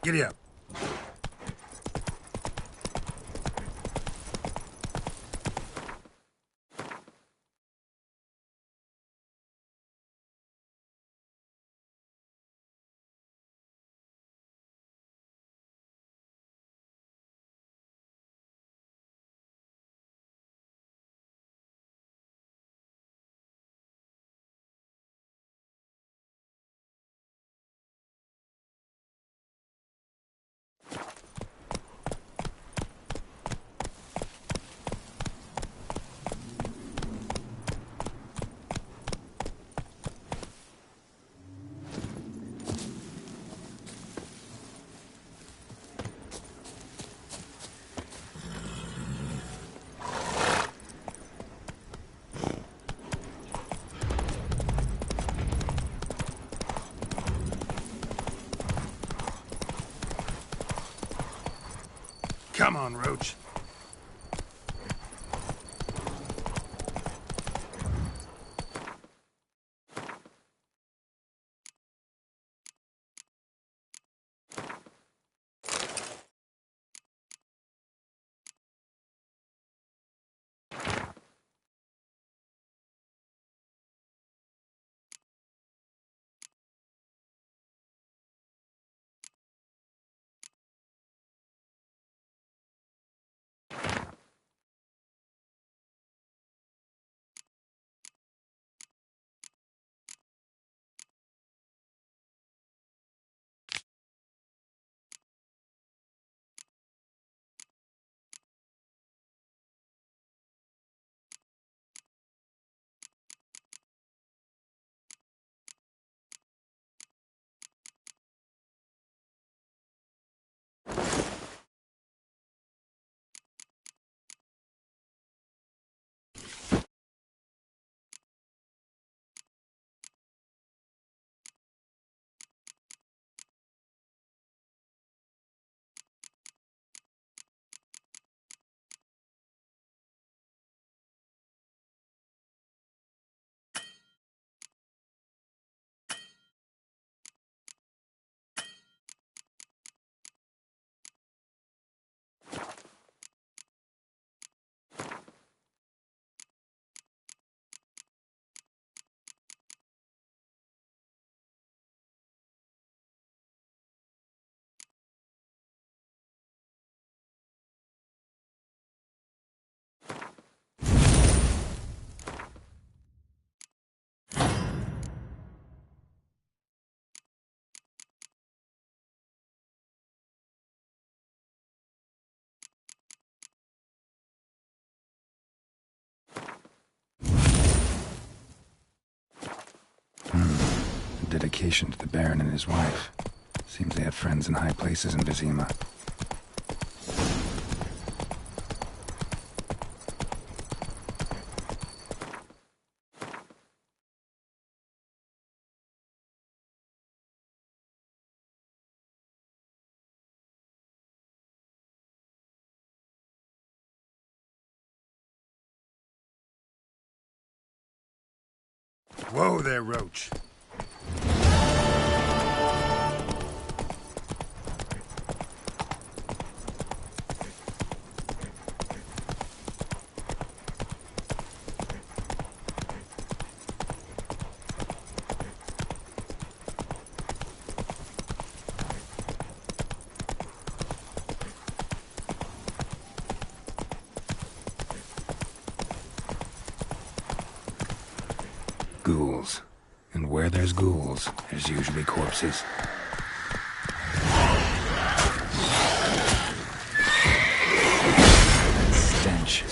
Giddy up. Come on, Roach. Dedication to the Baron and his wife. Seems they had friends in high places in Vizima. Whoa there, Roach. Ghouls. And where there's ghouls, there's usually corpses. Stench.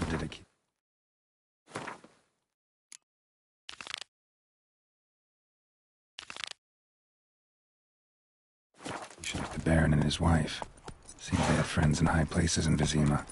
Dedication to the Baron and his wife. Seems they had friends in high places in Vizima.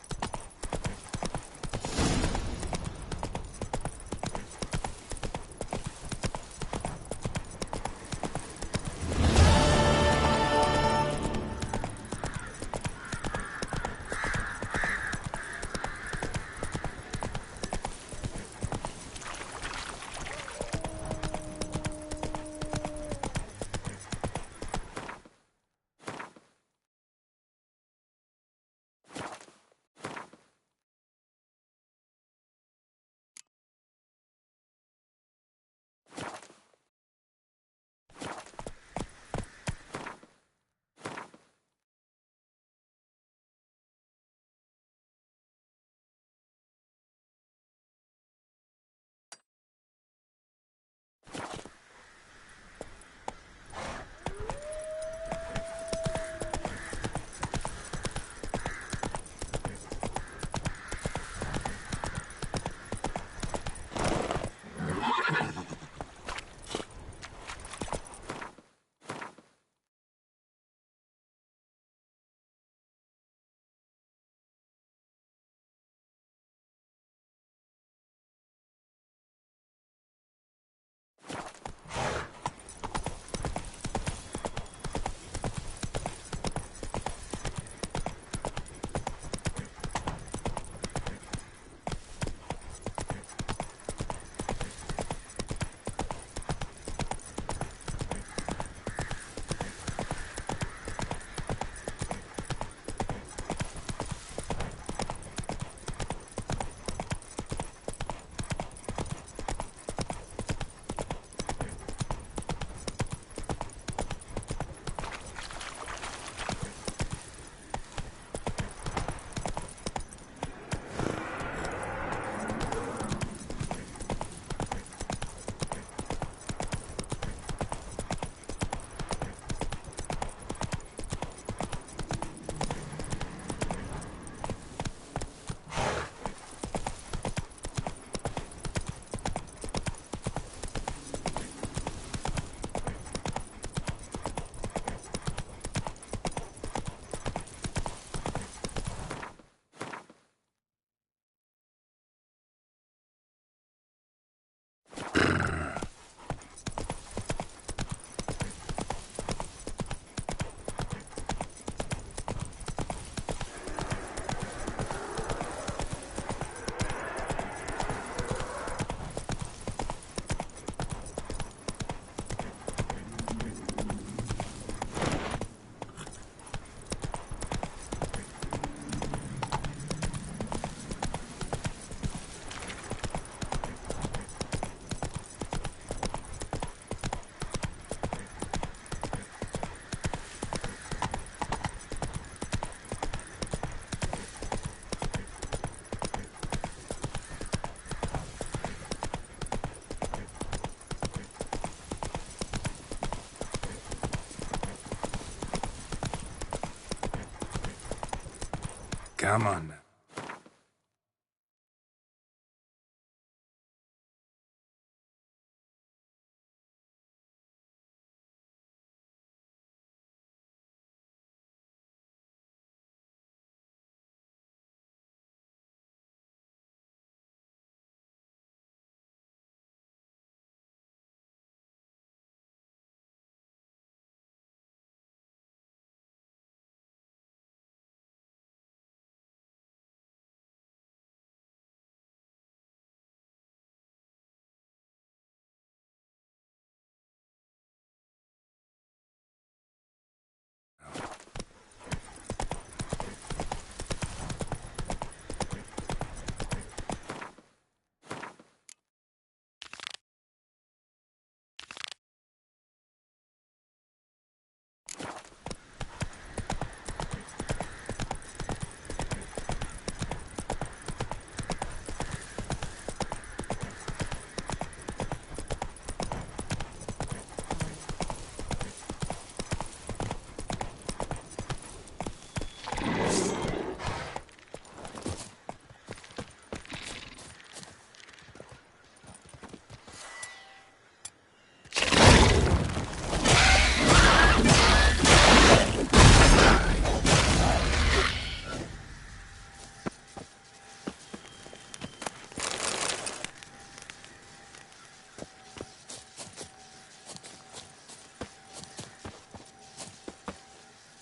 Come on now.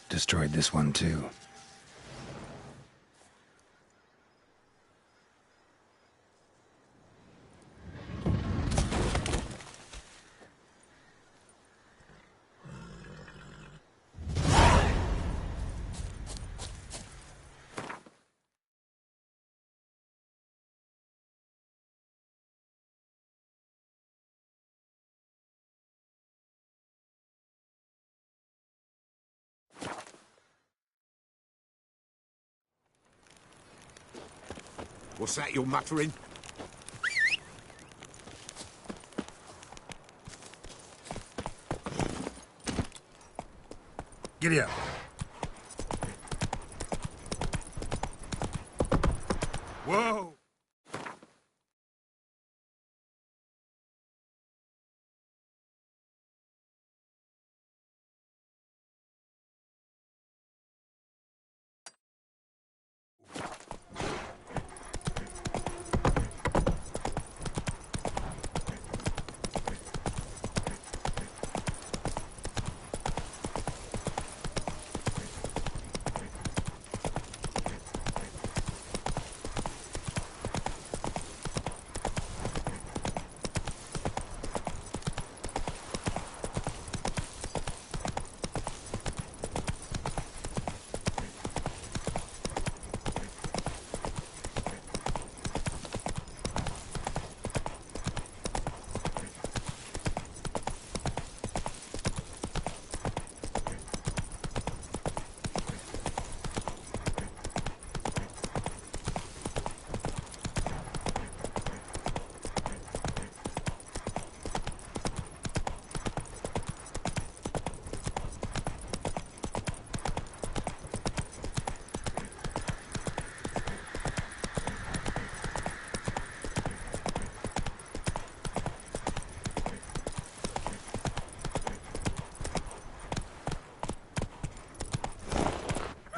Destroyed this one too. What's that you're muttering? Giddy up. Whoa!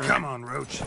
Come on, Roach.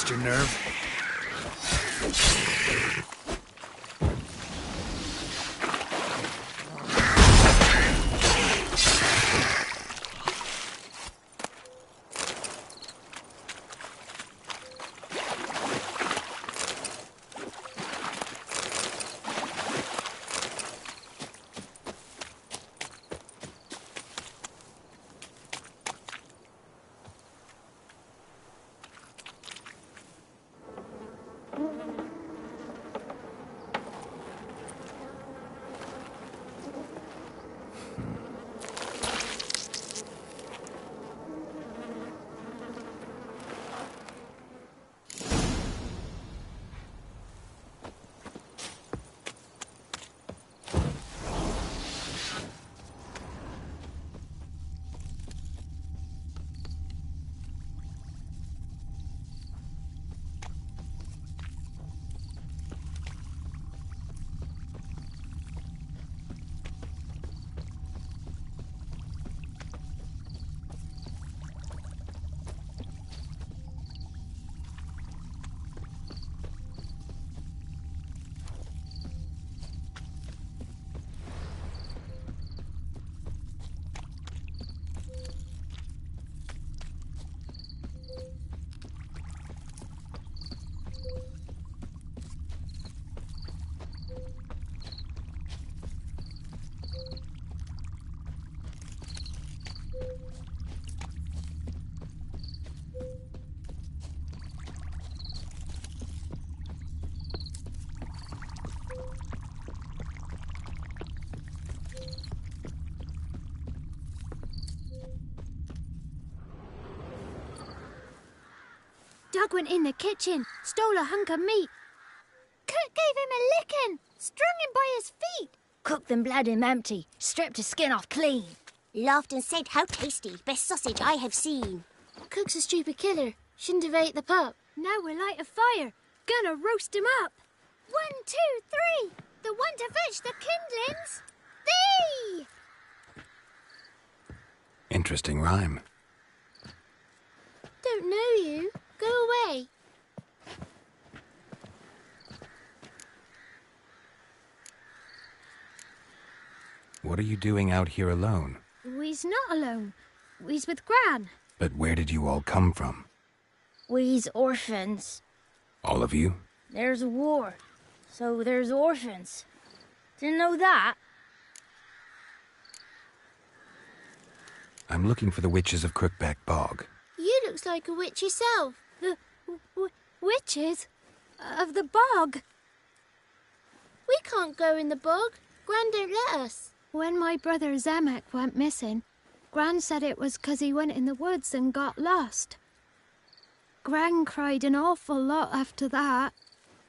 test your nerve? Doug went in the kitchen, stole a hunk of meat. Cook gave him a licking, strung him by his feet. Cooked and bled him empty, stripped his skin off clean. Laughed and said, "How tasty, best sausage I have seen." Cook's a stupid killer, shouldn't have ate the pup. Now we'll light a fire, gonna roast him up. 1, 2, 3, the one to fetch the kindlings. Thee! Interesting rhyme. Don't know you. Go away. What are you doing out here alone? We's not alone. We's with Gran. But where did you all come from? We's orphans. All of you? There's a war, so there's orphans. Didn't know that? I'm looking for the witches of Crookback Bog. You looks like a witch yourself. The witches of the bog. We can't go in the bog. Gran don't let us. When my brother Zemek went missing, Gran said it was 'cause he went in the woods and got lost. Gran cried an awful lot after that.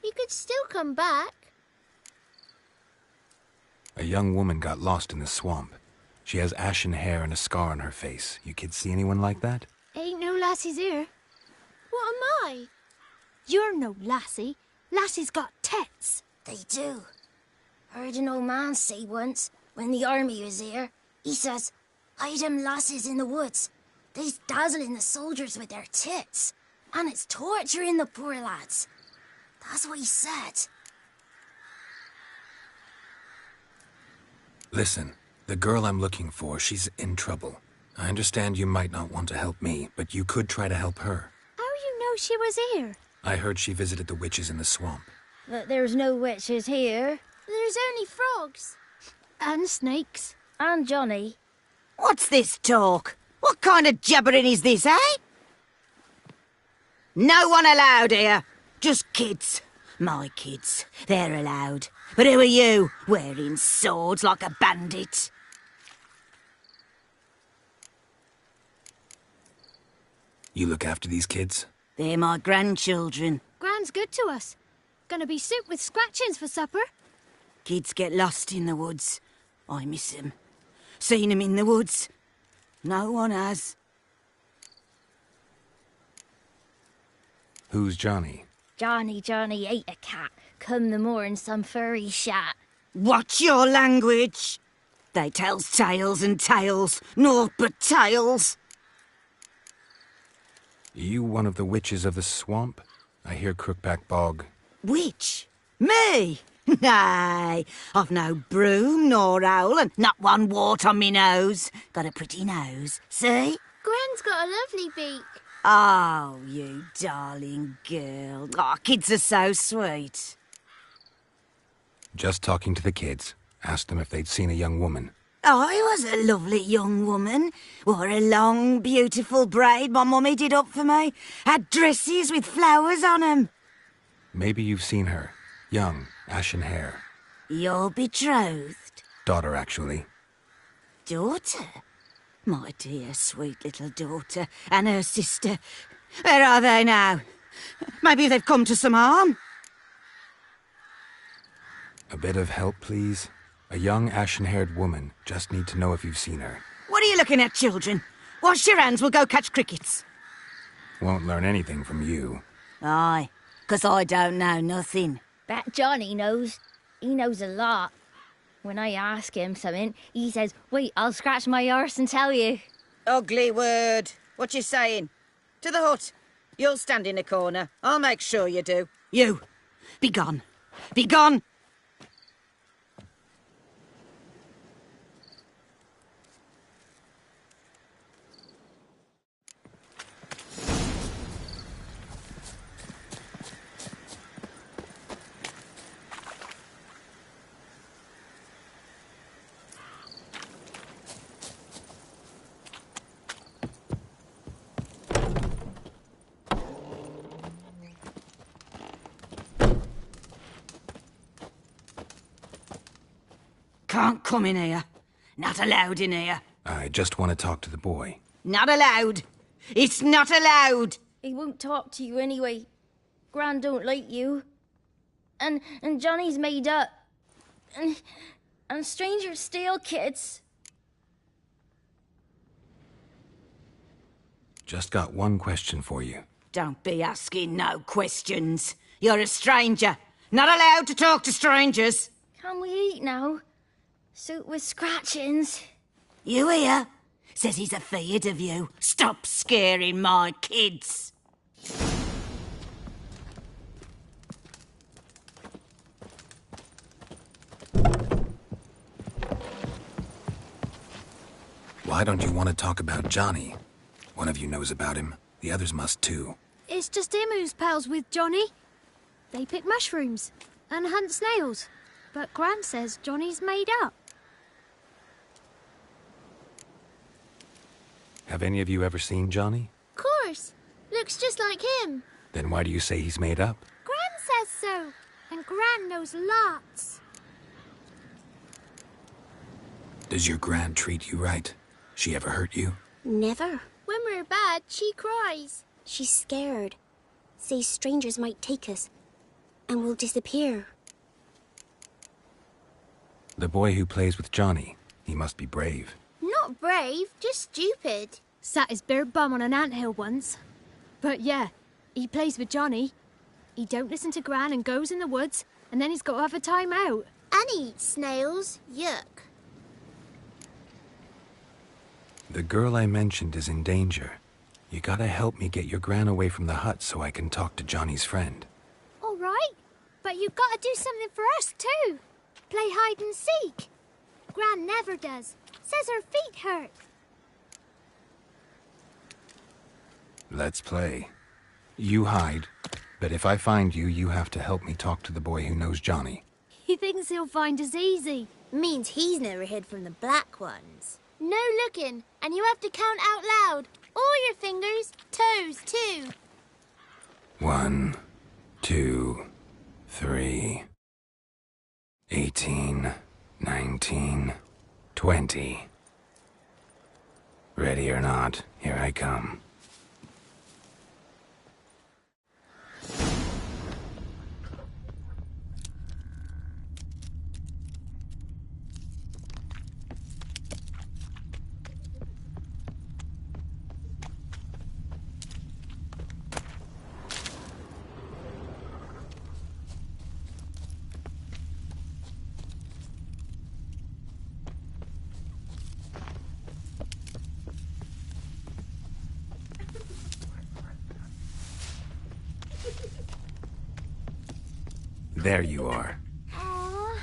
He could still come back. A young woman got lost in the swamp. She has ashen hair and a scar on her face. You kids see anyone like that? Ain't no lassies here. What am I? You're no lassie. Lassies got tits. They do. Heard an old man say once, when the army was here, he says, "Hide them lasses in the woods. They's dazzling the soldiers with their tits, and it's torturing the poor lads." That's what he said. Listen, the girl I'm looking for, she's in trouble. I understand you might not want to help me, but you could try to help her. How you know she was here? I heard she visited the witches in the swamp. But there's no witches here. There's only frogs. And snakes. And Johnny. What's this talk? What kind of jabbering is this, eh? No one allowed here. Just kids. My kids. They're allowed. But who are you, wearing swords like a bandit? You look after these kids? They're my grandchildren. Gran's good to us. Gonna be soup with scratchings for supper. Kids get lost in the woods. I miss 'em. Seen 'em in the woods. No one has. Who's Johnny? Johnny ate a cat. Come the more in some furry shat. Watch your language. They tells tales and tales, naught but tales. You one of the witches of the swamp? I hear Crookback Bog. Witch? Me? Nay, I've no broom nor owl and not one wart on me nose. Got a pretty nose, see? Gran's got a lovely beak. Oh, you darling girl. Oh, kids are so sweet. Just talking to the kids. Asked them if they'd seen a young woman. I was a lovely young woman. Wore a long, beautiful braid my mummy did up for me. Had dresses with flowers on 'em. Maybe you've seen her. Young, ashen hair. You're betrothed? Daughter, actually. Daughter? My dear, sweet little daughter and her sister. Where are they now? Maybe they've come to some harm? A bit of help, please? A young, ashen-haired woman. Just need to know if you've seen her. What are you looking at, children? Wash your hands, we'll go catch crickets. Won't learn anything from you. Aye, 'cause I don't know nothing. That Johnny knows. He knows a lot. When I ask him something, he says, wait, I'll scratch my arse and tell you. Ugly word. What you saying? To the hut. You'll stand in a corner. I'll make sure you do. You, be gone. Be gone! Can't come in here. Not allowed in here. I just want to talk to the boy. Not allowed. It's not allowed. He won't talk to you anyway. Gran don't like you. And Johnny's made up. And strangers steal kids. Just got one question for you. Don't be asking no questions. You're a stranger. Not allowed to talk to strangers. Can we eat now? Soup with scratchings. You hear? Says he's afeard of you. Stop scaring my kids. Why don't you want to talk about Johnny? One of you knows about him. The others must too. It's just him who's pals with Johnny. They pick mushrooms and hunt snails. But Gran says Johnny's made up. Have any of you ever seen Johnny? Course. Looks just like him. Then why do you say he's made up? Gran says so. And Gran knows lots. Does your Gran treat you right? She ever hurt you? Never. When we're bad, she cries. She's scared. Says strangers might take us. And we'll disappear. The boy who plays with Johnny, he must be brave. Not brave, just stupid. Sat his bare bum on an anthill once. But yeah, he plays with Johnny. He don't listen to Gran and goes in the woods, and then he's got to have a time out. And he eats snails. Yuck. The girl I mentioned is in danger. You gotta help me get your Gran away from the hut so I can talk to Johnny's friend. All right, but you've got to do something for us too. Play hide and seek. Gran never does. Says her feet hurt. Let's play. You hide, but if I find you, you have to help me talk to the boy who knows Johnny. He thinks he'll find us easy. Means he's never hid from the black ones. No looking, and you have to count out loud. All your fingers, toes too. 1, 2, 3, 18, 19, 20. Ready or not, here I come. There you are. Aww.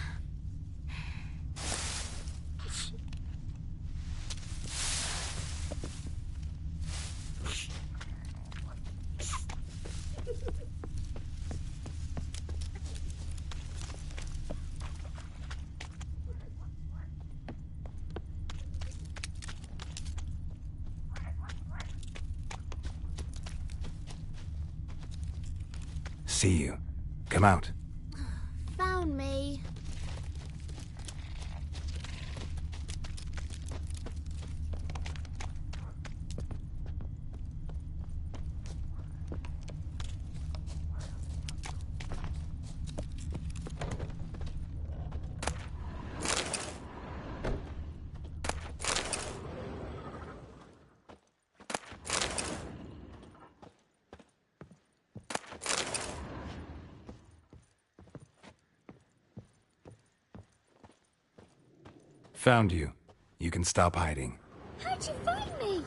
See you. Come out. Found me. Found you. You can stop hiding. How'd you find me?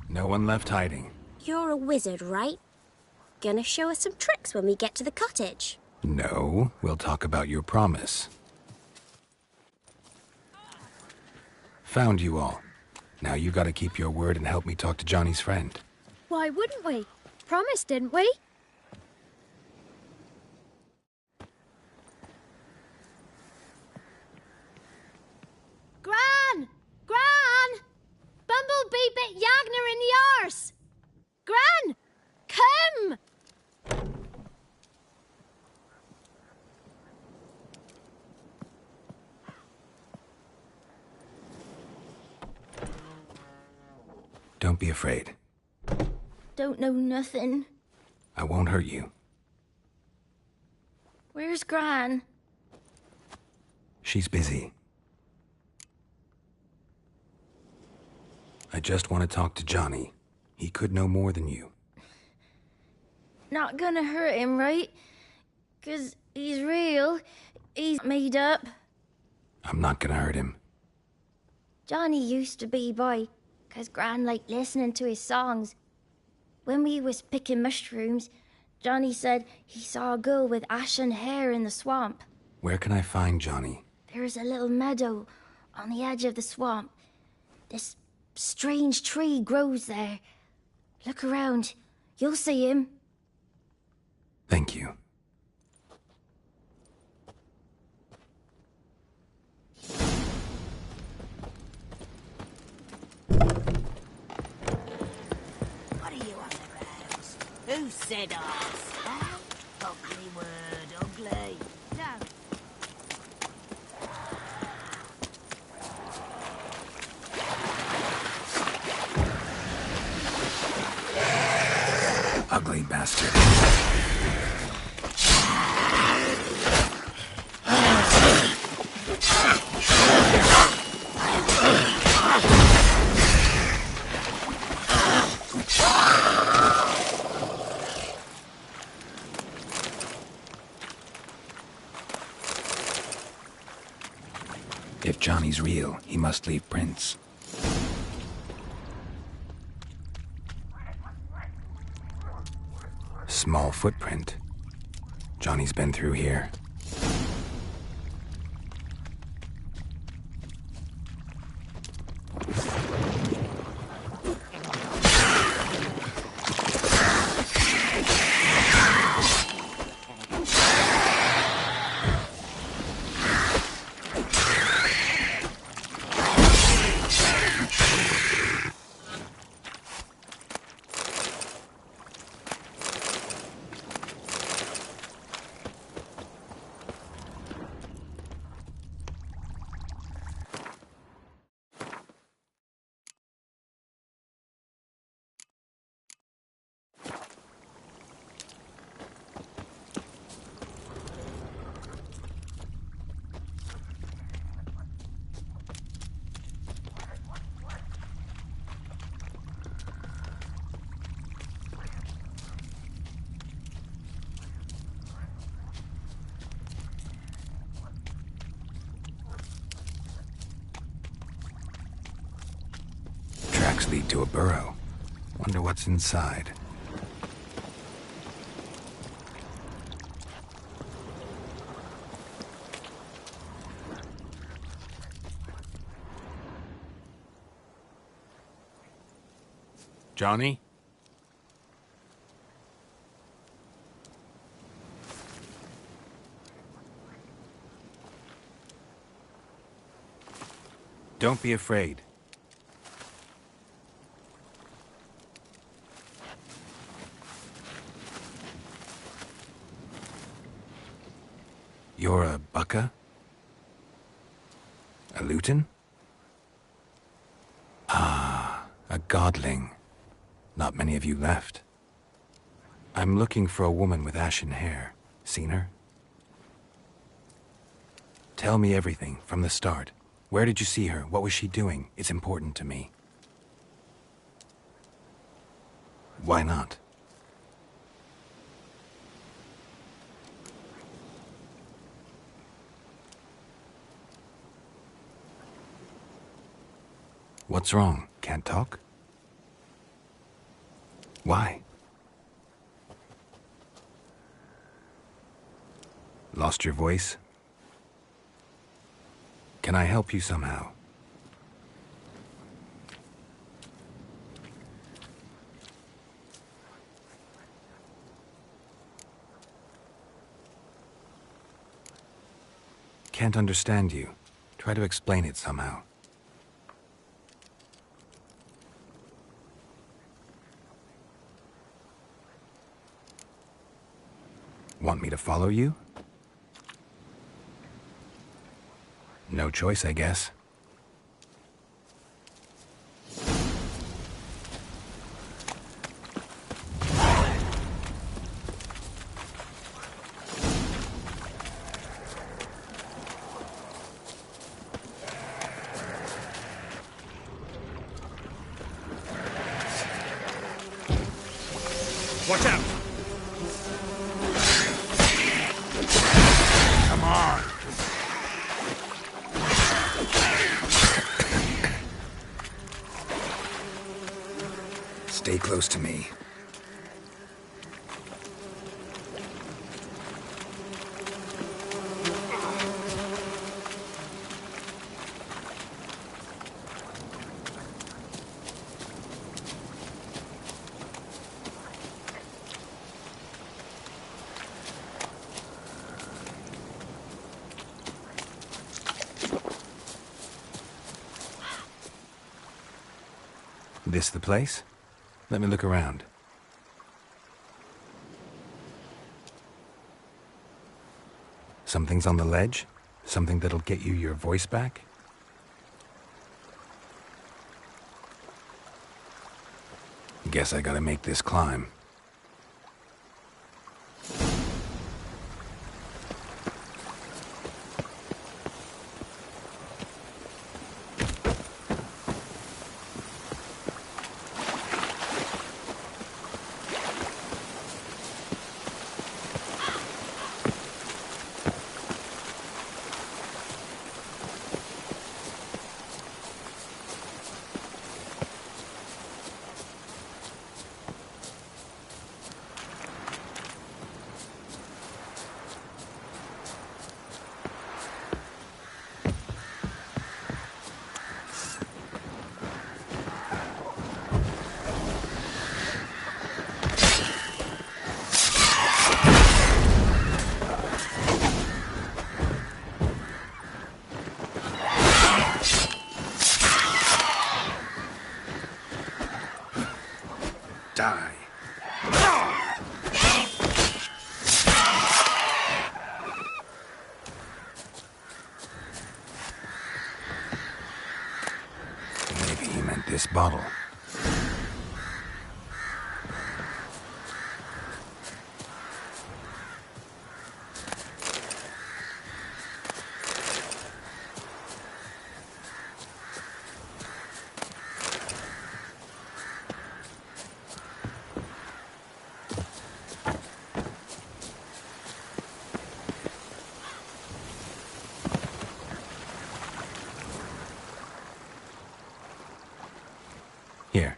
No one left hiding. You're a wizard, right? Gonna show us some tricks when we get to the cottage. No, we'll talk about your promise. Found you all. Now you gotta keep your word and help me talk to Johnny's friend. Why wouldn't we? Promised, didn't we? Gran! Gran! Bumblebee bit Yagner in the arse! Gran! Come! Don't be afraid. Don't know nothing. I won't hurt you. Where's Gran? She's busy. I just want to talk to Johnny. He could know more than you. Not gonna hurt him, right? 'Cause he's real. He's made up. I'm not gonna hurt him. Johnny used to be by 'cause Gran liked listening to his songs. When we was picking mushrooms, Johnny said he saw a girl with ashen hair in the swamp. Where can I find Johnny? There's a little meadow on the edge of the swamp. This strange tree grows there. Look around. You'll see him. Thank you. What are you on about? Who said us? Huh? Ugly word, ugly. Don't. Ugly bastard. If Johnny's real, he must leave prints. Small footprint. Johnny's been through here. Tracks lead to a burrow. Wonder what's inside. Johnny? Don't be afraid. You're a Bucka? A Luton? Ah, a godling. Not many of you left. I'm looking for a woman with ashen hair. Seen her? Tell me everything, from the start. Where did you see her? What was she doing? It's important to me. Why not? What's wrong? Can't talk? Why? Lost your voice? Can I help you somehow? Can't understand you. Try to explain it somehow. Want me to follow you? No choice, I guess. Watch out! Come on. close to me. This the place? Let me look around. Something's on the ledge? Something that'll get you your voice back? Guess I gotta make this climb. Die. Maybe he meant this bottle. Here.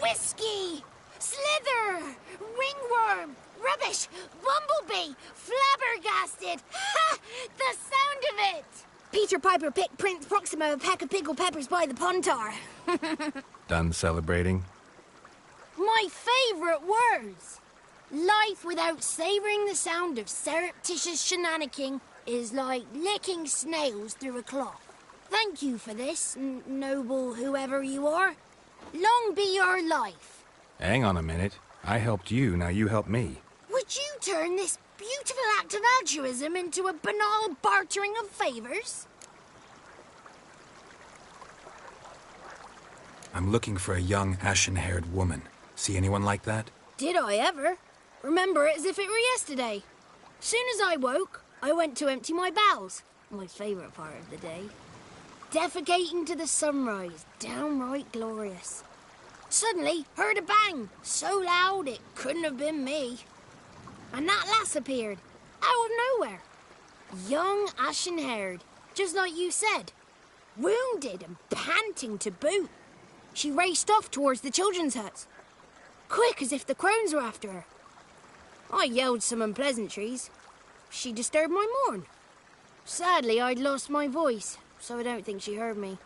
Whiskey! Slither! Ringworm! Rubbish! Bumblebee! Flabbergasted! Ha! The sound of it! Peter Piper picked Prince Proxima a pack of pickled peppers by the Pontar. Done celebrating? My favourite words! Life without savouring the sound of surreptitious shenanigans is like licking snails through a cloth. Thank you for this, noble whoever you are. Long be your life. Hang on a minute. I helped you, now you help me. Would you turn this beautiful act of altruism into a banal bartering of favours? I'm looking for a young, ashen-haired woman. See anyone like that? Did I ever? Remember it as if it were yesterday. Soon as I woke, I went to empty my bowels. My favourite part of the day. Defecating to the sunrise, downright glorious. Suddenly, heard a bang, so loud it couldn't have been me. And that lass appeared, out of nowhere. Young, ashen-haired, just like you said. Wounded and panting to boot. She raced off towards the children's huts. Quick as if the crones were after her. I yelled some unpleasantries. She disturbed my morn. Sadly, I'd lost my voice, so I don't think she heard me.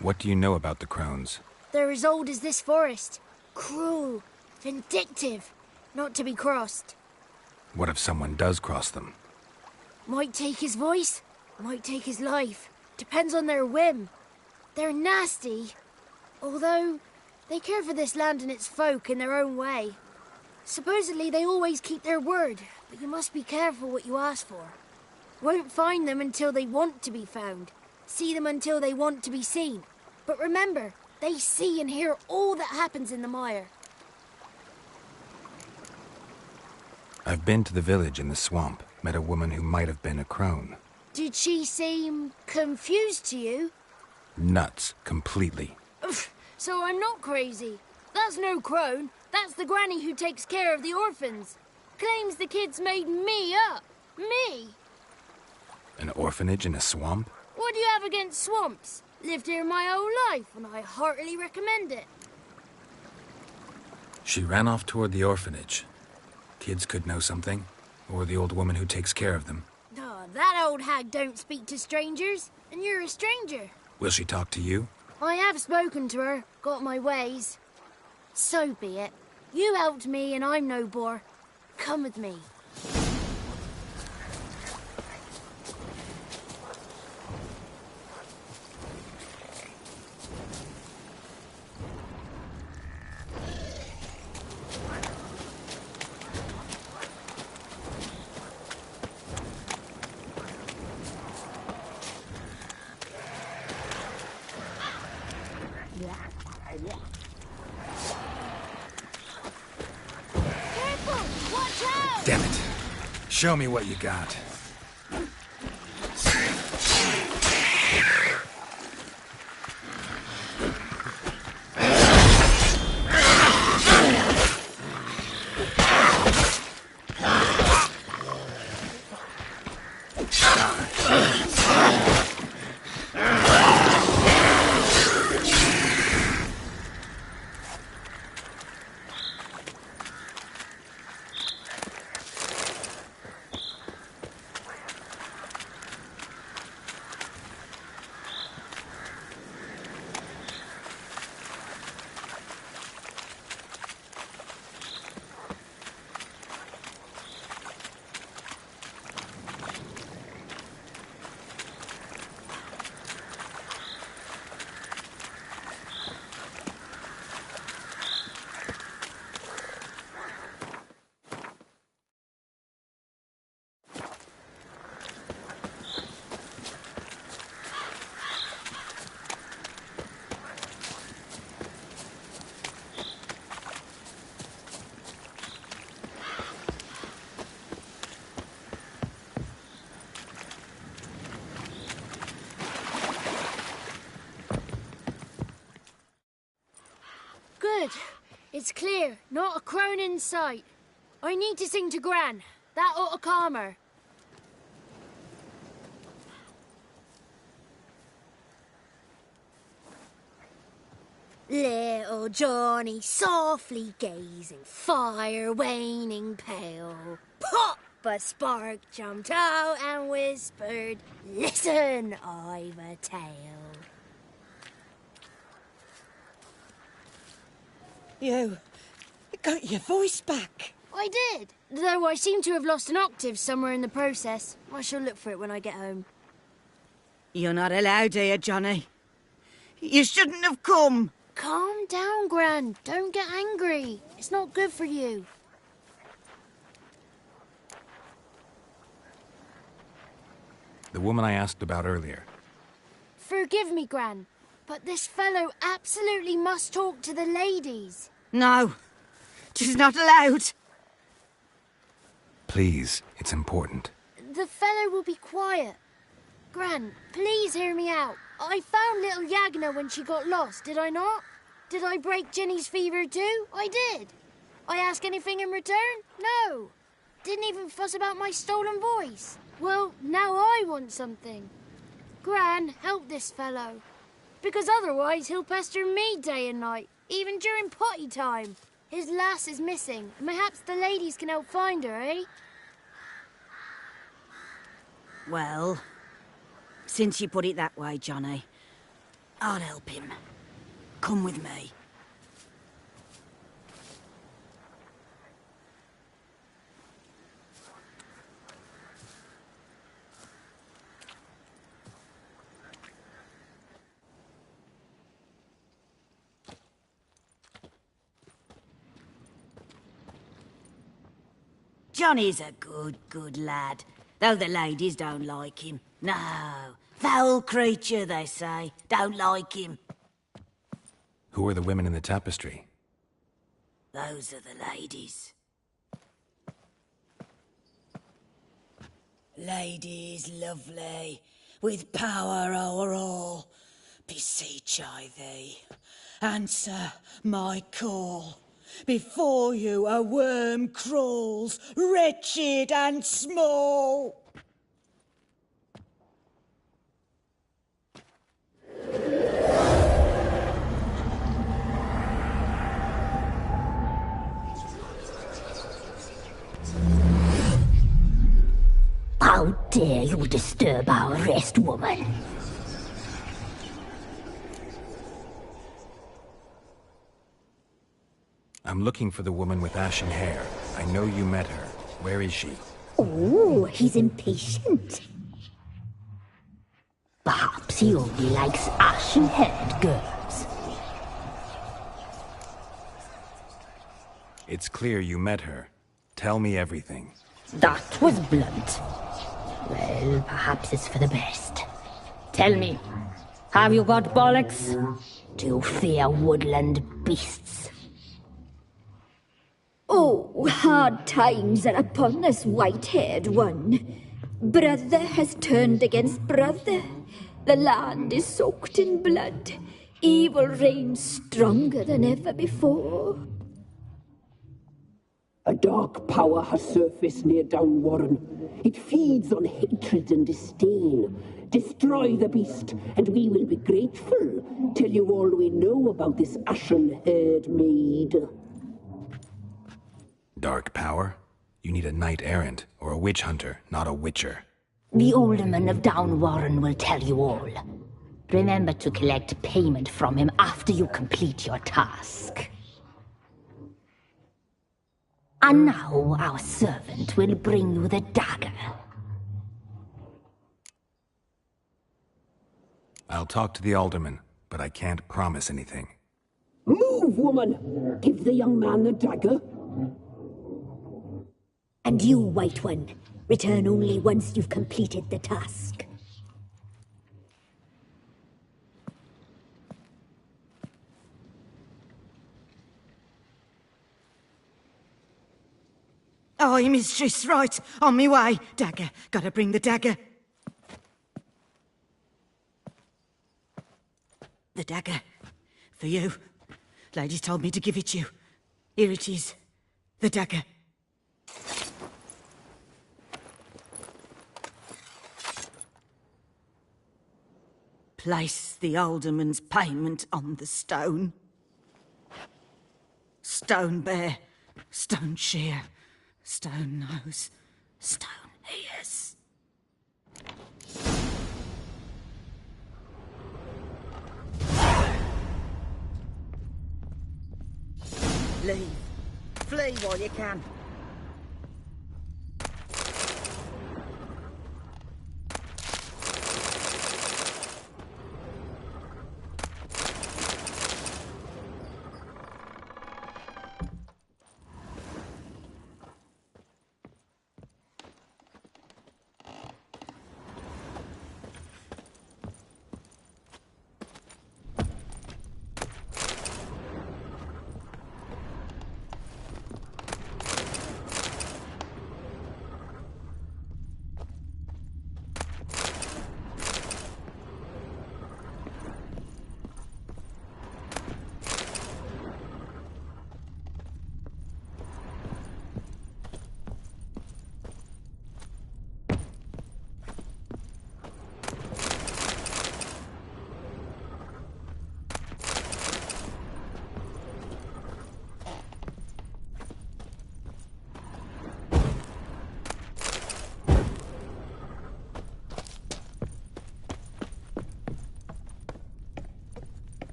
What do you know about the crones? They're as old as this forest. Cruel, vindictive, not to be crossed. What if someone does cross them? Might take his voice, might take his life. Depends on their whim. They're nasty, although they care for this land and its folk in their own way. Supposedly they always keep their word, but you must be careful what you ask for. Won't find them until they want to be found. See them until they want to be seen. But remember, They see and hear all that happens in the mire. I've been to the village in the swamp, met a woman who might have been a crone. Did she seem confused to you? Nuts, completely. So I'm not crazy. That's no crone. That's the granny who takes care of the orphans. Claims the kids made me up. Me! An orphanage in a swamp? What do you have against swamps? Lived here my whole life, and I heartily recommend it. She ran off toward the orphanage. Kids could know something, or the old woman who takes care of them. Oh, that old hag don't speak to strangers, and you're a stranger. Will she talk to you? I have spoken to her, got my ways. So be it. You helped me, and I'm no bore. Come with me. Careful! Watch out! Damn it. Show me what you got. Good. It's clear. Not a crone in sight. I need to sing to Gran. That ought to calm her. Little Johnny softly gazing, fire waning pale. Pop! A spark jumped out and whispered, "Listen, I've a tale." You got your voice back. I did, though I seem to have lost an octave somewhere in the process. I shall look for it when I get home. You're not allowed here, Johnny. You shouldn't have come. Calm down, Gran. Don't get angry. It's not good for you. The woman I asked about earlier. Forgive me, Gran, but this fellow absolutely must talk to the ladies. No, she's not allowed. Please, it's important. The fellow will be quiet. Gran, please hear me out. I found little Yagna when she got lost, did I not? Did I break Jenny's fever too? I did. I ask anything in return? No. Didn't even fuss about my stolen voice. Well, now I want something. Gran, help this fellow. Because otherwise he'll pester me day and night, even during potty time. His lass is missing. Perhaps the ladies can help find her, eh? Well, since you put it that way, Johnny, I'll help him. Come with me. Johnny's a good lad, though the ladies don't like him. No, foul creature, they say. Don't like him. Who are the women in the tapestry? Those are the ladies. Ladies lovely, with power o'er all, beseech I thee, answer my call. Before you a worm crawls, wretched and small. How dare you disturb our rest, woman? I'm looking for the woman with ashen hair. I know you met her. Where is she? Oh, he's impatient. Perhaps he only likes ashen-haired girls. It's clear you met her. Tell me everything. That was blunt. Well, perhaps it's for the best. Tell me, have you got bollocks? Do you fear woodland beasts? Oh, hard times are upon us, white-haired one. Brother has turned against brother. The land is soaked in blood. Evil reigns stronger than ever before. A dark power has surfaced near Downwarren. It feeds on hatred and disdain. Destroy the beast, and we will be grateful. Tell you all we know about this ashen-haired maid. Dark power? You need a knight-errant or a witch hunter, not a witcher. The alderman of Downwarren will tell you all. Remember to collect payment from him after you complete your task. And now our servant will bring you the dagger. I'll talk to the alderman, but I can't promise anything. Move, woman! Give the young man the dagger. And you, White One, return only once you've completed the task. Aye, mistress, right. On me way. Dagger. Gotta bring the dagger. The dagger. For you. Ladies told me to give it you. Here it is. The dagger. Place the alderman's payment on the stone. Stone bear. Stone shear. Stone nose, stone ears. Leave. Flee while you can.